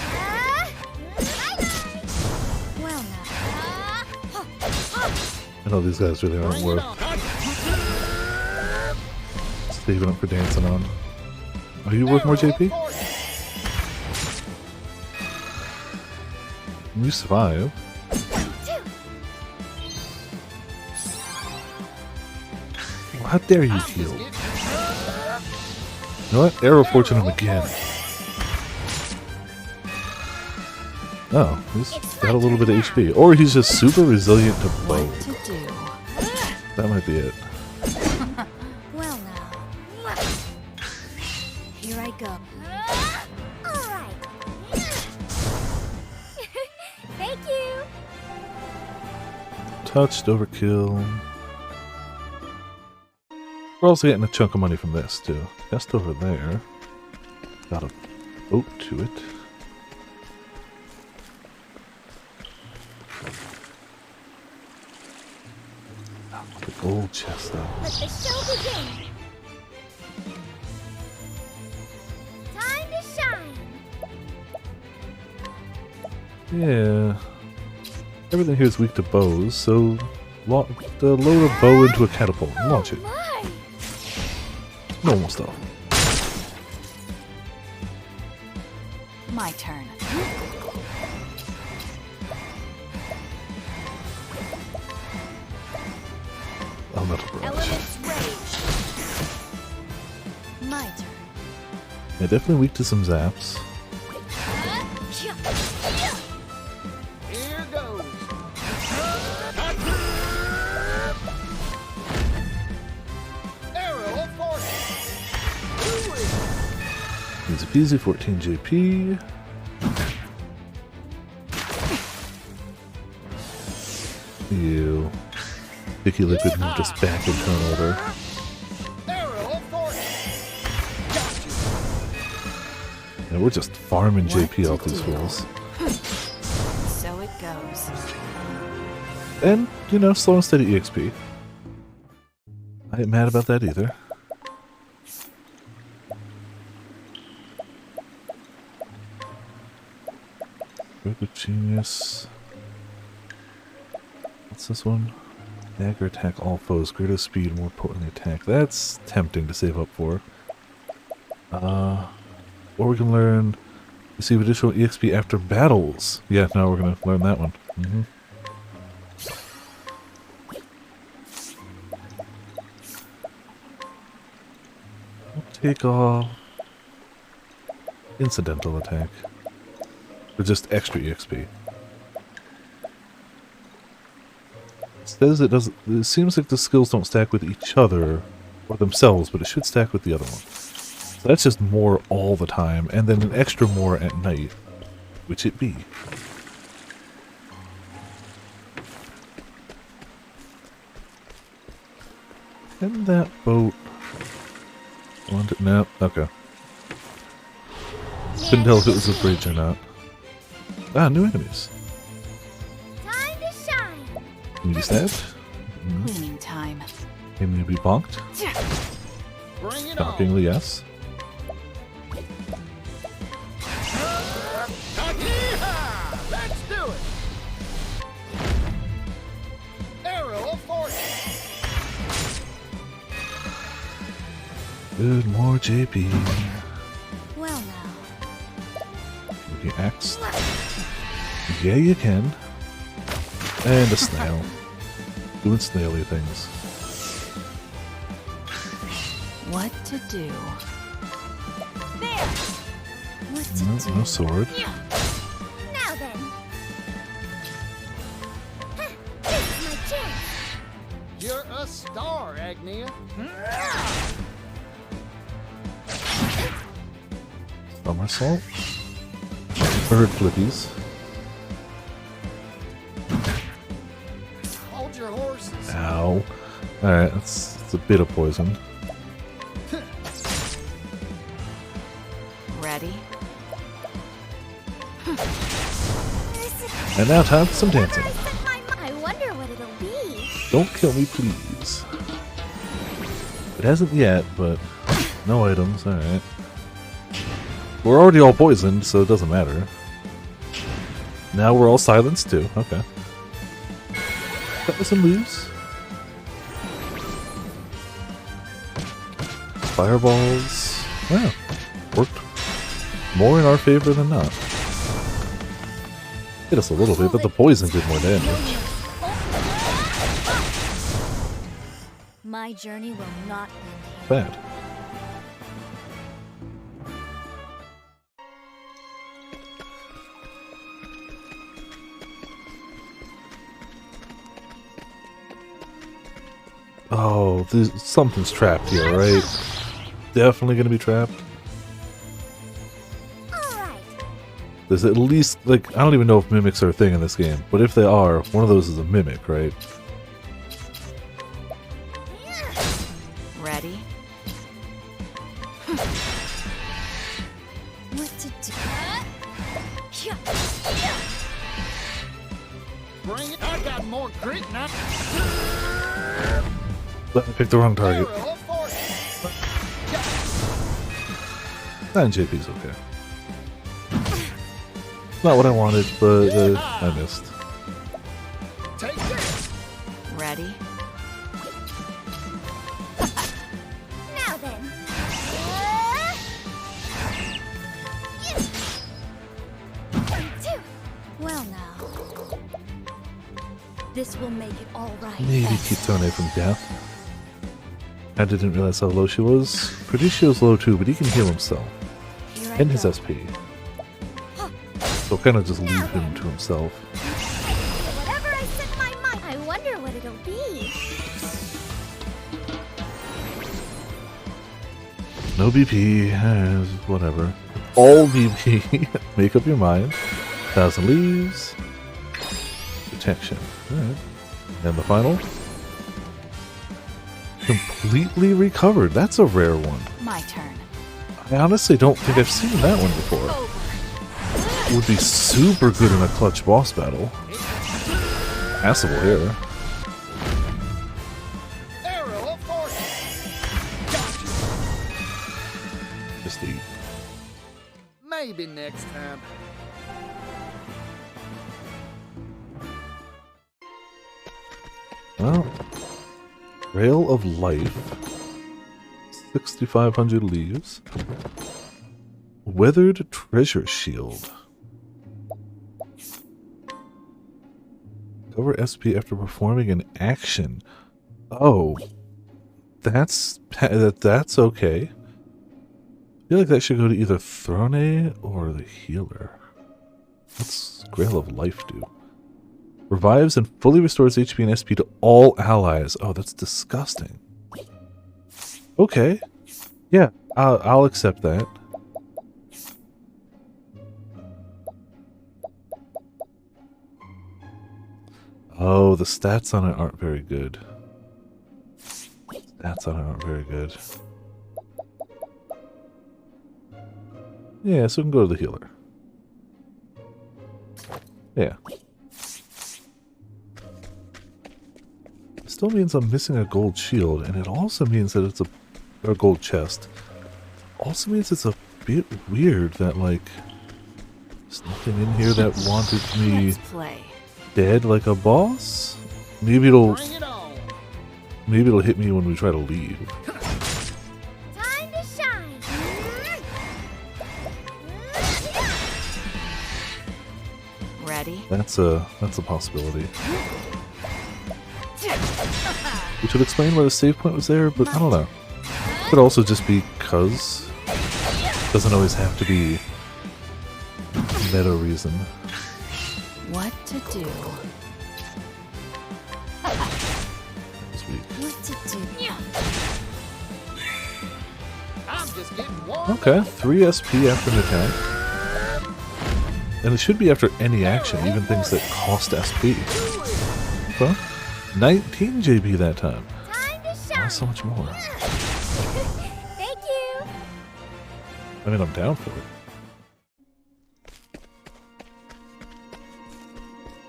Well, now. I know these guys really aren't worth saving up for dancing on. Are you worth more JP? You survive. How dare you heal? You know what? Arrow Fortune him again. Oh, he's got a little bit of HP. Or he's just super resilient to bow. What to do? That might be it. Well, now. Here I go. Alright. Thank you. Touched, overkill. We're also getting a chunk of money from this, too. Just over there. Got a boat to it. The gold chest, though. Let the show begin. Time to shine. Yeah. Everything here is weak to bows, so load a bow into a catapult and launch it. My. Normal stuff. My turn. Elemental Barrage. Elements rage. My turn. Yeah, definitely weak to some zaps. Here goes. Arrow of fortune. Easy peasy, 14 JP. Ew. Sticky liquid moved us back in turn order. Arrow of fortune. Got you. Yeah, we're just farming What JP to off these do? fools. So it goes. And, you know, slow and steady EXP. I ain't mad about that either. Grip of Genius. What's this one? Dagger attack all foes. Greater speed, more potently attack. That's tempting to save up for. Or we can learn receive additional EXP after battles. Yeah, no, we're gonna learn that one. We'll take off incidental attack. Or just extra EXP. It says it doesn't. It seems like the skills don't stack with each other or themselves, but it should stack with the other one. So that's just more all the time, and then an extra more at night, which it be. And that boat. No, okay. Couldn't tell if it was a bridge or not. Ah, new enemies. Time to shine. Can you be stabbed? Cleaning time. Can you be bonked? Bring it on. Shockingly, yes. Yeehaw! Let's do it. Good, more JP. Well now. You can axe. Yeah, you can. And a snail. Doing snaily things. What to do? There. What to do? No sword. Now then. Huh, this is my chance. You're a star, Agnia. Somersault. Bird flippies. Hold your horses. Ow. Alright, that's a bit of poison. Ready? And now time for some dancing. I wonder what it'll be. Don't kill me, please. It hasn't yet, but no items. Alright. We're already all poisoned, so it doesn't matter. Now we're all silenced too. Okay. Cut me some leaves. Fireballs. Wow. Worked more in our favor than not. Hit us a little bit, but the poison did more damage. My journey will not end here. Bad. Oh, something's trapped here, right? Definitely gonna be trapped. Alright. There's at least, like, I don't even know if mimics are a thing in this game, but if they are, one of those is a mimic, right? Ready? What to do? Bring it. I got more grit now. I picked the wrong target. 9 JP's okay. Not what I wanted, but I missed. Take this. Ready? Now then. Well now. This will make it all right. Maybe Kitone from death. I didn't realize how low she was. Perdicio's low too, but he can heal himself. Here I And his go. SP. So kind of just leave him to himself. Whatever I set my mind, I wonder what it'll be. No BP, whatever. All BP. Make up your mind. 1,000 leaves. Protection. Alright. And the final. Completely recovered. That's a rare one. My turn. I honestly don't think I've seen that one before. It would be super good in a clutch boss battle. Passable here. Arrow of fortune. Just eat. Maybe next time. Well, Rail of Life. 6,500 leaves. Weathered Treasure Shield. Cover SP after performing an action. Oh, that's okay. I feel like that should go to either Throne or the healer. What's Grail of Life do? Revives and fully restores HP and SP to all allies. Oh, that's disgusting. Okay. Yeah, I'll accept that. Oh, the stats on it aren't very good. Stats on it aren't very good. Yeah, so we can go to the healer. Yeah. Still means I'm missing a gold shield, and it also means that it's a gold chest. Also means it's a bit weird that, like, there's nothing in here that wanted me Let's play. dead like a boss. Maybe it'll Bring it on. hit me when we try to leave. Time to Ready? That's a possibility. Which would explain why the save point was there, but I don't know. Could also just be cause. Doesn't always have to be meta reason. What to do? Sweet. What to do? I'm just getting warmed Okay, up. 3 SP after an attack. And it should be after any action, even things that cost SP. Okay. 19 JB that time. Time to Oh, shine. so much more. Thank you. I mean, I'm down for it.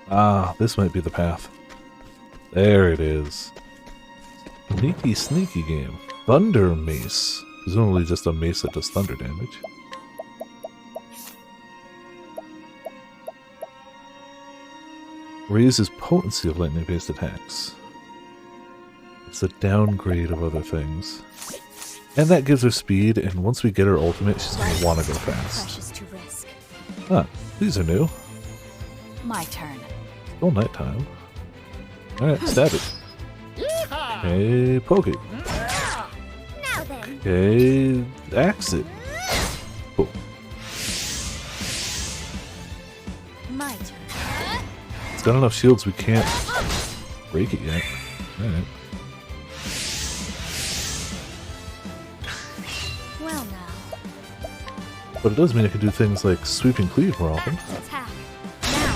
Ah, this might be the path. There it is. Sneaky, sneaky game. Thunder Mace. Presumably just a mace that does thunder damage. Raises potency of lightning-based attacks. It's a downgrade of other things. And that gives her speed, and once we get her ultimate, she's going to want to go fast. Precious to risk. Ah, these are new. My turn. Still nighttime. Alright, stab it. Yeehaw! Okay, poke it. Now then. Okay, axe it. Cool. My turn. It's got enough shields we can't break it yet. Alright. Well now. But it does mean I can do things like sweeping cleave more often. Axe attack. Now.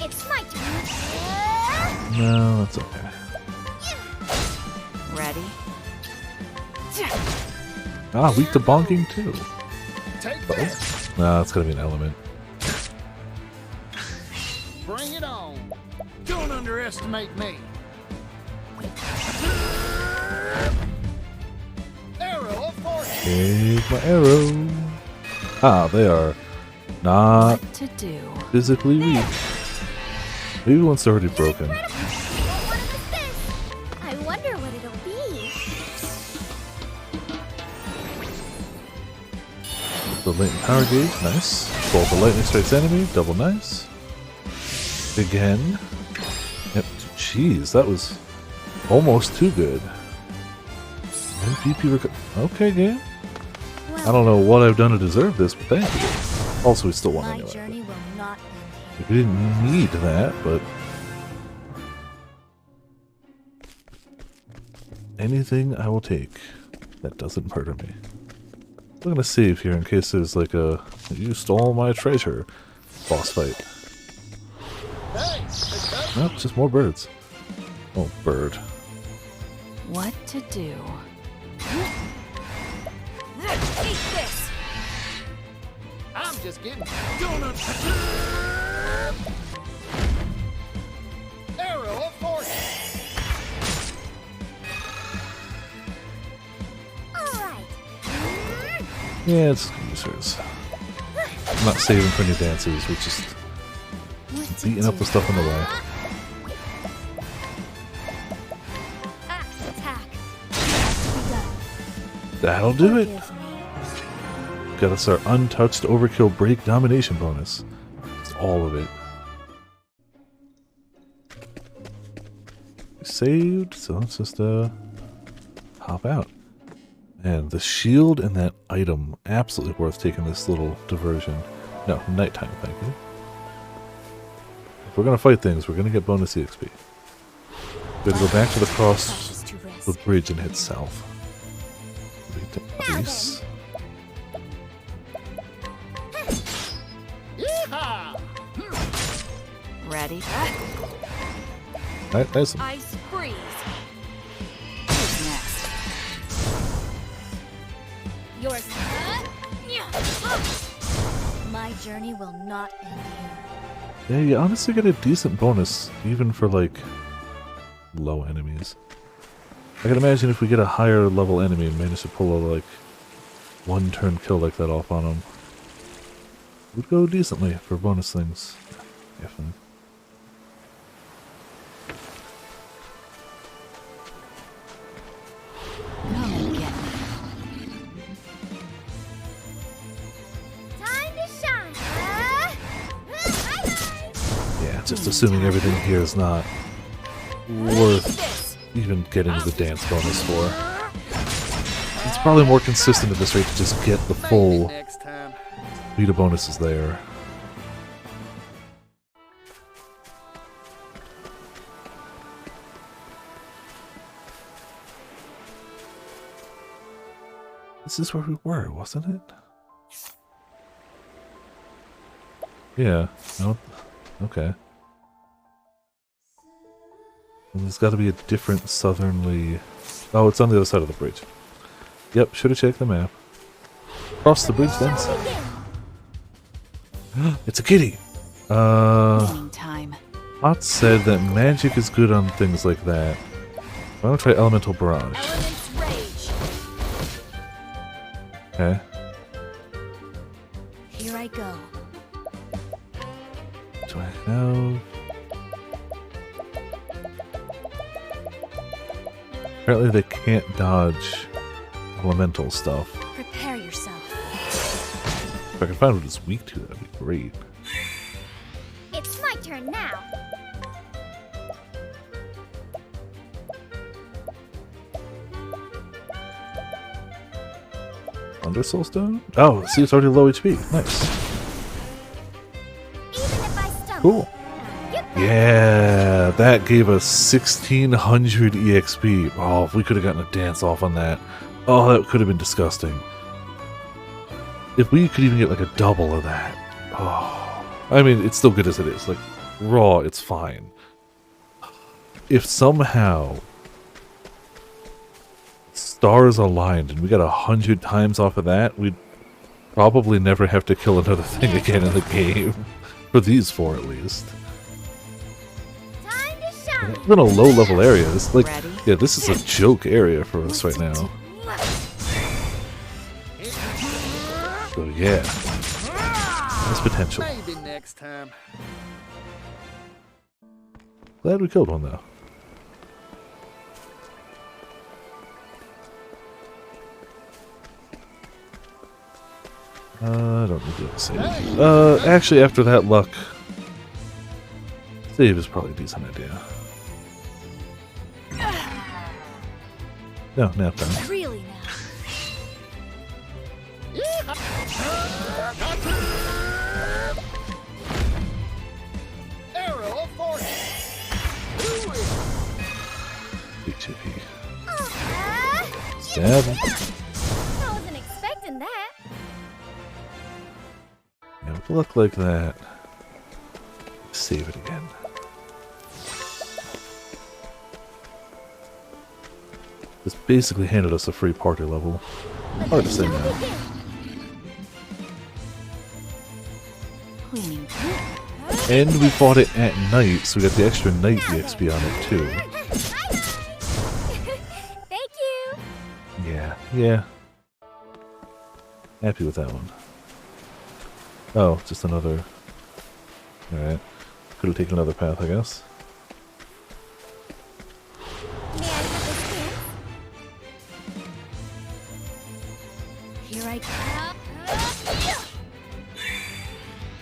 It's my turn. No, that's okay. Ready? Ah, weak to bonking too. Take this. Nah, it's gotta be an element. Bring it on. Don't underestimate me. Arrow of fortune. Take my arrow. Ah, they are not What to do? physically weak. Maybe once they're already broken. What is this? I wonder what it'll be. The latent power gauge, nice. Bolt the lightning strikes enemy, double nice. Again. Yep, jeez, that was almost too good. MVP okay, game. Well, I don't know what I've done to deserve this, but thank you. Also, we still won my anyway. journey will not end here. We didn't need that, but anything I will take that doesn't murder me. I'm gonna save here in case there's like a "you stole my treasure" boss fight. Hey, it does. Nope, just more birds. Oh, bird. What to do? Eat this. I'm just getting donuts. Arrow of fortune. All right. Yeah, it's users. I'm not saving for any dances, we're just What to beating up do? the stuff in the way. Axe attack. That'll do it! Forgive me. Got us our untouched overkill break domination bonus. Just all of it. Saved, so let's just hop out. And the shield and that item, absolutely worth taking this little diversion. No, nighttime, thank you. If we're gonna fight things, we're gonna get bonus EXP. We're gonna go back to the cross Precious to risk. the bridge and hit south. Nice. Yeehaw! Ready? Alright, nice. Ice freeze. Who's next? Yours. My journey will not end here. Yeah, you honestly get a decent bonus, even for like low enemies. I can imagine if we get a higher level enemy and manage to pull a like one turn kill like that off on them, it would go decently for bonus things. Yeah, fine. Come and get me. Time just assuming everything here is not worth even getting the dance bonus for. It's probably more consistent at this rate to just get the full Next time. Vita bonuses there. This is where we were, wasn't it? Yeah. No. Okay. And there's got to be a different southerly... Oh, it's on the other side of the bridge. Yep, should have checked the map. Cross the bridge then. It's a kitty! Time. Ott said that magic is good on things like that. Why don't I try Elemental Barrage? Element's rage. Okay. Here I go. Do I have... Apparently they can't dodge elemental stuff. Prepare yourself. If I can find what it's weak to, that'd be great. It's my turn now. Thunder Soul Stone? Oh, see, it's already low HP. Nice. Even if I stumble. Cool. Yeah, that gave us 1600 EXP. Oh, if we could have gotten a dance off on that. Oh, that could have been disgusting. If we could even get like a double of that. Oh, I mean, it's still good as it is. Like, raw, it's fine. If somehow stars aligned and we got 100 times off of that, we'd probably never have to kill another thing again in the game. For these four, at least. Time to shine. Even a low-level area. It's like, Ready? yeah, this is a joke area for us right now. So yeah, there's potential. Maybe next time. Glad we killed one though. I don't need to save. Actually, after that luck, save is probably a decent idea. No, nap time. Really now. Arrow of fortune. HAP. Uh, Stab. I wasn't expecting that. Yeah, with luck like that, save it again. This basically handed us a free party level. Hard to say now. Cleaning. And we fought it at night, so we got the extra night EXP on it too. Thank you. Yeah. Happy with that one. Oh, just another... Alright. Could have taken another path, I guess. May I have this dance? Here I go.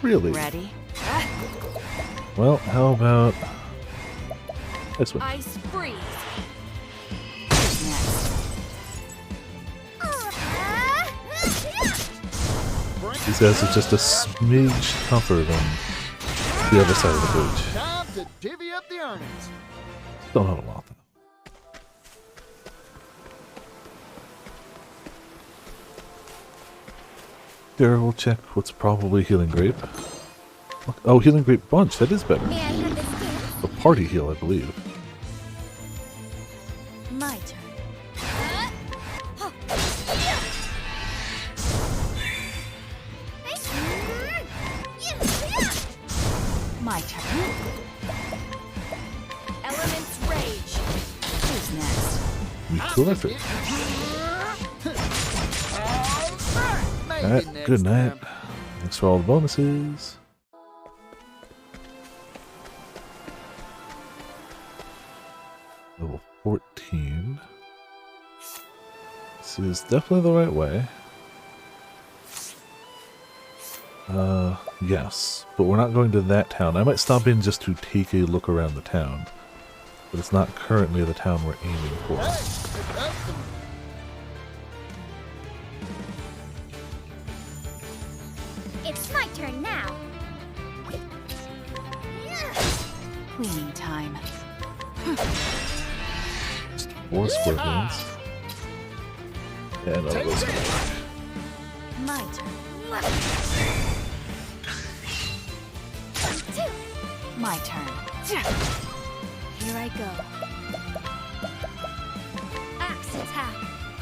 Really? Ready? Well, how about... this one? Ice freeze. Next. These guys are just a smidge tougher than the other side of the bridge. Time to divvy up the earnings. Don't have a lot though. Here, we'll check what's probably Healing Grape. Oh, Healing Grape Bunch, that is better. May I have this dance? The party heal, I believe. My turn. My turn. Element's rage. Who's next? Weak to electric. Maybe Alright, next good night. time. Thanks for all the bonuses. Level 14. This is definitely the right way. Yes, but we're not going to that town. I might stop in just to take a look around the town, but it's not currently the town we're aiming for. It's my turn now. Cleaning time. Just 4 scorpions. And all those. My turn. My turn. Here I go. Axe attack.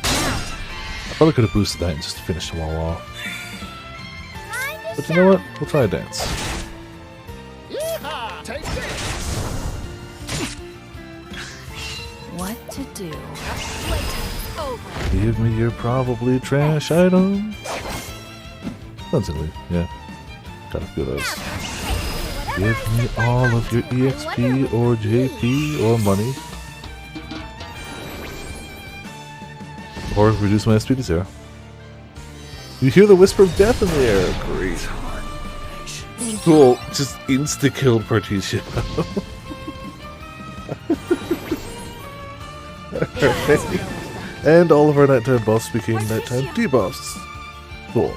I probably could have boosted that and just finished them all off. Time to But you know what? We'll try a dance. Yeehaw! Take this! What to do? Playtime's over. Give me your probably trash item. Constantly, yeah. Got a few of those. Give me all of your EXP or JP or money. Or reduce my SP to 0. You hear the whisper of death in the air. Great. Cool. Just insta-killed Partition. Alright. And all of our nighttime buffs became nighttime debuffs. Cool.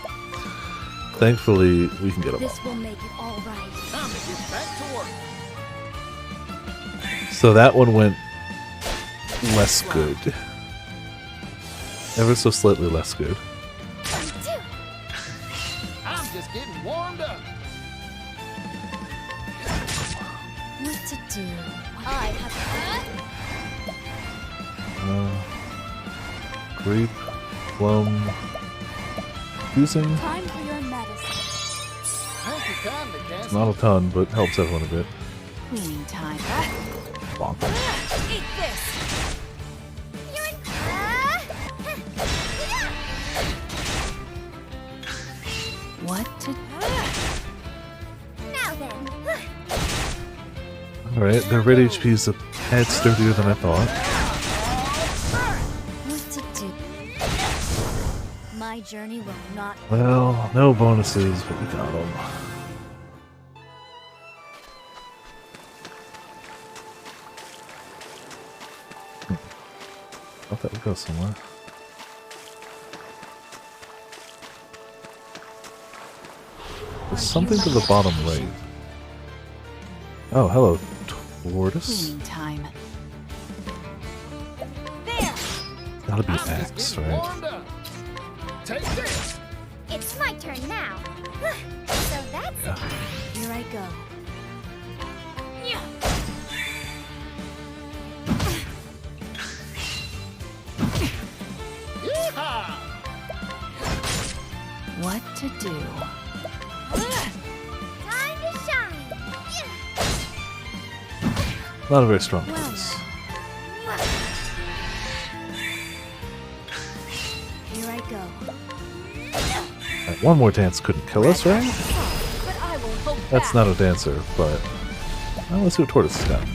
Thankfully, we can get them This up. will make it all right. Time to get back to work. So that one went less good. Ever so slightly less good. I'm just getting warmed up. What to do? I have Grape, plum, using time for your medicine. Thank you kindly, Cassie. not a ton, but helps everyone a bit. Cleaning time. Bonk. Eat this. What to Now then. Alright, their red HP is a tad sturdier than I thought. What to do? My journey will not. Well, no bonuses, but we got them. Thought that would go somewhere. There's something to the bottom right. Oh, hello, tortoise. cleaning time. There. Gotta be I'm just axe, getting right? warmed up. Take this. It's my turn now. So that's Yeah. Here I go. Yeehaw! What to do? Time to shine. Not a very strong Well tortoise. Here I go. Alright, one more dance couldn't kill us, right? But I will hold That's back. not a dancer, but well, let's see what tortoise has got.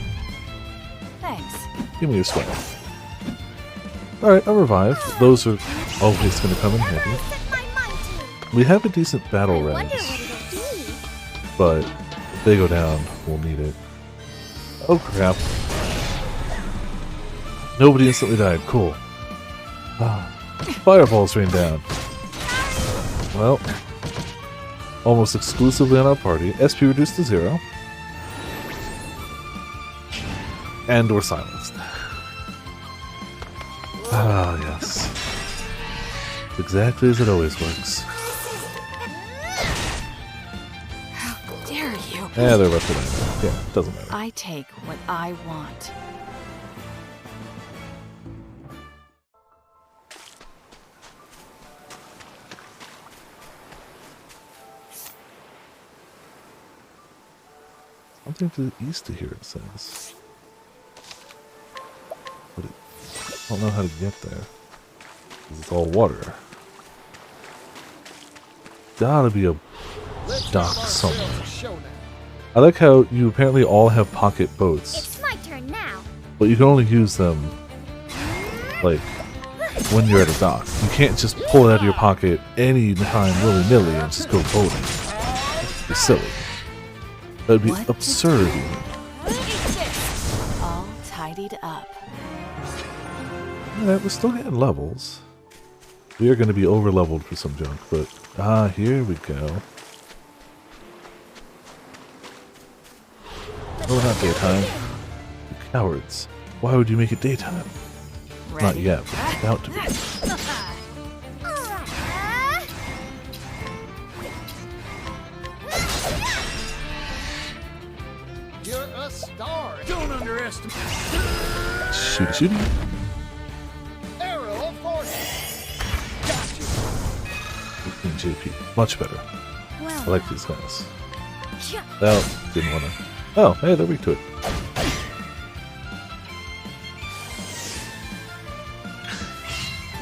Thanks. Give me your swag. Alright, I'll revive. Those are always going to come in handy. Set my mind to. We have a decent battle I wonder range, what it'll be. but if they go down, we'll need it. Oh crap. Nobody instantly died. Cool. Ah, fireballs rain down. Well, almost exclusively on our party. SP reduced to 0. And we're silenced. Ah, yes. It's exactly as it always works. How dare you? Yeah, they're left behind. Yeah, doesn't matter. I take what I want. Something to the east of here, it says. But I don't know how to get there. 'Cause it's all water. Gotta be a Let's dock give ourselves somewhere. a showdown. I like how you apparently all have pocket boats, It's my turn now. but you can only use them, like, when you're at a dock. You can't just pull it out of your pocket any time willy-nilly and just go boating. be silly. That'd be What to absurd. All tidied up. Alright, we're still getting levels. We are going to be over leveled for some junk, but here we go. Oh, not daytime. You cowards. Why would you make it daytime? Not Ready? yet, but it's about to be. You're a star. Don't underestimate. Shoot, shooty. Arrow of fortune. Gotcha. 15 JP. Much better. Well, I like these guys. yeah. Oh, didn't want to. Oh, hey, they're weak to it.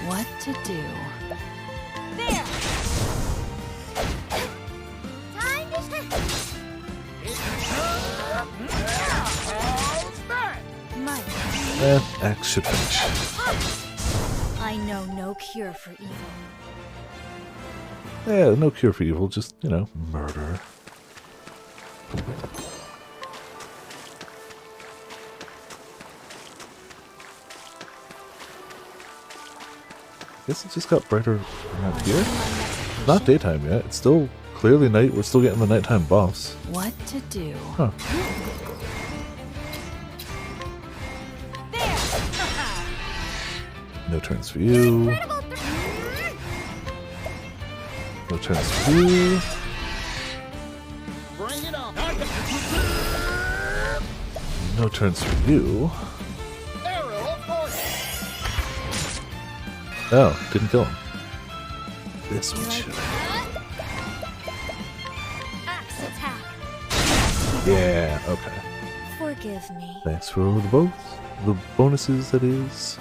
What to do? There. Time to Might. Axe should finish. I know no cure for evil. Yeah, no cure for evil, just, you know, murder. Guess it just got brighter around here. Not daytime yet. It's still clearly night. We're still getting the nighttime buffs. What to do? Huh. No turns for you. No turns for you. Bring it on. No turns for you. Arrow of fortune. Oh, didn't kill him. This one should. Axe attack. Yeah, okay. Forgive me. Thanks for the bonuses, that is.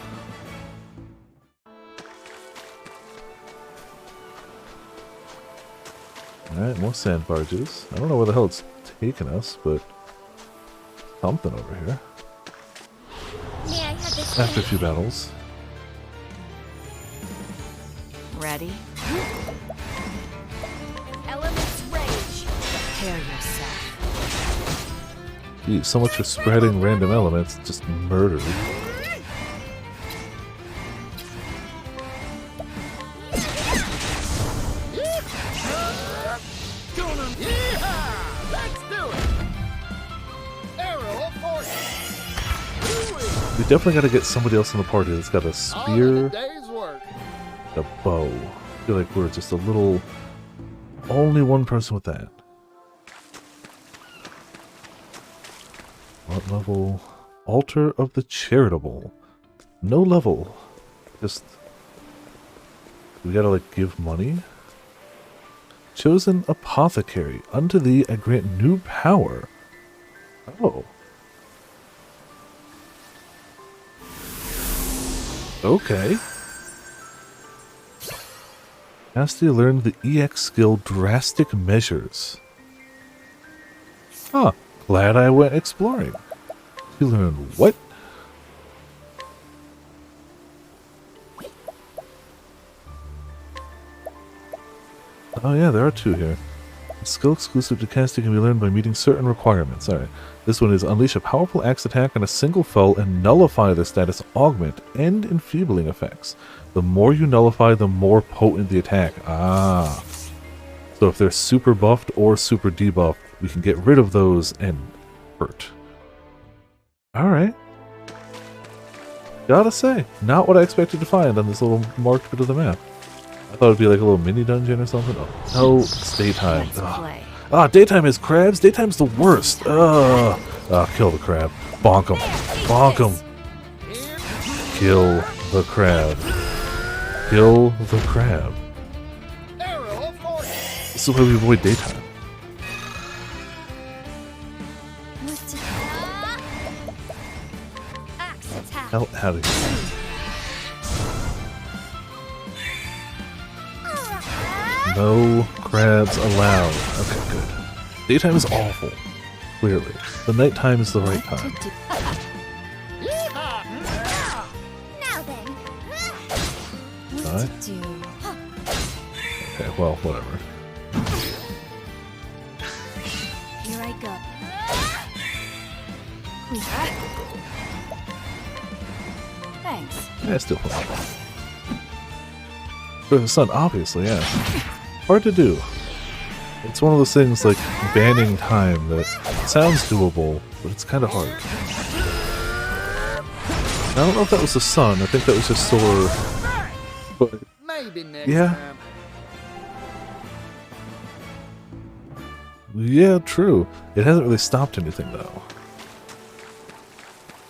Alright, more sand barges. I don't know where the hell it's taking us, but something over here. May I have this? After a few battles. Ready? Element's rage. Prepare yourself. Geez, so much for spreading random elements, just murdered. Let's do it. Arrow of fortune. We definitely gotta get somebody else in the party that's got a All in a spear, day's work. a bow. I feel like we're just a little... Only one person with that. What level? Altar of the Charitable. No level. Just... We gotta, like, give money? Chosen Apothecary. Unto thee I grant new power. Oh. Okay. Nasty learned the EX skill Drastic Measures. Huh. Glad I went exploring. You learned what? Oh yeah, there are two here. A skill exclusive to casting can be learned by meeting certain requirements. Alright. This one is unleash a powerful axe attack on a single foe and nullify the status augment and enfeebling effects. The more you nullify, the more potent the attack. Ah. So if they're super buffed or super debuffed, we can get rid of those and hurt. Alright. Gotta say, not what I expected to find on this little marked bit of the map. I thought it'd be like a little mini dungeon or something. Oh, no, it's daytime. Let's play. Ah, daytime is crabs. Daytime's the worst. Kill the crab. Bonk him. Bonk him. Kill the crab. Kill the crab. Arrow of fortune. This is why we avoid daytime. What to Axe attack. Hell out of here. No crabs allowed. Okay, good. Daytime is awful. Clearly. The nighttime is the right What time. to do? Now then. What Alright. to do? Okay, well, whatever. Here I go. Thanks. Yeah, still fun. For the sun, obviously, yeah. Hard to do. It's one of those things like banning time that sounds doable, but it's kind of hard. I don't know if that was the sun. I think that was just sore. But Maybe next yeah, time. yeah, true. It hasn't really stopped anything though.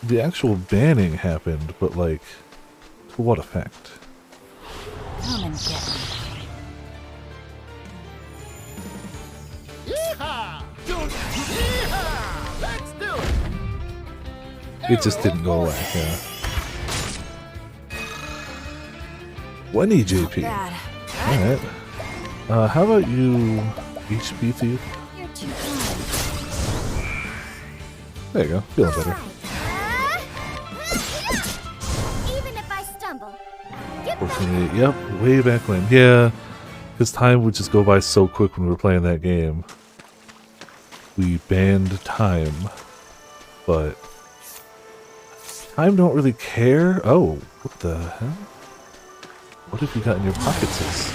The actual banning happened, but like, to what effect? Come and get me. Yeehaw! Yeehaw! Let's do it! It just didn't go away, yeah. 20 JP. Bad. Alright. How about you HP Thief? You're too kind. There you go, feeling better. Even if I stumble, get back. 14, yep, way back when. Yeah, because time would just go by so quick when we were playing that game. We banned time, but time don't really care. Oh, what the hell? What have you got in your pockets?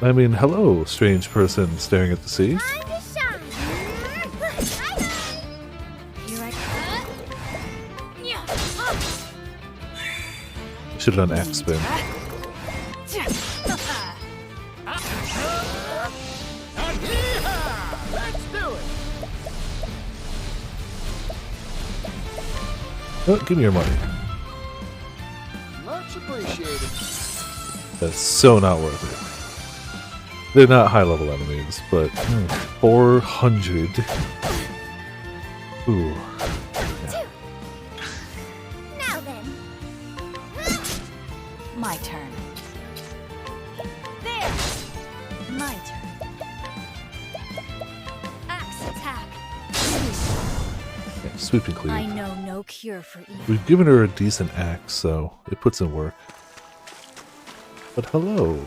I mean, hello, strange person staring at the sea. Time to shine. Here I Should have done axe spin. Yeehaw! Let's do it! Oh, give me your money. Much appreciated. That's so not worth it. They're not high level enemies, but 400. Ooh. Now then. My turn. There. My turn. Axe attack. Yeah, sweeping cleave. I know no cure for evil. We've given her a decent axe, so it puts in work. But hello.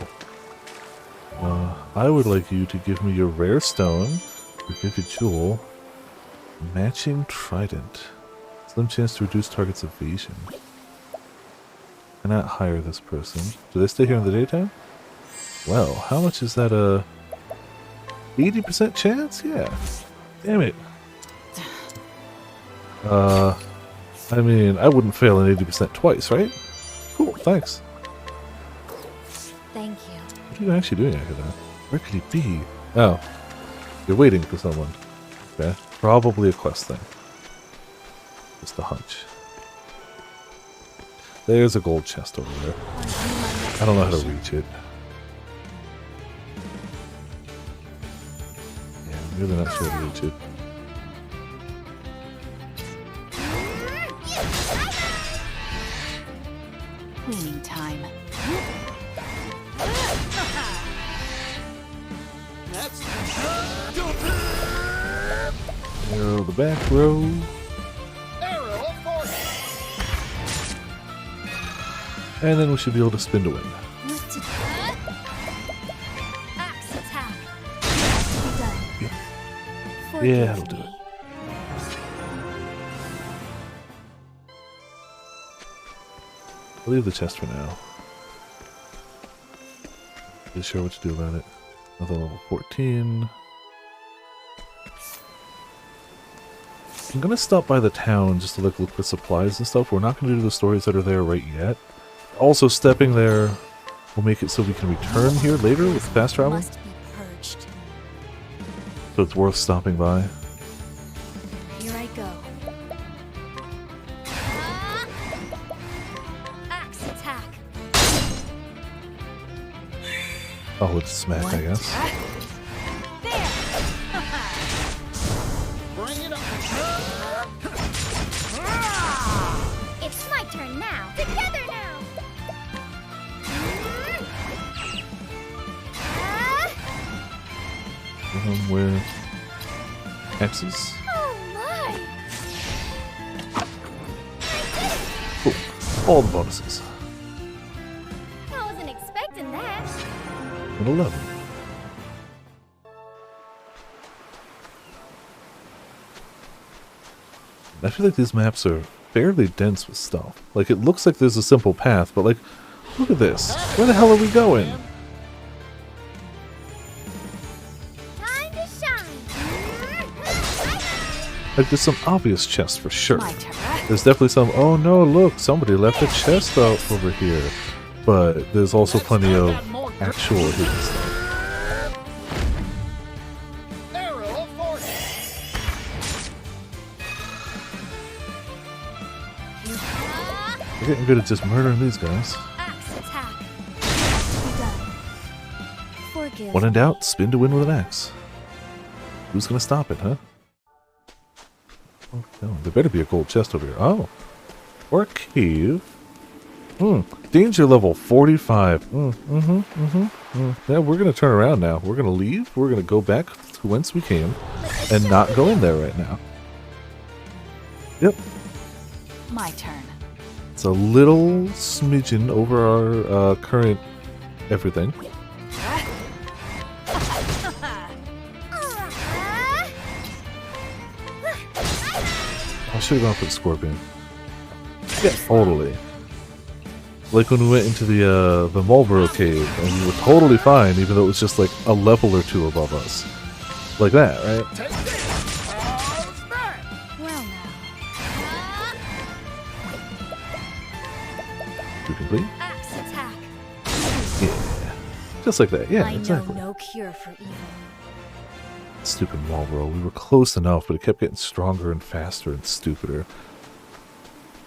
I would like you to give me your rare stone, your vivid jewel, matching trident. Slim chance to reduce target's evasion. Cannot hire this person. Do they stay here in the daytime? Well, how much is that? 80% chance? Yeah. Damn it. I mean, I wouldn't fail an 80% twice, right? Cool, thanks. Thank you. What are you actually doing after that? Where could he be? Oh. You're waiting for someone. Okay. Probably a quest thing. Just a hunch. There's a gold chest over there. I don't know how to reach it. Yeah, I'm really not sure how to reach it. Cleaning time. Arrow the back row. Arrow for And then we should be able to spin to win. What to do? Axe attack. Be done. Yeah, Forgive that'll do me. it. I'll leave the chest for now. Not sure what to do about it. Another level 14. I'm gonna stop by the town just to like look for supplies and stuff. We're not gonna do the stories that are there right yet. Also, stepping there will make it so we can return here later with fast travel. Must be purged. So it's worth stopping by. Here I go. Axe attack. Oh, it's smack, I guess. There. bring it up. It's my turn now. Together now. With axes. Oh my! Cool. All the bonuses. I wasn't expecting that. And 11. I feel like these maps are fairly dense with stuff. Like, it looks like there's a simple path, but like, look at this. Where the hell are we going? Time to shine. Like, there's some obvious chests for sure. My turn. There's definitely some, oh no, look, somebody left a chest out over here. But there's also plenty of actual hidden stuff. Arrow of fortune. We're getting good at just murdering these guys. Axe attack. Be done. Forgive. When in doubt, spin to win with an axe. Who's gonna stop it, huh? Oh, no, there better be a gold chest over here. Oh. Or a cave. Danger level 45. Yeah, we're gonna turn around now. We're gonna leave. We're gonna go back to whence we came and not go in there right now. Yep. My turn. It's a little smidgen over our current everything. I should have gone for the scorpion. Yeah, totally. Like when we went into the Marlboro cave and we were totally fine, even though it was just like a level or two above us. Like that, right? Take this. How's that? Well now. You complete? Axe attack. Yeah. Just like that, yeah, I exactly. know no cure for evil. Stupid Marlboro. We were close enough, but it kept getting stronger and faster and stupider.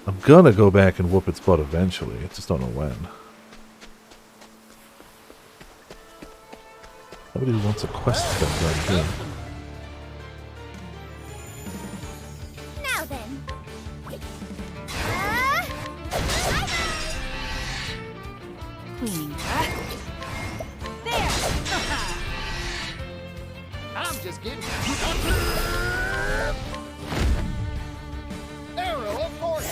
I'm gonna go back and whoop its butt eventually. I just don't know when. Nobody wants a quest done right here. Now then. Cleaning. There. I'm just getting. Arrow of fortune.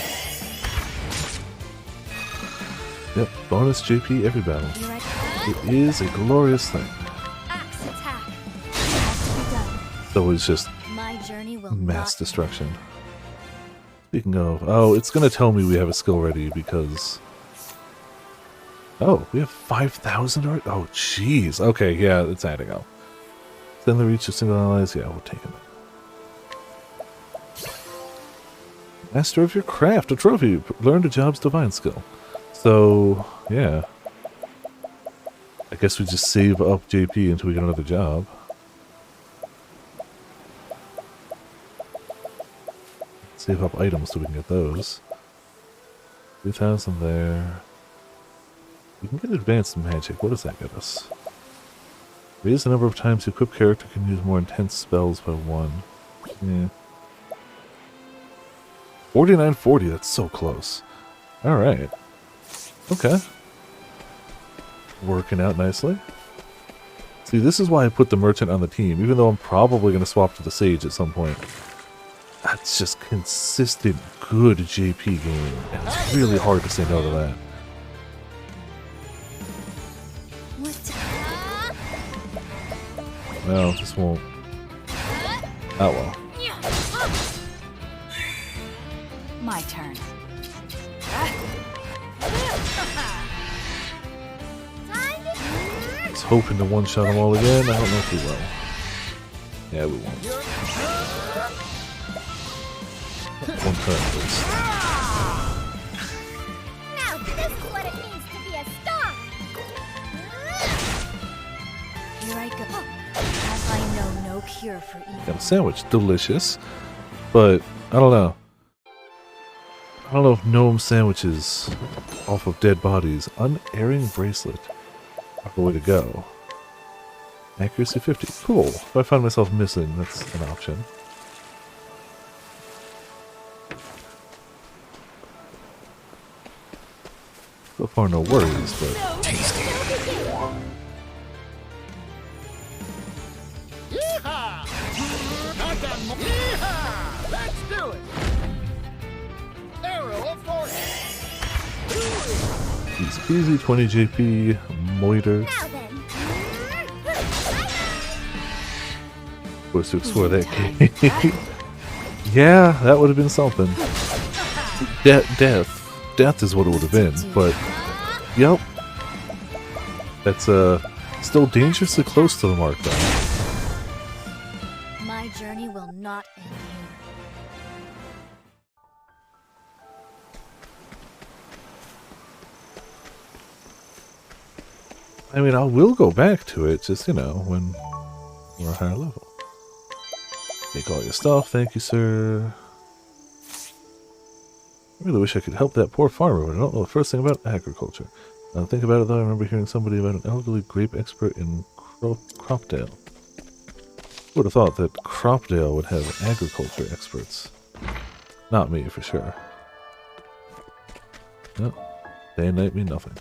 Yep, bonus JP every battle. Here I It is a glorious thing. Axe attack. Has to be done. So it's just My journey will mass not destruction. Speaking of, oh, it's gonna tell me we have a skill ready because... Oh, we have 5,000 already? Oh, jeez. Okay, yeah, it's adding up. Then the reach of single allies, yeah, we'll take it. Master of your craft, a trophy. Learned a job's divine skill. So, yeah. I guess we just save up JP until we get another job. Save up items so we can get those. 3,000 there. We can get advanced magic. What does that get us? Raise the number of times the equipped character can use more intense spells by 1. Yeah. 4940, that's so close. Alright. Okay. Working out nicely. See, this is why I put the merchant on the team, even though I'm probably going to swap to the sage at some point. That's just consistent, good JP game, and it's really hard to say no to that. Well, this won't... Oh well. My turn. I was hoping to one-shot them all again. I don't know if we will. Yeah, we won't. One turn, please. Now this is what it means to be a star. Here I go. As I know no cure for evil. Got a sandwich. Delicious. But, I don't know. I don't know if gnome sandwiches off of dead bodies. Unerring bracelet are the way to go. Accuracy 50. Cool. If I find myself missing, that's an option. So far, no worries, but... Yeehaw! Not that more. Yeehaw! Let's do it. Arrow of fortune. Easy peasy, 20 JP, moiter. Now then. Of course, to explore that cave. Yeah, that would have been something. Death is what it would have been, but yep. That's still dangerously close to the mark though. My journey will not end here. I mean, I will go back to it, just, you know, when we're a higher level. Take all your stuff, thank you, sir. I really wish I could help that poor farmer, but I don't know the first thing about agriculture. Now think about it though, I remember hearing somebody about an elderly grape expert in Cropdale. Would have thought that Cropdale would have agriculture experts. Not me, for sure. No, day and night mean nothing.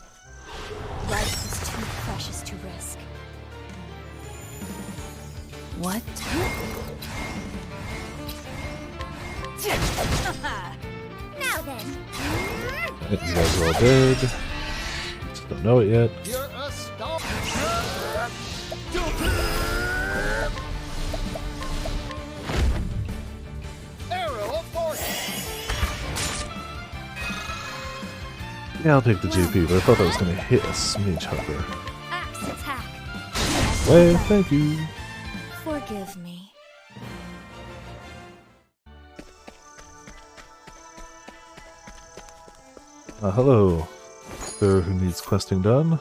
Life is too precious to risk. What? Now then. You guys are all dead. Just don't know it yet. You're a star. Arrow of fortune. Yeah, I'll take the GP, but I thought that was going to hit a smidge hopper. Axe attack. Well, thank you. Forgive me. Hello, sir who needs questing done.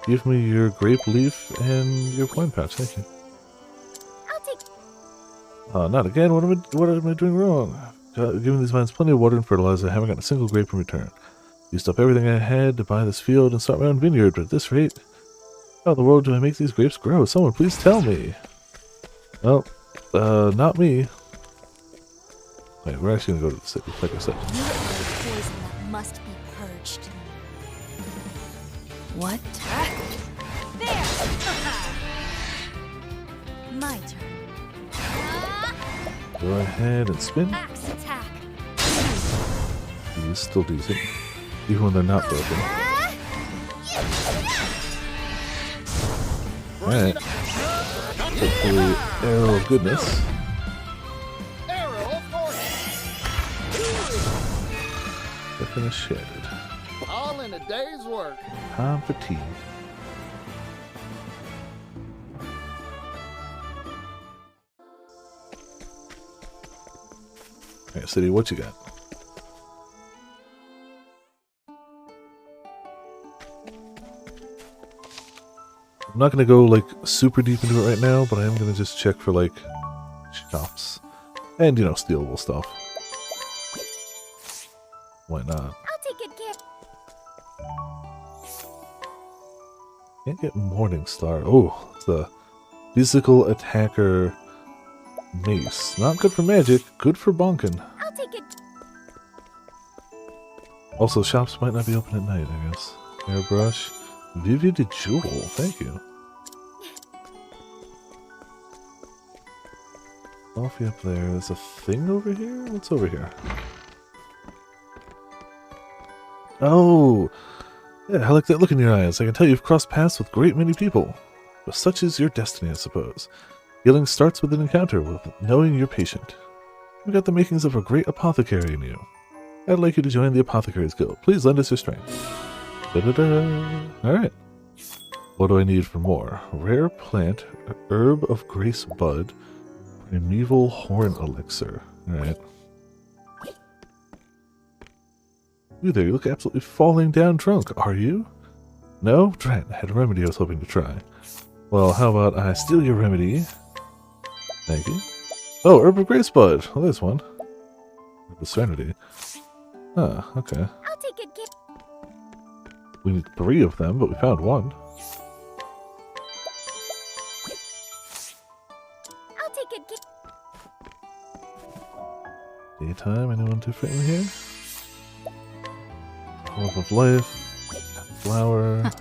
Give me your grape leaf and your coin pouch, thank you. I'll take. Not again, what am I doing wrong? Giving these vines plenty of water and fertilizer, I haven't gotten a single grape in return. Used up everything I had to buy this field and start my own vineyard, but at this rate, how in the world do I make these grapes grow? Someone please tell me. Well, not me. Wait, we're actually gonna go to the city, like I said. You are the poison that must be purged. What? There! My turn. Go ahead and spin. Axe attack. He's still decent, even when they're not broken. Alright. Hopefully, arrow of goodness. Arrow of fortune. Definitely shattered. All in a day's work. Time for tea. Alright, City, what you got? I'm not gonna go like super deep into it right now, but I am gonna just check for like shops and, you know, stealable stuff. Why not? I'll take good care. Can't get Morningstar. Oh, it's the physical attacker mace. Not good for magic, good for bonking. I'll take it. Also, shops might not be open at night, I guess. Airbrush. Vivid Jewel, thank you. Coffee up there. There's a thing over here? What's over here? Oh! Yeah, I like that look in your eyes. I can tell you've crossed paths with a great many people. But such is your destiny, I suppose. Healing starts with an encounter, with knowing you're patient. You've got the makings of a great apothecary in you. I'd like you to join the Apothecaries Guild. Please lend us your strength. Da-da-da. Alright. What do I need for more? Rare plant, herb of grace bud, primeval horn elixir. Alright. You there, you look absolutely falling down drunk, are you? No? Drat, I had a remedy I was hoping to try. Well, how about I steal your remedy? Thank you. Oh, herb of grace bud. Well, there's one. Herb of serenity. Ah, okay. I'll take good care. We need 3 of them, but we found one. I'll take good care. Daytime, anyone different in here? Love of life. Flower.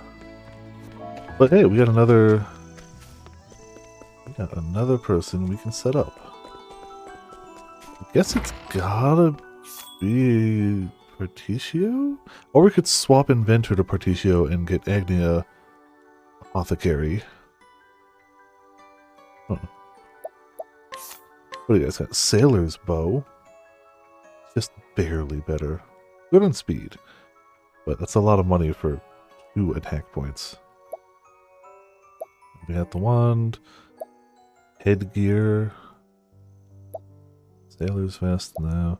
But hey, we got another person we can set up. I guess it's gotta be Particio? Or we could swap Inventor to Particio and get Agnia Apothecary. Huh. What do you guys got? Sailor's bow. Just barely better. Good on speed. But that's a lot of money for 2 attack points. We got the wand. Headgear. Sailor's vest, no.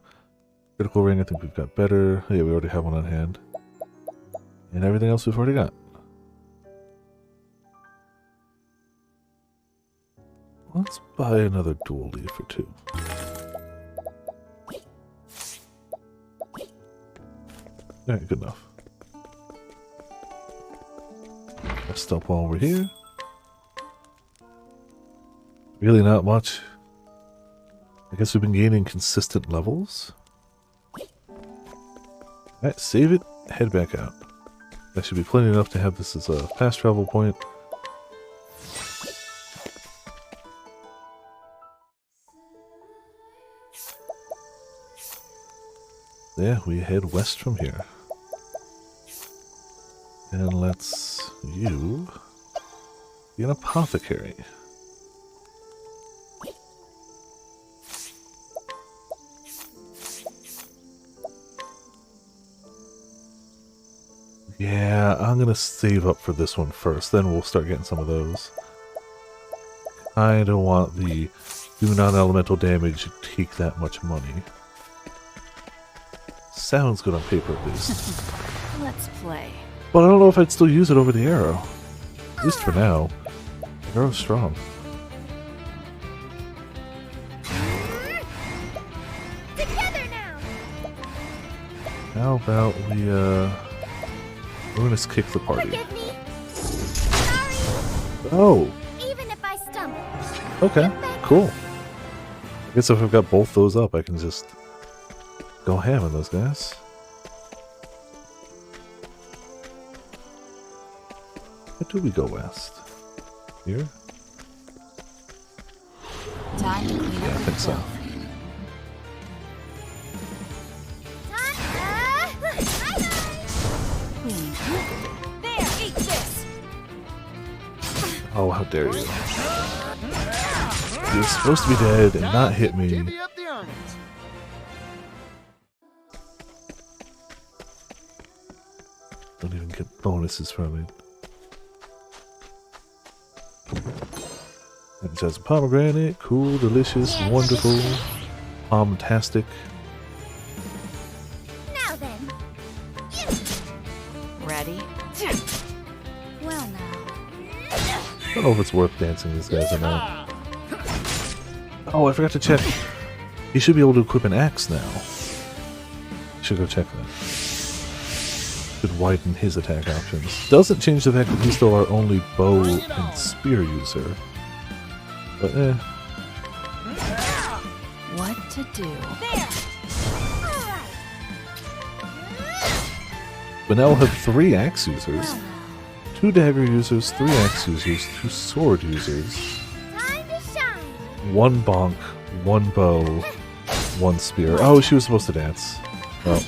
Critical ring, I think we've got better. Yeah, we already have one on hand. And everything else we've already got. Let's buy another dual leaf or 2. Alright, good enough. Rest up while we're here. Really not much. I guess we've been gaining consistent levels. Alright, save it, head back out. That should be plenty enough to have this as a fast travel point. Yeah, we head west from here. And let's you be an apothecary. Yeah, I'm gonna save up for this one first, then we'll start getting some of those. I don't want the do non-elemental damage to take that much money. Sounds good on paper at least. Let's play. But I don't know if I'd still use it over the arrow. At least for now. The arrow's strong. Together now. How about we, we're gonna kick the party. Forgive me. Sorry. Oh! Even if I stumble. Okay, cool. I guess if I've got both those up, I can just go ham on those guys. Where do we go west? Here? Time to clean Yeah, I up think so. Clean. There, eat this. Oh, how dare you. You're supposed to be dead and not hit me. Divvy up the earnings. Don't even get bonuses from it. And it says pomegranate, cool, delicious, wonderful, palm-tastic. Now then. Ready? Well now. I don't know if it's worth dancing these guys or not. Oh, I forgot to check. He should be able to equip an axe now. Should go check that. Should widen his attack options. Doesn't change the fact that he's still our only bow and spear user. But What to do? There. All right. But now we'll have 3 axe users, Well now. 2 dagger users, 3 axe users, 2 sword users, Time to shine. 1 bonk, 1 bow, 1 spear. Oh, she was supposed to dance. Well,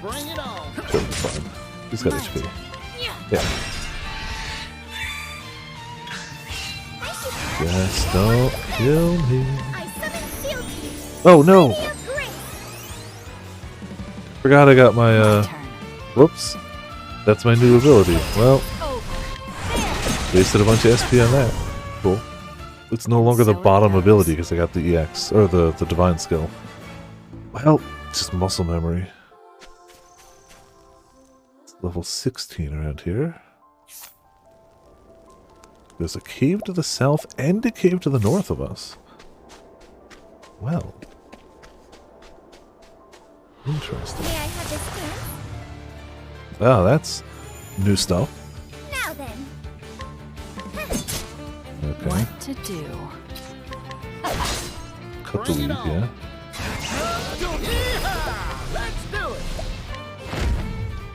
Bring it on. should be fine. She's got HP. Yeah. Just don't kill me. I summon seal teeth. Oh no! Be of grace. Forgot I got my, Turn. whoops. That's my new ability. Well, Over. wasted a bunch of SP on that. Cool. It's no longer the So it bottom goes. ability because I got the EX, or the divine skill. Well, just muscle memory. It's level 16 around here. There's a cave to the south and a cave to the north of us. Well. Interesting. May I have this chance? Wow, that's new stuff. Now then. Okay. What to do? Cut the weed, yeah. Let's do it.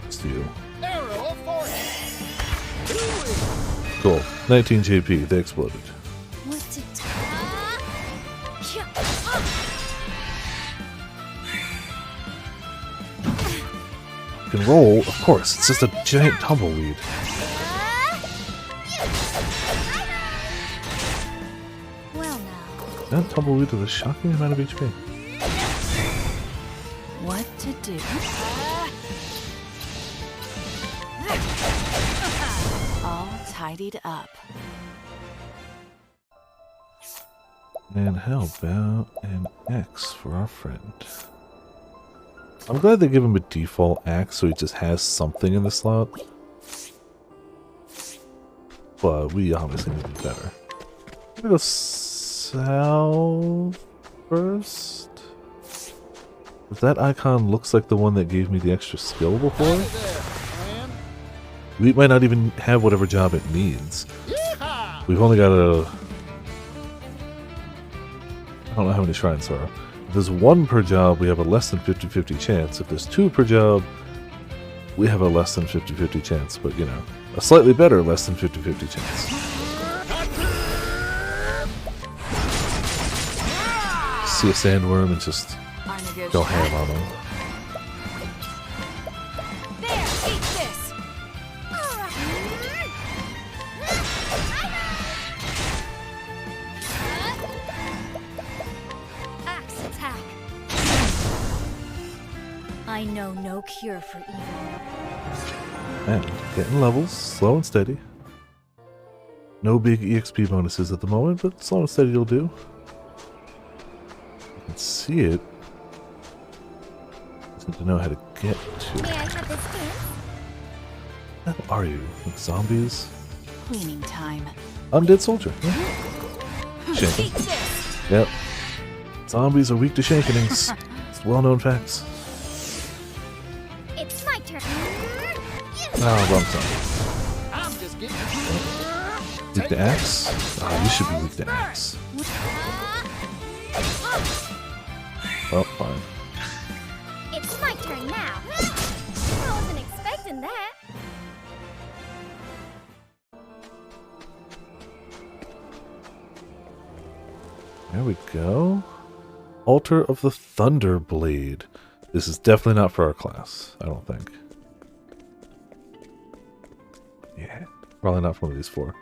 Steal. Arrow for it. Cool. 19 JP, they exploded. What to do? Can roll, of course. It's just a giant tumbleweed. Well That tumbleweed with a shocking amount of HP. What to do? All tidied up. And how about an axe for our friend? I'm glad they give him a default axe so he just has something in the slot. But we obviously need to do better. I'm gonna go south first. If that icon looks like the one that gave me the extra skill before, we might not even have whatever job it needs. We've only got a... I don't know how many shrines there are. If there's one per job, we have a less than 50-50 chance. If there's two per job, we have a less than 50-50 chance. But, you know, a slightly better less than 50-50 chance. See a sandworm and just go ham on them. There, eat this. Axe attack. I know no cure for evil. And getting levels, slow and steady. No big EXP bonuses at the moment, but slow and steady will do. You can see it. Just need to know how to get to May I it. have this dance? How are you? Like zombies? Cleaning time. Undead soldier. Yeah. Shanking. Eat this. Yep. Zombies are weak to shankenings. It's well-known facts. It's my turn. Oh, wrong side. I'm just getting. Weak to axe? Oh, you should be weak to axe. Well, fine. It's my turn now. I wasn't expecting that. There we go. Altar of the Thunderblade. This is definitely not for our class, I don't think. Yeah, probably not for one of these four.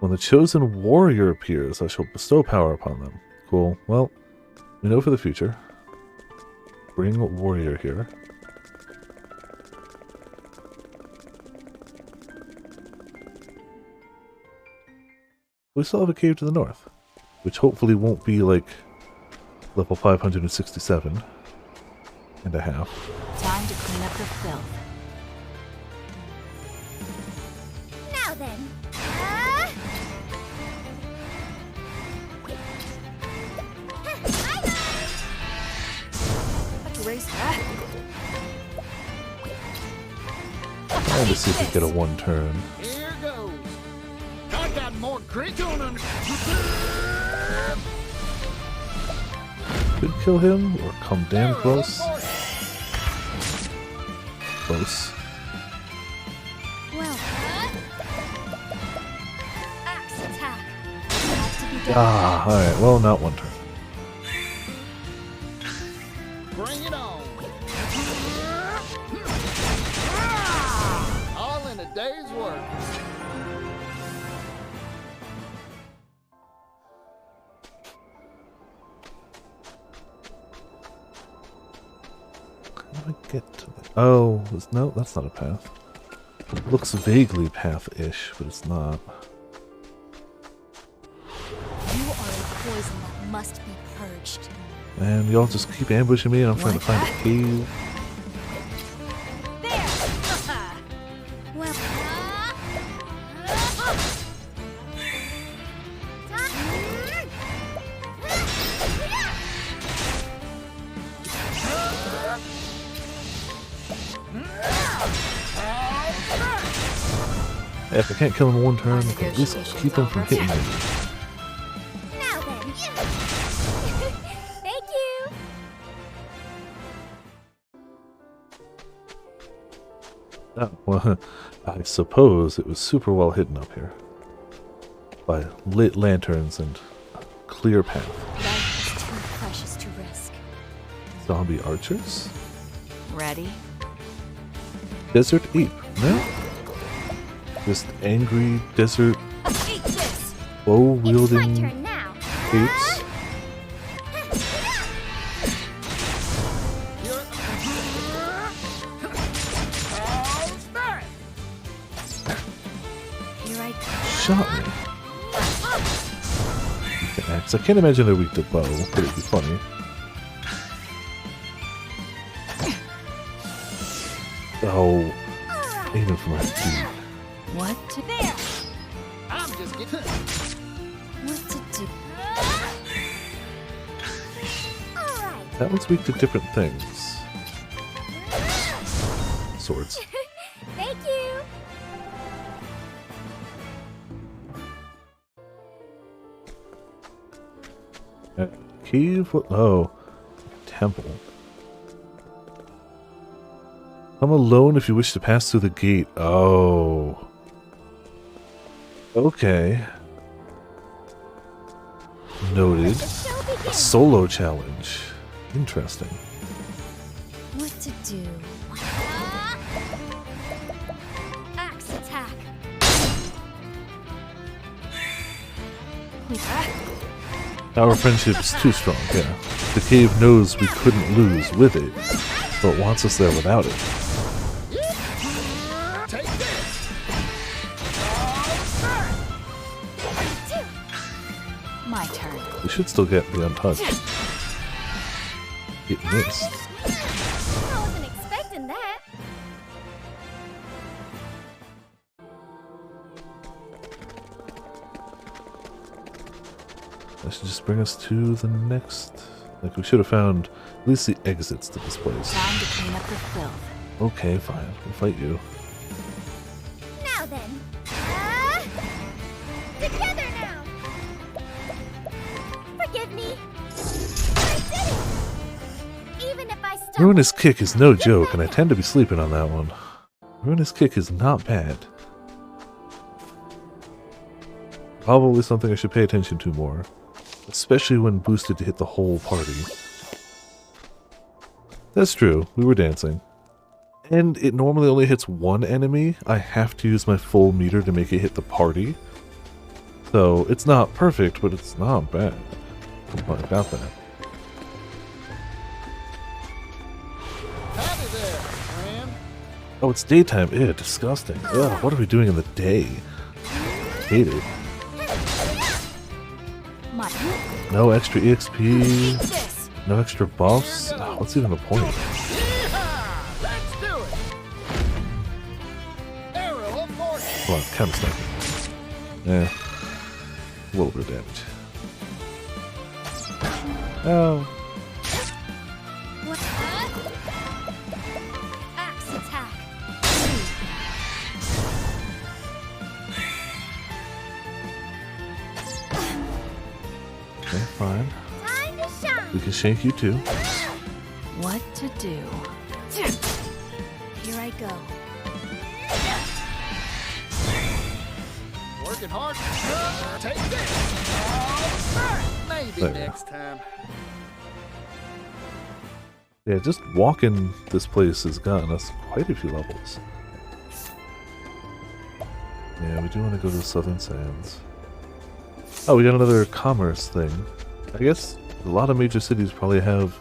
When the chosen warrior appears, I shall bestow power upon them. Cool. Well, we know for the future. Bring warrior here. We still have a cave to the north, which hopefully won't be like level 567 and a half. Time to clean up the filth. Now then. Erase that. Trying to see if we get a one turn. Here goes. I got more grit on under. Could kill him or come damn close. Close. Well. Axe attack. Have to be done. Ah, alright, well, not one turn. Bring it on. All in a day's work. How do I get to that? Oh, no, that's not a path. Looks vaguely path-ish, but it's not. You are a poison that must be purged. And y'all just keep ambushing me and I'm trying to find a cave. There. Well. If I can't kill him in one turn, I can at least keep him from hitting me. Now then. Thank you. Well, I suppose it was super well hidden up here. By lit lanterns and a clear path. Life is too precious to risk. Zombie archers? Ready? Desert ape, no? Just angry desert Eat this. bow It's my wielding turn now. apes? shot me. The axe. I can't imagine they're weak to bow, but it'd be funny. Oh, aiming for my feet. What to There. I'm just getting. What to do? All right. That one's weak to different things. Swords. Thank you. Cave? Oh, temple. Come alone if you wish to pass through the gate. Oh. Okay. Noted. The show A begins. solo challenge. Interesting. What to do? Axe attack. Our friendship is too strong, yeah. The cave knows we couldn't lose with it, but wants us there without it. Take this. My turn. We should still get the untouched. It missed. I wasn't expecting that. That should just bring us to the next... Like, we should have found at least the exits to this place. Time to clean up the filth. Okay, fine. We'll fight you. Now then. Together now. Forgive me. I did it. Even if I stumble. Ruinous Kick is no joke, and I tend to be sleeping on that one. Ruinous Kick is not bad. Probably something I should pay attention to more. Especially when boosted to hit the whole party. That's true, we were dancing. And it normally only hits one enemy. I have to use my full meter to make it hit the party. So, it's not perfect, but it's not bad. Well, I got that. Howdy there, friend. Oh, it's daytime. Ew, disgusting. Ugh, what are we doing in the day? Hate it. My No extra EXP. This. No extra buffs. Oh, what's even the point? Yeehaw! Let's do it. Arrow of fortune. Come on, kind of stuck. Yeah. A little bit of damage. Oh. What? Axe attack. Okay, fine. Time to shine. We can shank you too. what to do? Here I go. Working hard. Take this. Maybe There. next time. Yeah, just walking this place has gotten us quite a few levels. Yeah, we do want to go to the Southern Sands. Oh, we got another commerce thing. I guess a lot of major cities probably have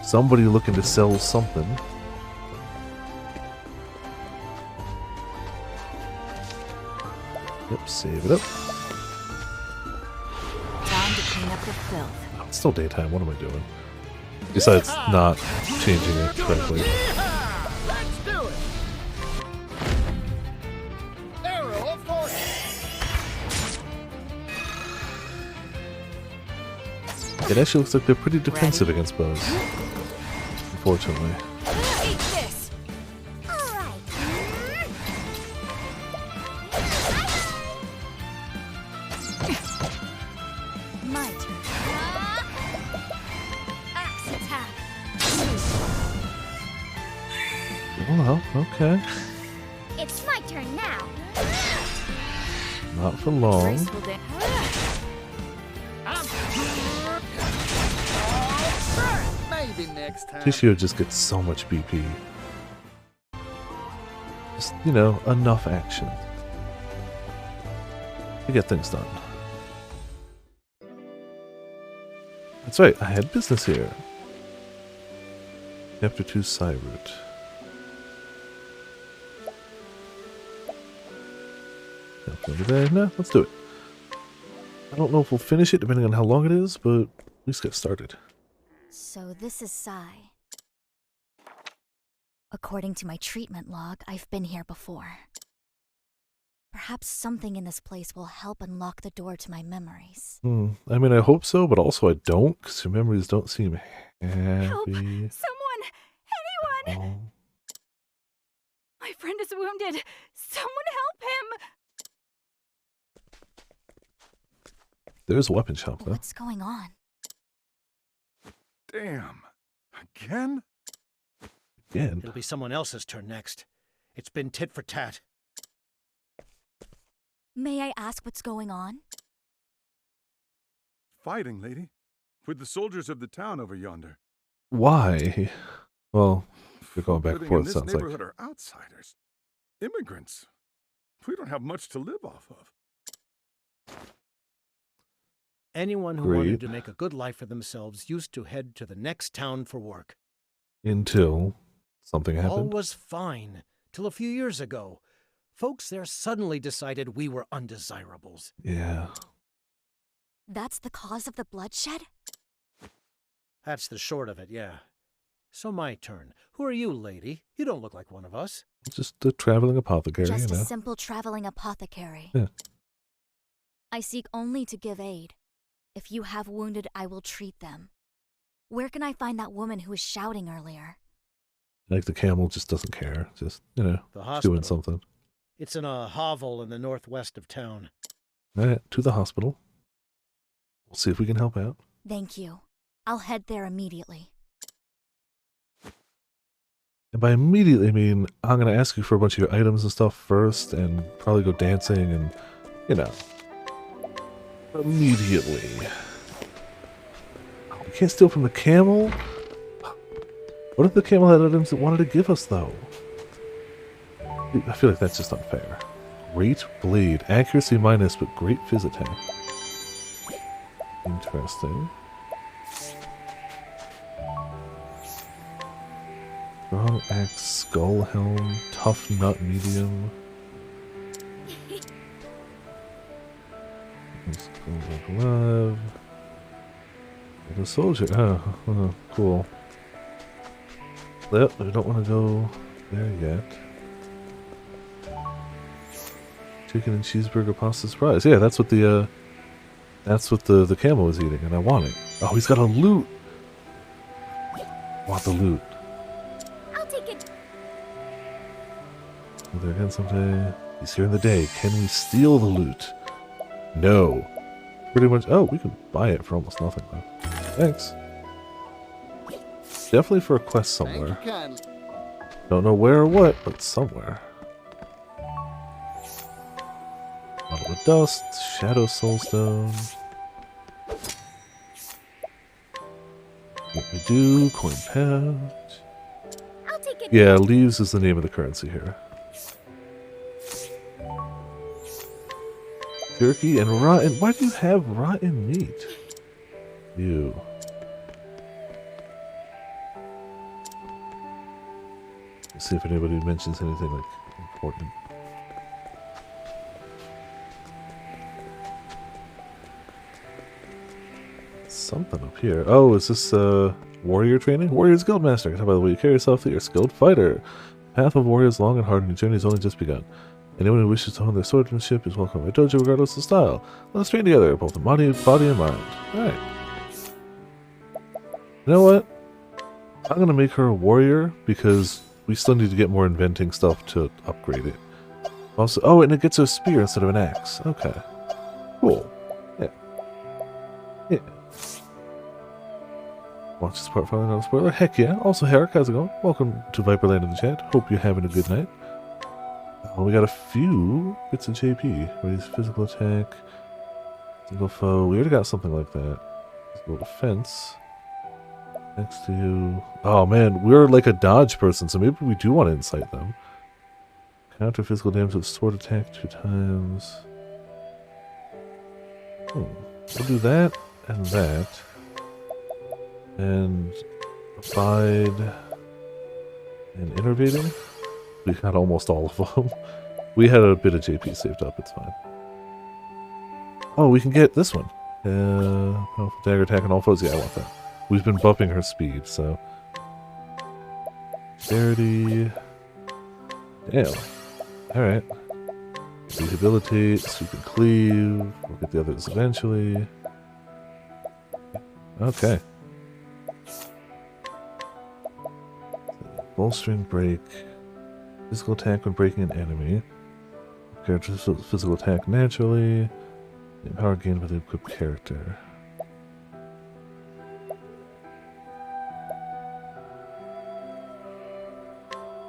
somebody looking to sell something. Yep, save it up. Time to clean up the filth. Oh, it's still daytime, what am I doing? Besides not changing it correctly. Yeehaw! Let's do it. Arrow of fortune. It actually looks like they're pretty defensive against bows. Unfortunately. Eat this. All right. My turn. Axe attack. Well, okay. It's my turn now. Not for long. Graceful day. Maybe next time. Tishio just gets so much BP. Just, you know, enough action to get things done. That's right, I had business here. Chapter 2 side route. Today. No, let's do it. I don't know if we'll finish it depending on how long it is, but at least get started. So this is Sai. According to my treatment log, I've been here before. Perhaps something in this place will help unlock the door to my memories. I mean, I hope so, but also I don't, because your memories don't seem happy. Help! Someone! Anyone! Oh. My friend is wounded! Someone help him! There's a weapon shop, though. What's going on? Damn. Again? Again. It'll be someone else's turn next. It's been tit for tat. May I ask what's going on? Fighting, lady. With the soldiers of the town over yonder. Why? Well, you're going back and Living forth, in this sounds like. neighborhood are outsiders. Immigrants. We don't have much to live off of. Anyone who Great. wanted to make a good life for themselves used to head to the next town for work. Until something All happened. was fine, till a few years ago. Folks there suddenly decided we were undesirables. Yeah. That's the cause of the bloodshed? That's the short of it, yeah. So my turn. Who are you, lady? You don't look like one of us. Just a traveling apothecary, Just you know. a simple traveling apothecary. Yeah. I seek only to give aid. If you have wounded, I will treat them. Where can I find that woman who was shouting earlier? Like the camel just doesn't care. Just, you know, The doing hospital. something. It's in a hovel in the northwest of town. All right, to the hospital. We'll see if we can help out. Thank you. I'll head there immediately. And by immediately, I mean, I'm going to ask you for a bunch of your items and stuff first, and probably go dancing and, you know, immediately. Oh, we can't steal from the camel? What if the camel had items it wanted to give us, though? I feel like that's just unfair. Great blade. Accuracy minus, but great fizz attack. Interesting. Strong axe, skull helm, tough nut medium. Let's go back alive. The soldier. Oh, cool. Yep, we don't want to go there yet. Chicken and cheeseburger pasta surprise. Yeah, that's what the camel was eating, and I want it. Oh, he's got a loot. I want the loot. I'll take it. Will there again someday? He's here in the day. Can we steal the loot? No. Pretty much. Oh, we can buy it for almost nothing, though. Thanks. Definitely for a quest somewhere. Thank you kindly. Don't know where or what, but somewhere. Bottle of dust, shadow soulstone. What we do, coin pouch. I'll take it. Yeah, leaves is the name of the currency here. Jerky and rotten. Why do you have rotten meat? You. Let's see if anybody mentions anything like important. Something up here. Oh, is this warrior training? Warrior's Guildmaster. By the way you carry yourself, that you're a skilled fighter. The path of warrior is long and hard, and your journey has only just begun. Anyone who wishes to hone their swordsmanship is welcome to my dojo, regardless of style. Let us train together, both in body and mind. Alright. You know what? I'm gonna make her a warrior, because we still need to get more inventing stuff to upgrade it. Also, oh, and it gets a spear instead of an axe. Okay. Cool. Yeah. Yeah. Watch this part finally, not a spoiler. Heck yeah. Also, Herrick, how's it going? Welcome to Viperland in the chat. Hope you're having a good night. We got a few bits of JP. Raise physical attack. Single foe. We already got something like that. Physical defense. Next to you. Oh man, we're like a dodge person, so maybe we do want to incite them. Counter physical damage with sword attack 2 times. We'll do that and that. And abide and innervating. We got almost all of them. We had a bit of JP saved up, it's fine. Oh, we can get this one. Powerful dagger attack on all foes. Yeah, I want that. We've been bumping her speed, so. Charity. Damn. Alright. Rehabilitate, sweep and cleave. We'll get the others eventually. Okay. Bolstering break. Physical attack when breaking an enemy. Character's physical attack naturally. Power gained by the equipped character.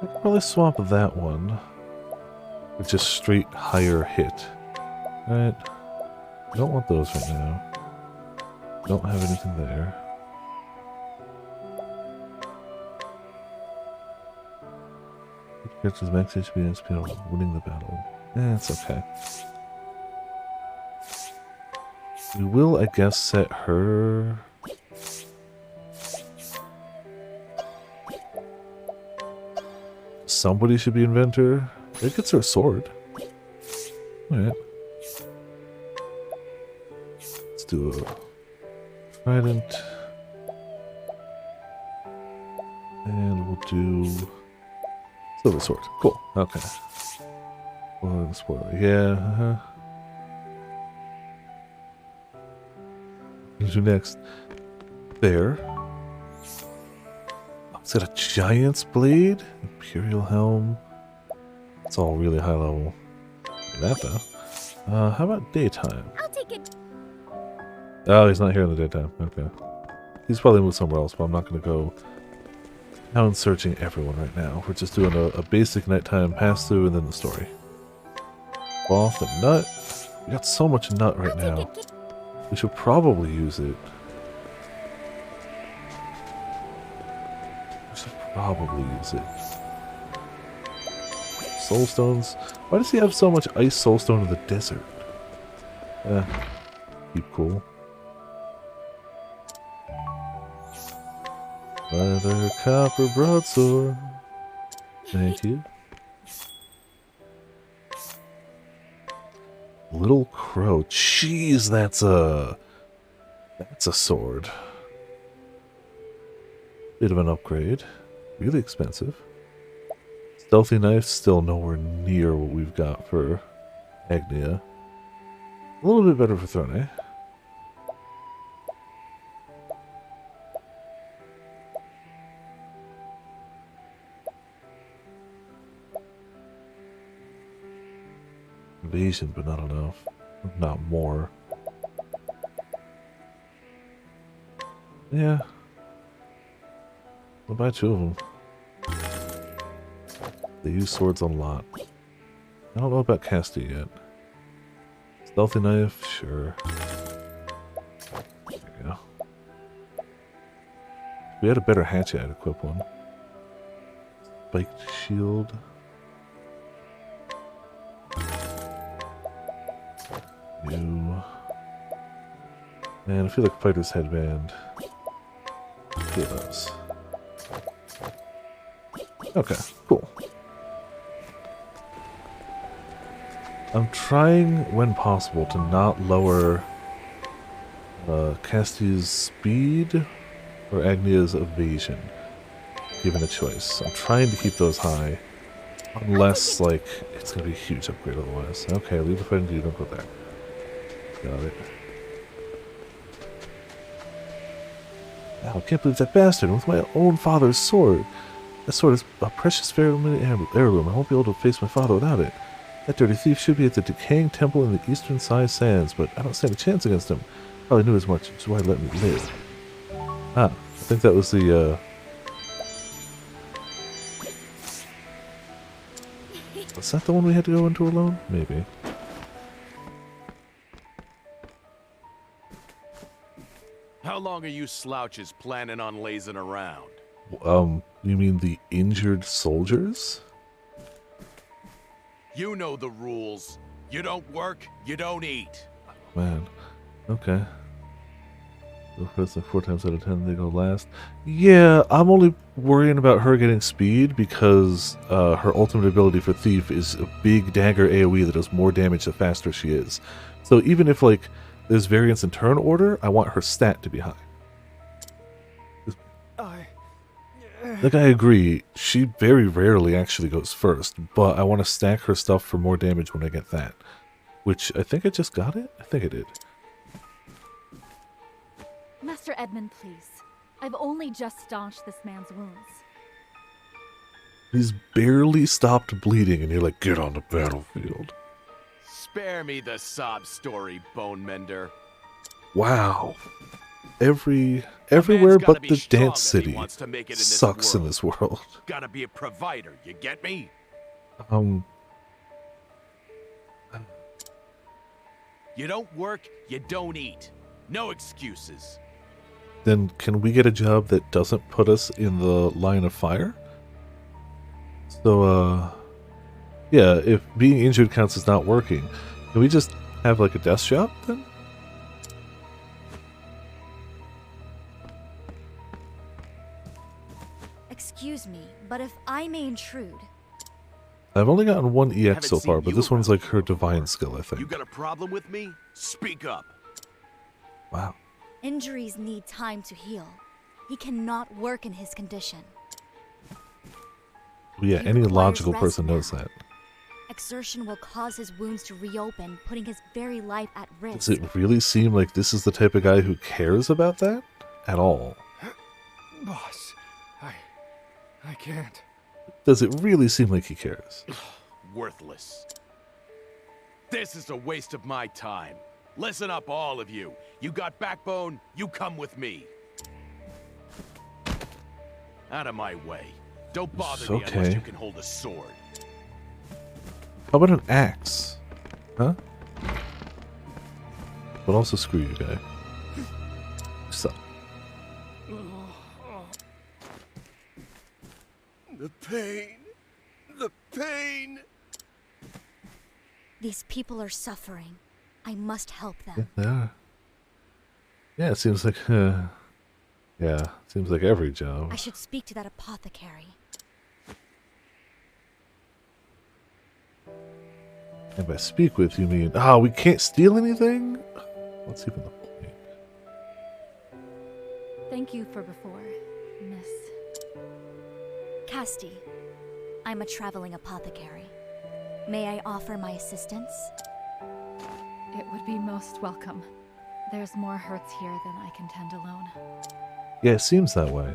I could probably swap that one with just straight higher hit. Alright. Don't want those right now. Don't have anything there. Character's max HP and SP on winning the battle. It's okay. We will, I guess, set her... Somebody should be inventor. It gets her a sword. Alright. Let's do a trident. And we'll do silver sword. Cool. Okay. Well, spoiler. Yeah. What do next? There. It's got a giant's blade, imperial helm. It's all really high level. That though. How about daytime? I'll take it. Oh, he's not here in the daytime. Okay. He's probably moved somewhere else, but I'm not going to go town searching everyone right now. We're just doing a basic nighttime pass through and then the story. Off the nut. We got so much nut right now. We should probably use it. Probably use it. Soulstones. Why does he have so much ice soulstone in the desert? Keep cool. Leather copper broadsword. Thank you. Little crow. Jeez, that's a sword. Bit of an upgrade. Really expensive. Stealthy knife still nowhere near what we've got for Agnia. A little bit better for Throne. Invasion, but not enough. Not more. Yeah. I'll buy two of them. They use swords a lot. I don't know about Casti yet. Stealthy knife, sure. There you go. If we had a better hatchet, I'd equip one. Spiked shield. New. Man, I feel like fighter's headband. Feel those. Okay, cool. I'm trying, when possible, to not lower Casti's speed or Agnia's evasion, given a choice. I'm trying to keep those high, unless, like, it's going to be a huge upgrade otherwise. Okay, leave the fighting dude, don't go there. Got it. Wow, I can't believe that bastard with my own father's sword. That sword is a precious family heirloom. I won't be able to face my father without it. That dirty thief should be at the decaying temple in the eastern side sands, but I don't stand a chance against him. Probably knew as much, which is why he let me live. Ah, I think that was the, was that the one we had to go into alone? Maybe. How long are you slouches planning on lazing around? You mean the injured soldiers? You know the rules. You don't work, you don't eat. Man. Okay. It's like 4 times out of 10 they go last. Yeah, I'm only worrying about her getting speed because her ultimate ability for Thief is a big dagger AoE that does more damage the faster she is. So even if like there's variance in turn order, I want her stat to be high. Like I agree, she very rarely actually goes first, but I want to stack her stuff for more damage when I get that. Which I think I just got it? I think I did. Master Edmund, please. I've only just staunched this man's wounds. He's barely stopped bleeding and you're like, get on the battlefield. Spare me the sob story, Bone Mender. Wow. Everywhere but the dance city sucks in this world. Gotta be a provider, you get me? You don't work, you don't eat. No excuses. Then can we get a job that doesn't put us in the line of fire? So, yeah, if being injured counts as not working, can we just have like a desk job then? Excuse me, but if I may intrude. I've only gotten one EX Haven't so far, seen but you this one's around like her for a while. divine skill, I You think. got a problem with me? Speak up. Wow. Injuries need time to heal. He cannot work in his condition. Well, yeah, He any requires logical rest person now. knows that. Exertion will cause his wounds to reopen, putting his very life at risk. Does it really seem like this is the type of guy who cares about that? At all? Boss, I can't. Does it really seem like he cares? Worthless. This is a waste of my time. Listen up, all of you. You got backbone, you come with me. Out of my way. Don't bother It's me unless okay. you can hold a sword. How about an axe? Huh? But also screw you, guy. So, The pain. The pain. These people are suffering. I must help them. yeah, they are. Yeah, it seems like, yeah, seems like every job. I should speak to that apothecary. And by speak with, you mean, we can't steal anything? What's even the point? Thank you for before, Miss. Casti, I'm a traveling apothecary. May I offer my assistance? It would be most welcome. There's more hurts here than I can tend alone. Yeah, it seems that way.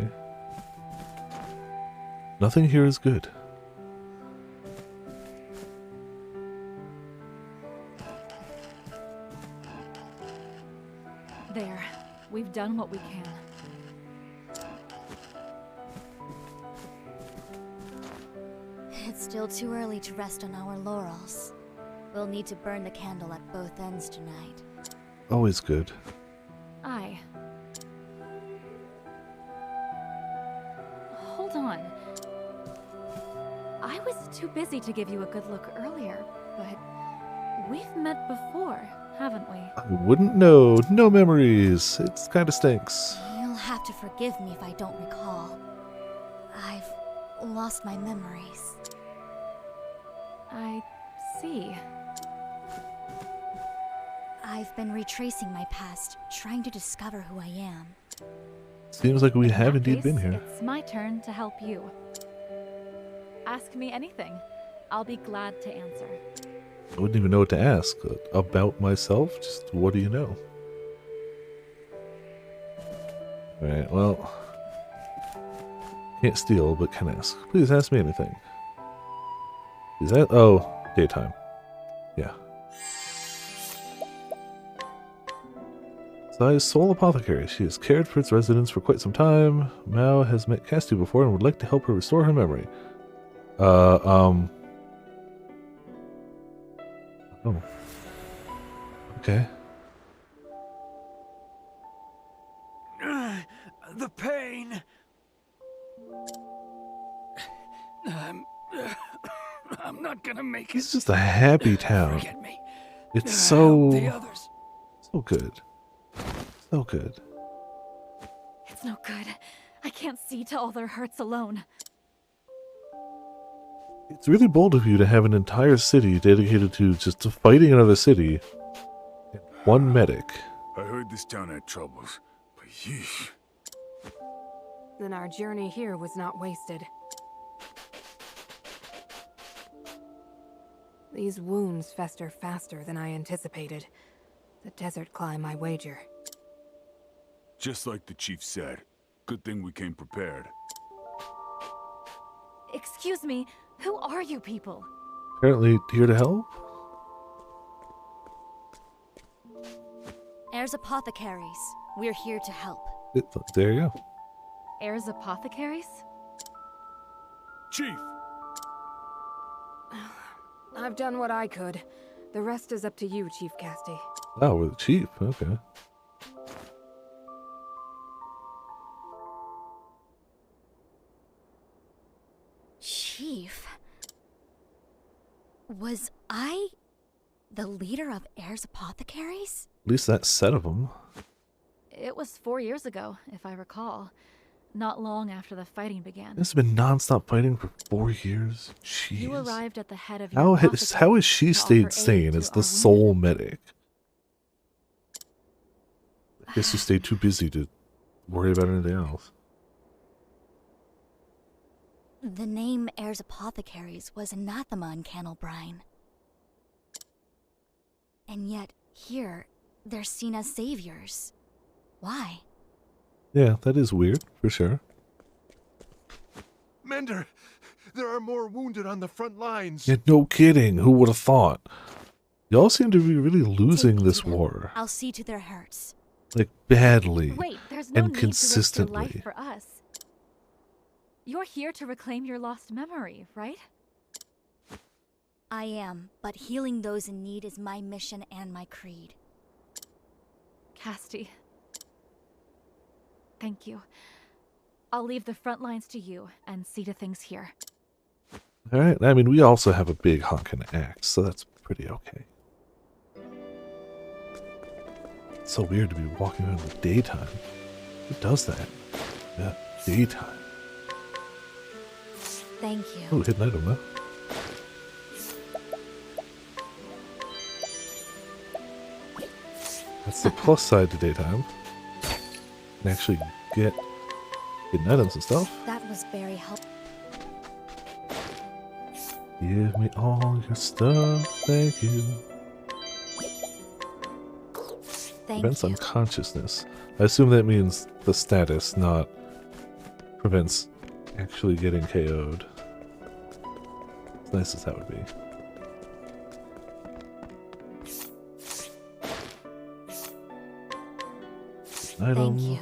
Nothing here is good. There. We've done what we can. It's still too early to rest on our laurels. We'll need to burn the candle at both ends tonight. Always good. Aye. Hold on. I was too busy to give you a good look earlier, but we've met before, haven't we? I wouldn't know. No memories. It kind of stinks. You'll have to forgive me if I don't recall. I've lost my memories. I see. I've been retracing my past, trying to discover who I am. Seems like we In have that indeed been case, here. It's my turn to help you. Ask me anything. I'll be glad to answer. I wouldn't even know what to ask. About myself? Just what do you know? Alright, well. Can't steal, but can ask. Please ask me anything. Is that? Oh, daytime. Yeah. Zai's sole apothecary. She has cared for its residents for quite some time. Mao has met Casti before and would like to help her restore her memory. Oh. Okay. The pain. I'm not gonna make it. It's just a happy town. Forget me. It's Help the so others. good. So good. It's no good. I can't see to all their hurts alone. It's really bold of you to have an entire city dedicated to just to fighting another city. And one medic. I heard this town had troubles, but yeesh. Then our journey here was not wasted. These wounds fester faster than I anticipated. The desert climb, I wager. Just like the chief said. Good thing we came prepared. Excuse me, who are you people? Apparently here to help? Heirs apothecaries. We're here to help. There you go. Heirs apothecaries? Chief! I've done what I could. The rest is up to you, Chief Casti. Oh, we're the chief. Okay. Chief? Was I the leader of Heirs apothecaries? At least that set of them. It was 4 years ago, if I recall. Not long after the fighting began. This has been non-stop fighting for 4 years. Jeez. You arrived at the head of your How has she to stayed offer sane aid as to the our sole wounded. medic? I guess you stayed too busy to worry about anything else. The name Heirs apothecaries was anathema in Candlebrine. And yet, here, they're seen as saviors. Why? Yeah, that is weird, for sure. Mender, there are more wounded on the front lines. Yeah, no kidding. Who would have thought? Y'all seem to be really losing Take this to them. war. I'll see to their hurts. Like, badly. Wait, there's no and need consistently. to risk your life for us. You're here to reclaim your lost memory, right? I am, but healing those in need is my mission and my creed. Casti. Thank you. I'll leave the front lines to you and see to things here. Alright, I mean, we also have a big honking axe, so that's pretty okay. It's so weird to be walking around in the daytime. Who does that? Yeah, daytime. Thank you. Oh, hidden item, huh? That's the plus side to daytime. You can actually get hidden items and stuff. That was very helpful. Give me all your stuff, thank you. Thank Prevents you. unconsciousness. I assume that means the status, not prevents actually getting KO'd. As nice as that would be. Item. Thank you.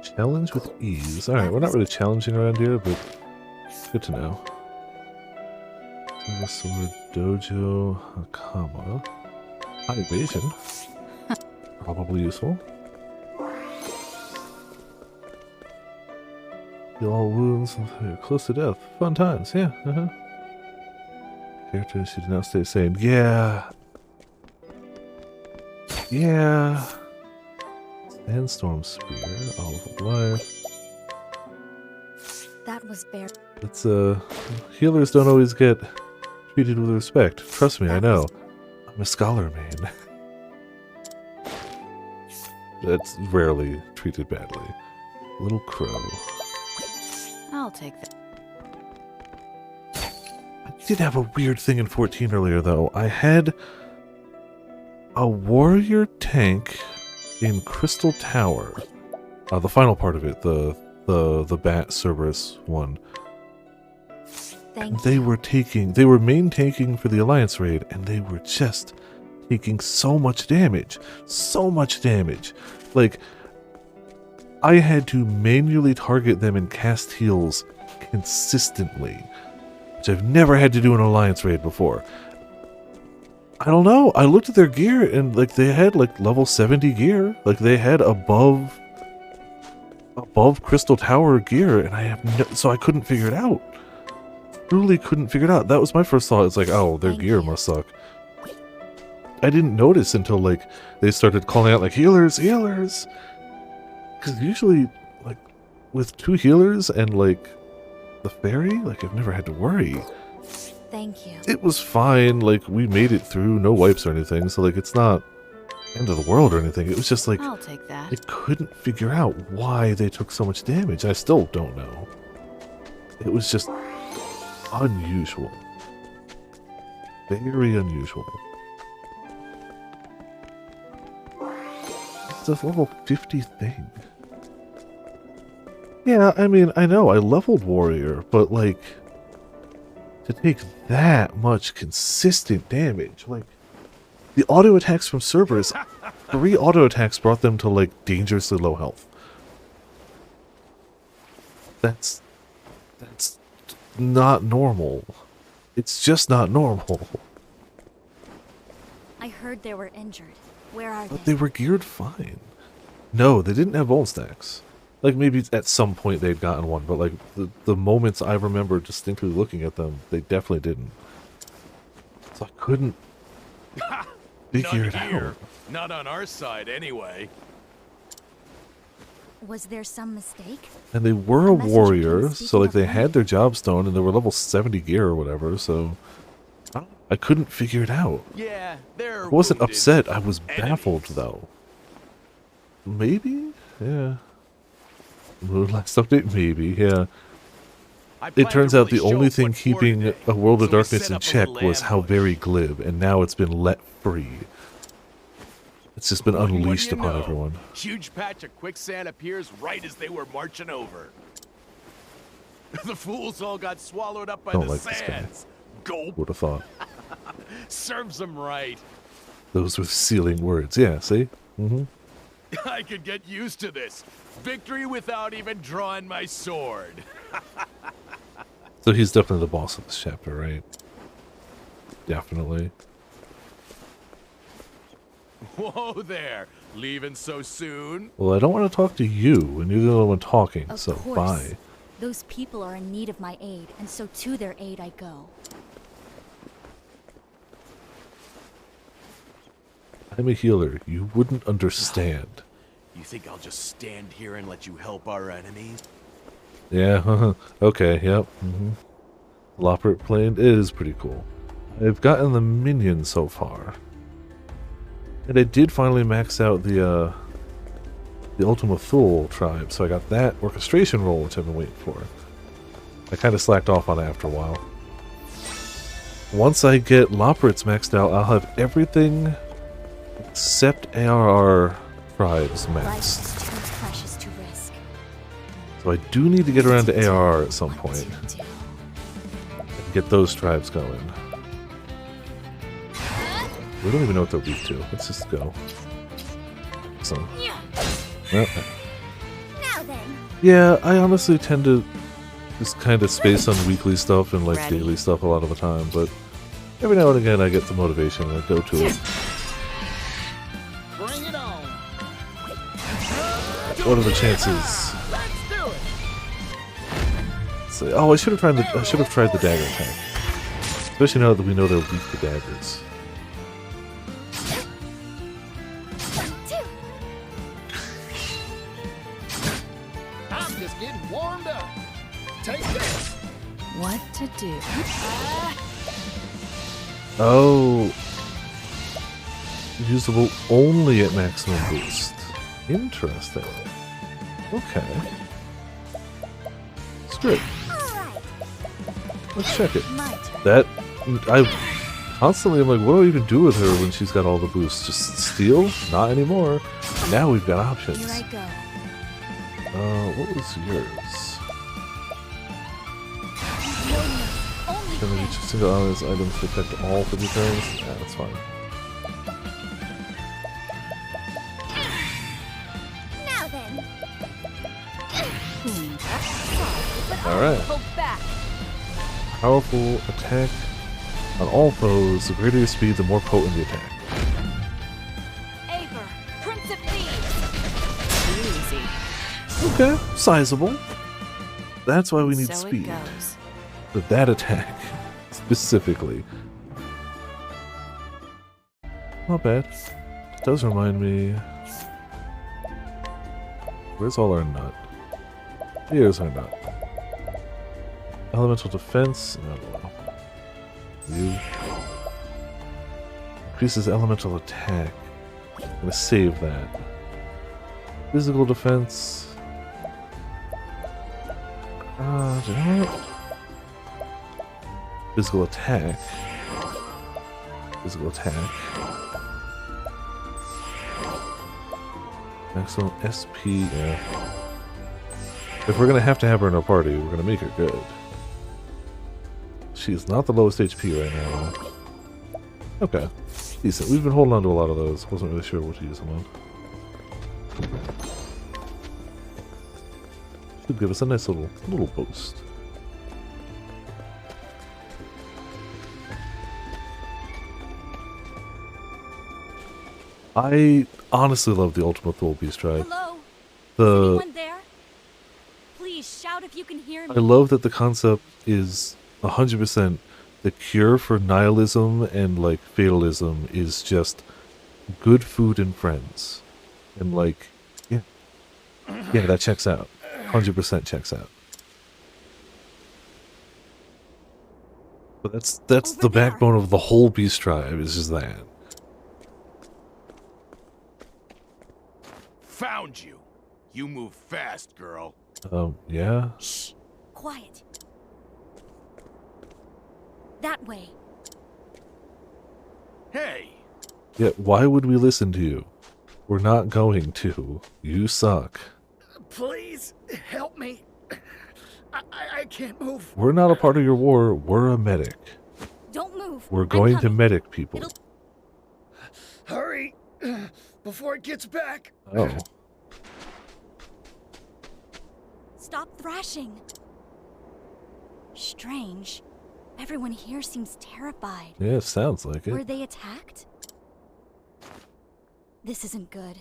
Challenge with ease. Alright, we're not really challenging around here, but good to know. Silver Sword, Dojo, Hakama. High evasion. Probably useful. Heal all wounds until you're close to death. Fun times, yeah. Characters who do not stay sane. Yeah. Yeah. Sandstorm Spear, Olive of Life. That was very. It's, healers don't always get treated with respect. Trust me, I know. I'm a scholar main. That's rarely treated badly. Little Crow. I'll take that. I did have a weird thing in 14 earlier, though. I had a warrior tank in Crystal Tower. The final part of it, the Bat Cerberus one. Thank They you. were main tanking for the Alliance raid, and they were just taking so much damage. So much damage. Like, I had to manually target them and cast heals consistently, which I've never had to do in an Alliance raid before. I don't know. I looked at their gear, and, like, they had, like, level 70 gear. Like, they had above Crystal Tower gear, and so I couldn't figure it out. truly couldn't figure it out. That was my first thought. It's like, oh, their Thank gear you. must suck. I didn't notice until, like, they started calling out, like, healers, healers! Because usually, like, with 2 healers and, like, the fairy, like, I've never had to worry. Thank you. It was fine, like, we made it through, no wipes or anything, so, like, it's not end of the world or anything. It was just, like, I'll take that. I couldn't figure out why they took so much damage. I still don't know. It was just unusual. Very unusual. It's a level 50 thing. Yeah, I mean, I know, I leveled warrior, but, like, to take that much consistent damage, like, the auto attacks from Cerberus, 3 auto attacks brought them to, like, dangerously low health. That's not normal. It's just not normal. I heard they were injured. Where are But they? they were geared fine. No, they didn't have bone stacks. Like, maybe at some point they'd gotten one, but, like, the moments I remember distinctly looking at them, they definitely didn't. So I couldn't figure it out. Not on our side, anyway. Was there some mistake? And they were a A messenger came warrior, so, speaking like, of they me. had their job stone, and they were level 70 gear or whatever, so I couldn't figure it out. Yeah, they're I wasn't wounded upset, I was baffled, enemies. though. Maybe? Yeah. Last update, maybe, yeah. I It plan turns to out the really show only up thing what for keeping today, a World of so we Darkness set in up a check little was how ambush. very glib, and now it's been let free. It's just been What do unleashed you upon know? everyone. Huge patch of quicksand appears right as they were marching over. The fools all got swallowed up by Don't the like this guy. sands. Gulp. Would have thought. Serves them right. Those were sealing words. Yeah, see? Mm-hmm. I could get used to this. Victory without even drawing my sword. So he's definitely the boss of this chapter, right? Definitely. Whoa there. Leaving so soon? Well, I don't want to talk to you, and you're the only one talking, Of so course. bye. Those people are in need of my aid, and so to their aid I go. I'm a healer. You wouldn't understand. You think I'll just stand here and let you help our enemies? Yeah, okay, yep. Loppert Plain is pretty cool. I've gotten the minions so far. And I did finally max out the Ultima Thule tribe, so I got that orchestration roll, which I've been waiting for. I kind of slacked off on it after a while. Once I get Loppert's maxed out, I'll have everything except ARR tribes Life maxed. is too precious to risk. So I do need to get around to ARR at some What point. to do. And get those tribes going. We don't even know what they're weak to. Let's just go. So, well, Now then. yeah, I honestly tend to just kind of space on weekly stuff and like Ready. daily stuff a lot of the time, but every now and again I get the motivation and I go to it. Bring it on. What are the chances? Let's do it. Say, oh, I should have tried the dagger attack. Especially now that we know they're weak to daggers. I'm just getting warmed up. Take this. What to do? Oh, usable only at maximum boost. Interesting. Okay. Screw it. Let's check it. That I constantly am like, what do I even do with her when she's got all the boosts? Just steal? Not anymore. Now we've got options. Here I go. What was yours? Only Can each single honest items protect all 50 turns? Yeah, that's fine. now then. Alright. Hold back. Powerful attack on all foes. The greater your speed, the more potent the attack. Aver, Prince of Thieves. Easy. Okay, sizable. That's why we need So speed. it goes. But that attack, specifically. Not bad. It does remind me... Where's all our nut? Here's our nut. Elemental defense. No. You. Increases elemental attack. I'm gonna save that. Physical defense. Physical attack. Physical attack. Maximum SP. Yeah. If we're gonna have to have her in our party, we're gonna make her good. She is not the lowest HP right now. Okay. Decent. We've been holding on to a lot of those. Wasn't really sure what to use them on. Should give us a nice little boost. I honestly love the Ultimate Thule Beast Tribe. Hello? The Is anyone there? Please shout if you can hear me. I love that the concept is 100% the cure for nihilism and like fatalism is just good food and friends. And like, yeah, that checks out. 100% checks out. But that's Over the there. backbone of the whole Beast Tribe is just that. Found you. You move fast, girl. Yeah. Shh. Quiet. That way. Hey, Yeah, why would we listen to you? We're not going to. You suck. Please, help me. I can't move. We're not a part of your war. We're a medic. Don't move. We're I'm going to coming. medic people. It'll- Hurry, before it gets back. Oh. Stop thrashing. Strange. Everyone here seems terrified. Yeah, sounds like Were it. they attacked? This isn't good.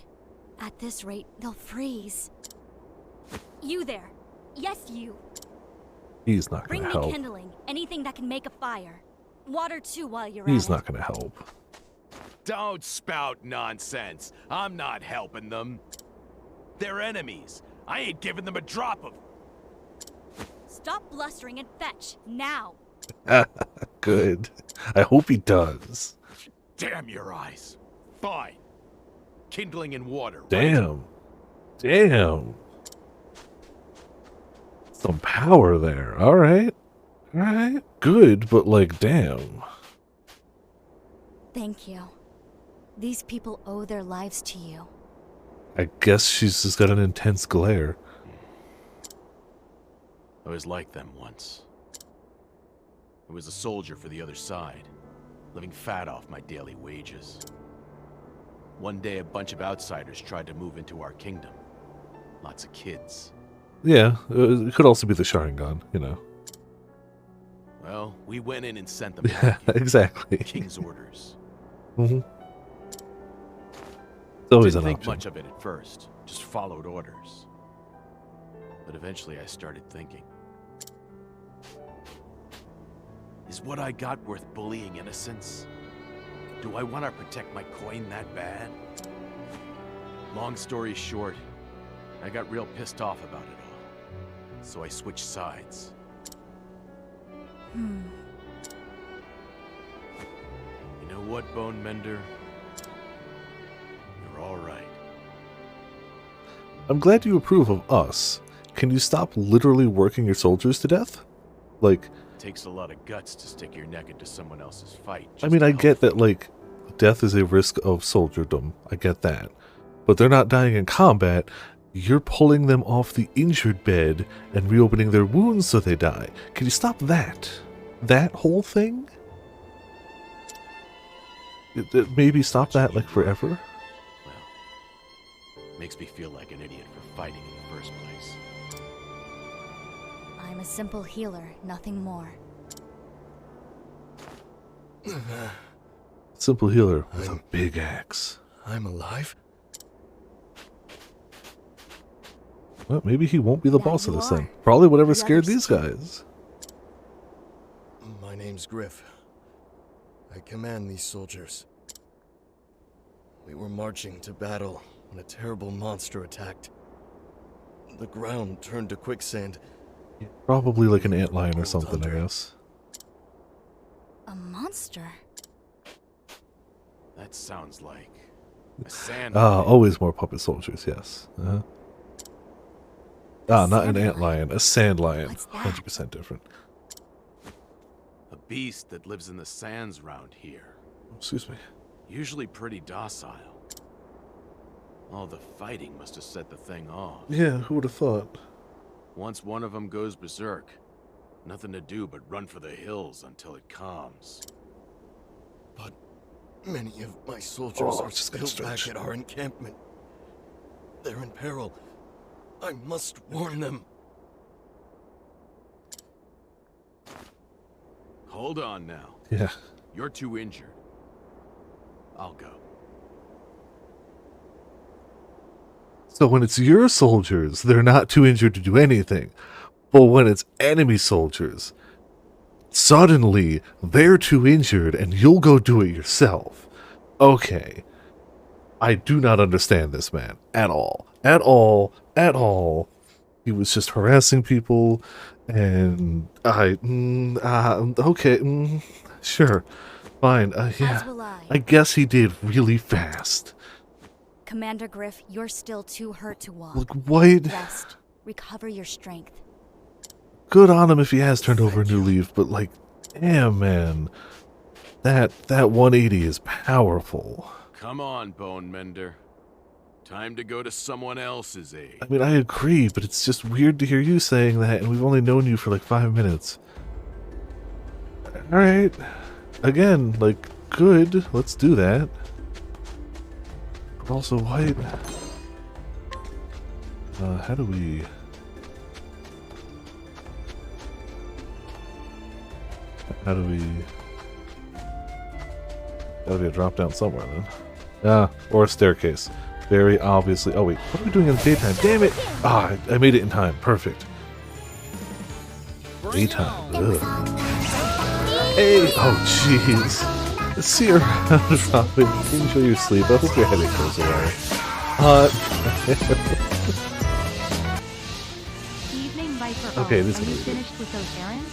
At this rate, they'll freeze. You there. Yes, you. He's not Bring gonna me help. kindling. Anything that can make a fire. Water too while you're He's at not it. gonna help. don't spout nonsense. I'm not helping them. They're enemies. I ain't giving them a drop of... Stop blustering and fetch. Now. Good. I hope he does. Damn your eyes. Fine. Kindling and water. right? Damn. Damn. Some power there. Alright. Alright. Good, but like, damn. Thank you. These people owe their lives to you. I guess she's just got an intense glare. I was like them once. I was a soldier for the other side, living fat off my daily wages. One day, a bunch of outsiders tried to move into our kingdom. Lots of kids. Yeah, it could also be the Sharingan, you know. Well, we went in and sent them Yeah, back. exactly. King's orders. Mm-hmm. It's always Didn't an think option. much of it at first, just followed orders. But eventually I started thinking. Is what I got worth bullying innocents? Do I want to protect my coin that bad? Long story short, I got real pissed off about it all. So I switched sides. Hmm. You know what, Bone Mender? You're all right. I'm glad you approve of us. Can you stop literally working your soldiers to death? Like, It takes a lot of guts to stick your neck into someone else's fight. I just mean, to I help get that, them. like, death is a risk of soldierdom. I get that. But they're not dying in combat. You're pulling them off the injured bed and reopening their wounds so they die. Can you stop that? That whole thing? Maybe stop that, like, forever? Well, makes me feel like an idiot for fighting in the first place. I'm a simple healer, nothing more. Simple healer with a big axe. I'm alive? Well, maybe he won't be the Yeah, boss of you this are. thing. Probably whatever The scared others these too. guys. My name's Griff. I command these soldiers. We were marching to battle when a terrible monster attacked. The ground turned to quicksand. Probably like an antlion or something, I guess. A monster? That sounds like a sand. Always more puppet soldiers, yes. Not an antlion, a sand lion. What's that? 100% different. A beast that lives in the sands round here. Excuse me. Usually pretty docile. All the fighting must have set the thing off. Yeah, who would have thought? Once one of them goes berserk, nothing to do but run for the hills until it calms. But many of my soldiers are still back at our encampment. They're in peril. I must warn them. Hold on now. Yeah. You're too injured. I'll go. So when it's your soldiers, they're not too injured to do anything. But when it's enemy soldiers, suddenly they're too injured and you'll go do it yourself. Okay. I do not understand this man at all. At all. At all. He was just harassing people and okay, sure. Fine. Yeah. As will I. I guess he did really fast. Commander Griff, you're still too hurt to walk. Look, what? Rest. Recover your strength. Good on him if he has turned over a new leaf, but like, damn, man. That 180 is powerful. Come on, Bone Mender. Time to go to someone else's aid. I mean, I agree, but it's just weird to hear you saying that, and we've only known you for like 5 minutes. Alright. Again, like, good. Let's do that. But also, what? How do we... Gotta be a drop down somewhere then. Or a staircase. Very obviously. Oh wait, what are we doing in the daytime? Damn it! I made it in time. Perfect. Daytime. Ugh. Hey! Oh jeez. See you around, Robin. Enjoy your sleep. I hope your headache goes away. Evening, Viper. Okay, this Are you is finished with those errands?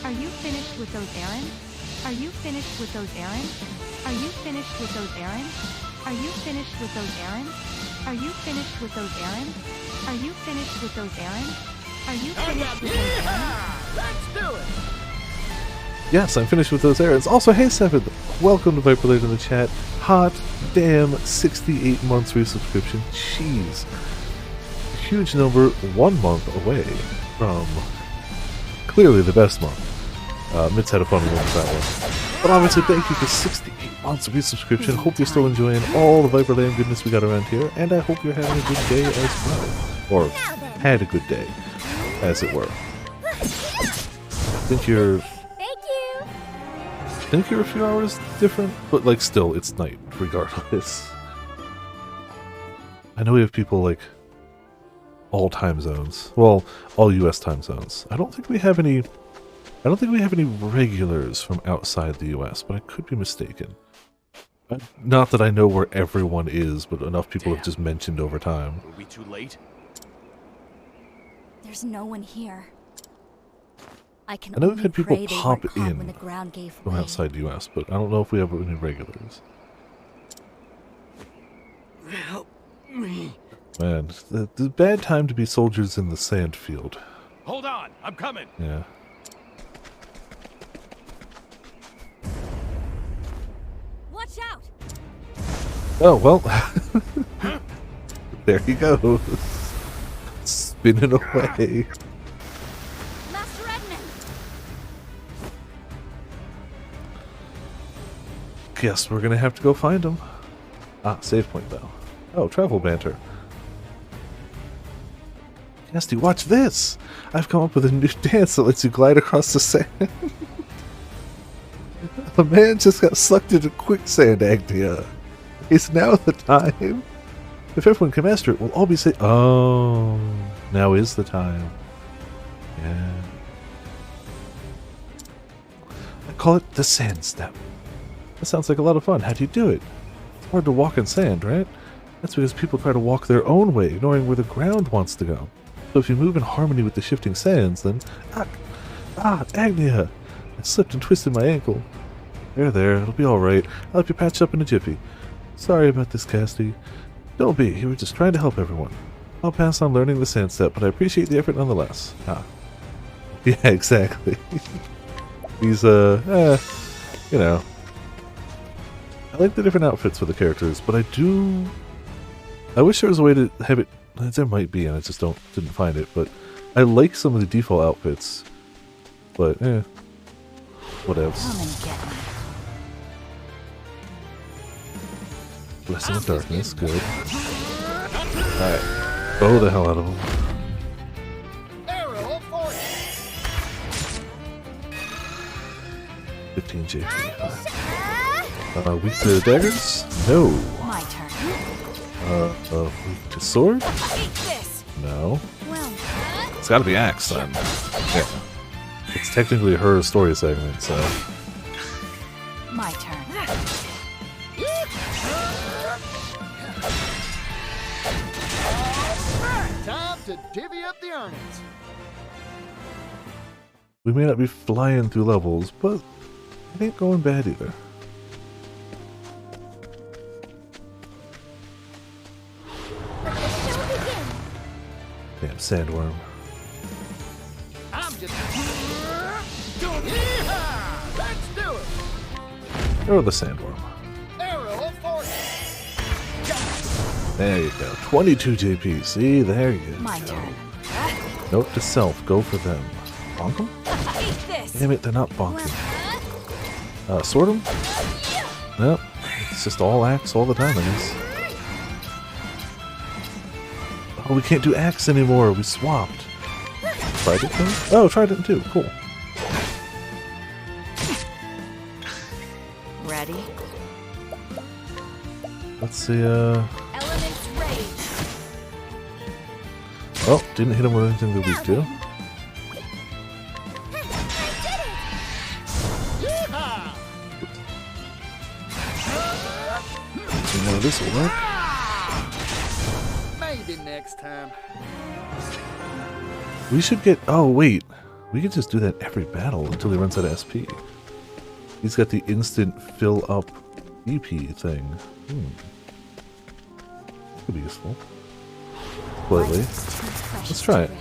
Are you finished with those errands? Are you finished with those errands? Are you finished with those errands? Are you finished with those errands? Are you finished with those errands? Are you finished with those errands? Are you finished with those errands? Let's do it! Yes, I'm finished with those errands. Also, hey Seven, welcome to Viper Late in the chat. Hot damn 68 months resubscription. Jeez. A huge number, 1 month away from clearly the best month. Mitz had a fun one with that one. But obviously, thank you for 68 months of resubscription. Hope you're still enjoying all the Viperland goodness we got around here, and I hope you're having a good day as well. Or had a good day, as it were. Think you're a few hours different, but like still, it's night regardless. I know we have people like all time zones. Well, all US time zones. I don't think we have any regulars from outside the US, but I could be mistaken. Not that I know where everyone is, but enough people have just mentioned over time. Were we too late? There's no one here. I know we've had people pop in when the ground gave from way. outside the US, but I don't know if we have any regulars. Help me. Man, the bad time to be soldiers in the sand field. Hold on, I'm coming. Yeah. Watch out! Oh, well. There he goes. Spinning away. Master Edmund! Guess we're gonna have to go find him. Save point though. Oh, travel banter. Nasty, watch this! I've come up with a new dance that lets you glide across the sand. A man just got sucked into quicksand, Agnia. Is now the time? If everyone can master it, we'll all be safe. Oh, now is the time. Yeah. I call it the sand step. That sounds like a lot of fun. How do you do it? It's hard to walk in sand, right? That's because people try to walk their own way, ignoring where the ground wants to go. So if you move in harmony with the shifting sands, then... Agnia! I slipped and twisted my ankle. There, it'll be alright. I'll help you patch up in a jiffy. Sorry about this, Casty. Don't be, you were just trying to help everyone. I'll pass on learning the sand step, but I appreciate the effort nonetheless. Yeah, exactly. These, you know. I like the different outfits for the characters, but I wish there was a way to have it. There might be, and I just didn't find it. But I like some of the default outfits. But whatevs. Come and get me. Blessing of darkness, good. Alright, bow the hell out of them. Arrow for 15 JP. Weak to daggers? No. My turn. Weak to sword? No. It's gotta be axe then. Yeah. It's technically her story segment, so. My turn. time to divvy up the earnings. We may not be flying through levels, but it ain't going bad either. Damn sandworm. I'm just... Yeehaw! Let's do it! Or the sandworm. Arrow for... There you go. 22 JP. See, there you go. My turn. Note to self. Go for them. Bonk them? Damn it, they're not bonking. Sword them? Nope. It's just all axe all the time, I guess. Oh, we can't do axe anymore. We swapped. Tried it though? Oh, tried it too. Cool. Ready? Let's see, Elements rage. Oh, didn't hit him with anything that weak to. You know this will work. Maybe next time. We should get... Oh, wait. We could just do that every battle until he runs out of SP. He's got the instant fill up EP thing. Could be useful. Slightly. Let's try it.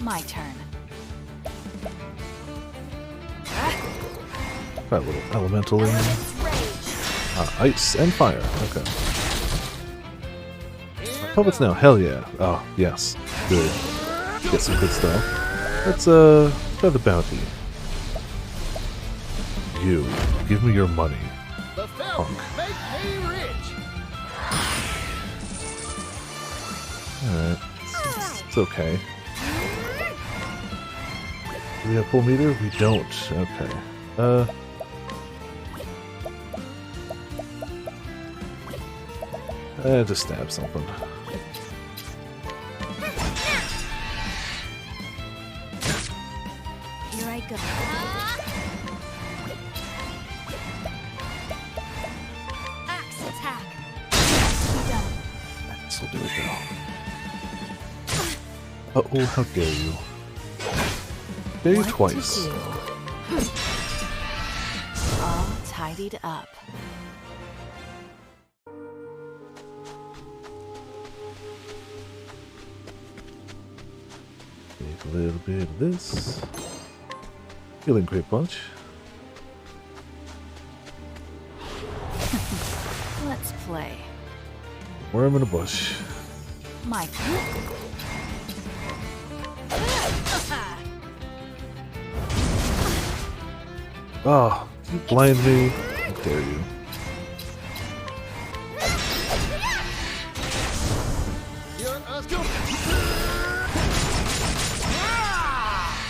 My turn. Try a little elemental in. Ice and fire. Okay. Puppets now. Hell yeah. Oh, yes. Good. Get some good stuff. Let's try the bounty. You. Give me your money. Punk. Alright. It's okay. Do we have full meter? We don't. Okay. Just stab something. Here I go. Axe attack. Done. This'll do it though. Uh-oh, how dare you. Dare you twice. All tidied up. Take a little bit of this. Healing Great Bunch. Let's play. Worm in a bush. My turn. Oh, you blind me. How dare you.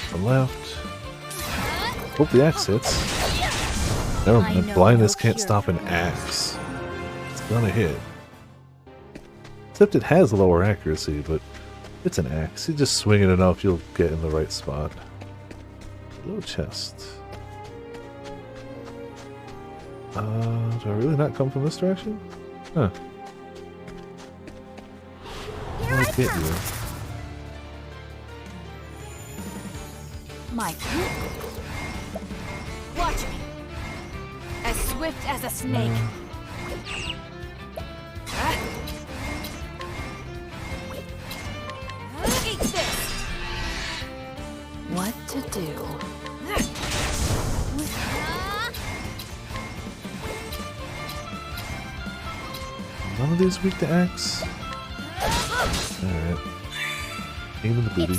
The left. Hope the axe hits. Never mind, blindness can't stop an axe. It's gonna hit. Except it has lower accuracy, but it's an axe. You just swing it enough, you'll get in the right spot. Little chest. Do I really not come from this direction? Huh. I'll get you. Mike. Watch me. As swift as a snake. Eat this. What to do? None of these weak to axe. Alright. Aim in the booty.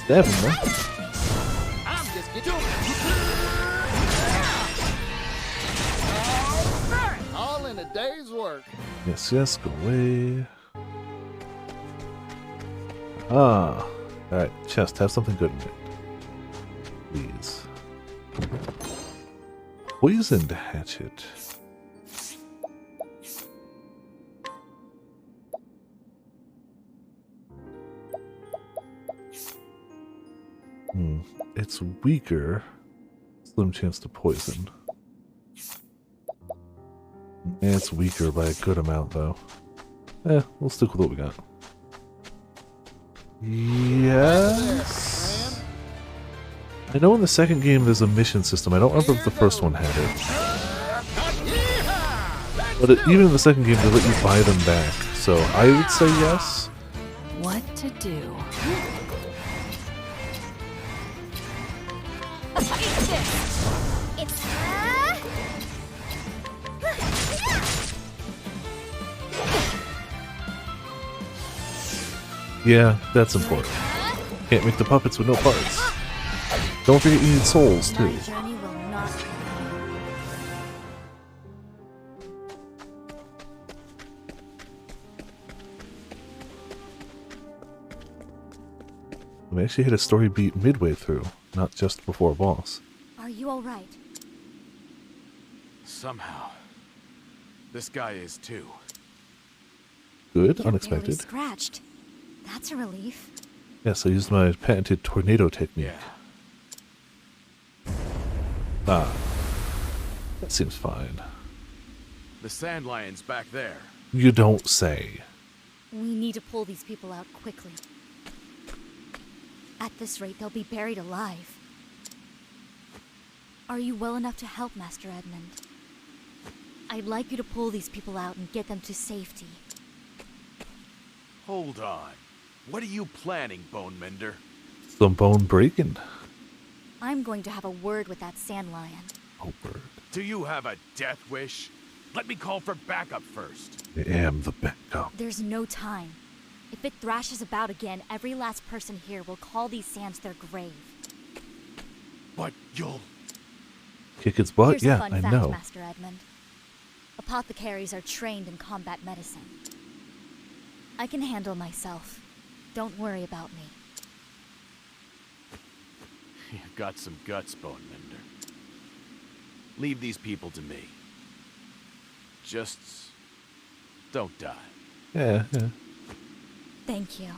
Stab him, though. I'm just getting all in a day's work. Yes, yes, go away. Ah. Alright, chest, have something good in it. Please. Poisoned hatchet. It's weaker. Slim chance to poison. It's weaker by a good amount, though. We'll stick with what we got. Yes. I know in the second game there's a mission system. I don't remember if the first one had it. But even in the second game, they let you buy them back. So I would say yes. What to do? Yeah, that's important. Can't make the puppets with no parts. Don't forget you need souls, too. My journey will not We actually hit a story beat midway through, not just before a boss. Are you alright? Somehow. This guy is too. Good, You're unexpected. barely scratched. That's a relief. Yes, I used my patented tornado technique. Yeah. Ah. That seems fine. The sand lion's back there. You don't say. We need to pull these people out quickly. At this rate, they'll be buried alive. Are you well enough to help, Master Edmund? I'd like you to pull these people out and get them to safety. Hold on. What are you planning, Bone Mender? Some bone breaking. I'm going to have a word with that sand lion. Oh, word. Do you have a death wish? Let me call for backup first. I am the backup. There's no time. If it thrashes about again, every last person here will call these sands their grave. But you'll... Kick its butt? Here's a Yeah, fun I fact, know. Master Edmund. Apothecaries are trained in combat medicine. I can handle myself. Don't worry about me. You've got some guts, Bone Mender. Leave these people to me. Just... don't die. Yeah. Thank you.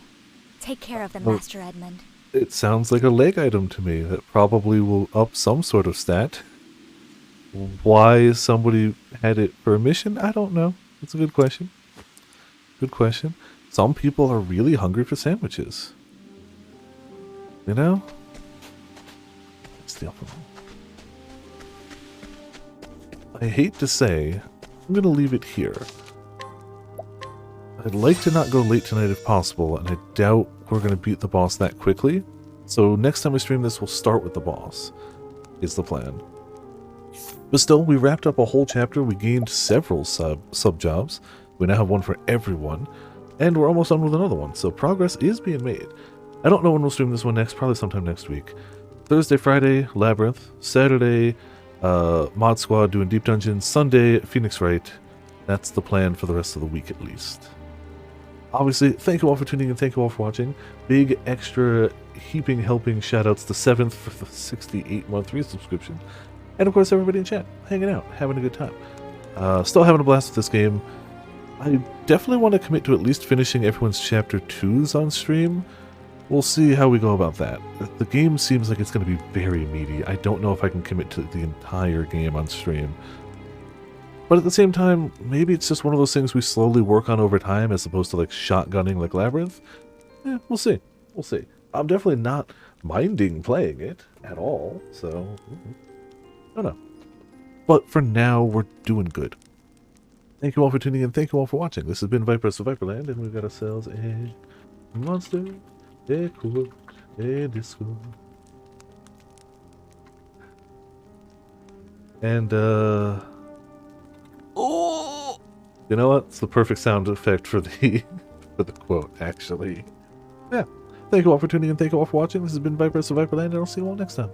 Take care of them, Oh. Master Edmund. It sounds like a leg item to me that probably will up some sort of stat. Why somebody had it for a mission, I don't know. It's a good question. Good question. Some people are really hungry for sandwiches. You know? Steal from them. I hate to say, I'm gonna leave it here. I'd like to not go late tonight if possible, and I doubt we're gonna beat the boss that quickly. So next time we stream this, we'll start with the boss. Is the plan. But still, we wrapped up a whole chapter. We gained several sub jobs. We now have one for everyone. And we're almost done with another one, so progress is being made. I don't know when we'll stream this one next, probably sometime next week. Thursday, Friday, Labyrinth. Saturday, Mod Squad doing Deep Dungeon. Sunday, Phoenix Wright. That's the plan for the rest of the week at least. Obviously, thank you all for tuning in, thank you all for watching. Big extra heaping helping shoutouts to 7th for the 68-month resubscription. And of course everybody in chat, hanging out, having a good time. Still having a blast with this game. I definitely want to commit to at least finishing everyone's chapter 2s on stream. we'll see how we go about that. The game seems like it's going to be very meaty. I don't know if I can commit to the entire game on stream. But at the same time, maybe it's just one of those things we slowly work on over time as opposed to like shotgunning like Labyrinth. Yeah, we'll see. We'll see. I'm definitely not minding playing it at all, so I don't know. But for now, we're doing good. Thank you all for tuning in. Thank you all for watching. This has been Viper's of Viperland, and we've got ourselves a monster, a cool, a disco. And, Oh! you know what? It's the perfect sound effect for the for the quote, actually. Yeah. Thank you all for tuning in. Thank you all for watching. This has been Viper's of Viperland, and I'll see you all next time.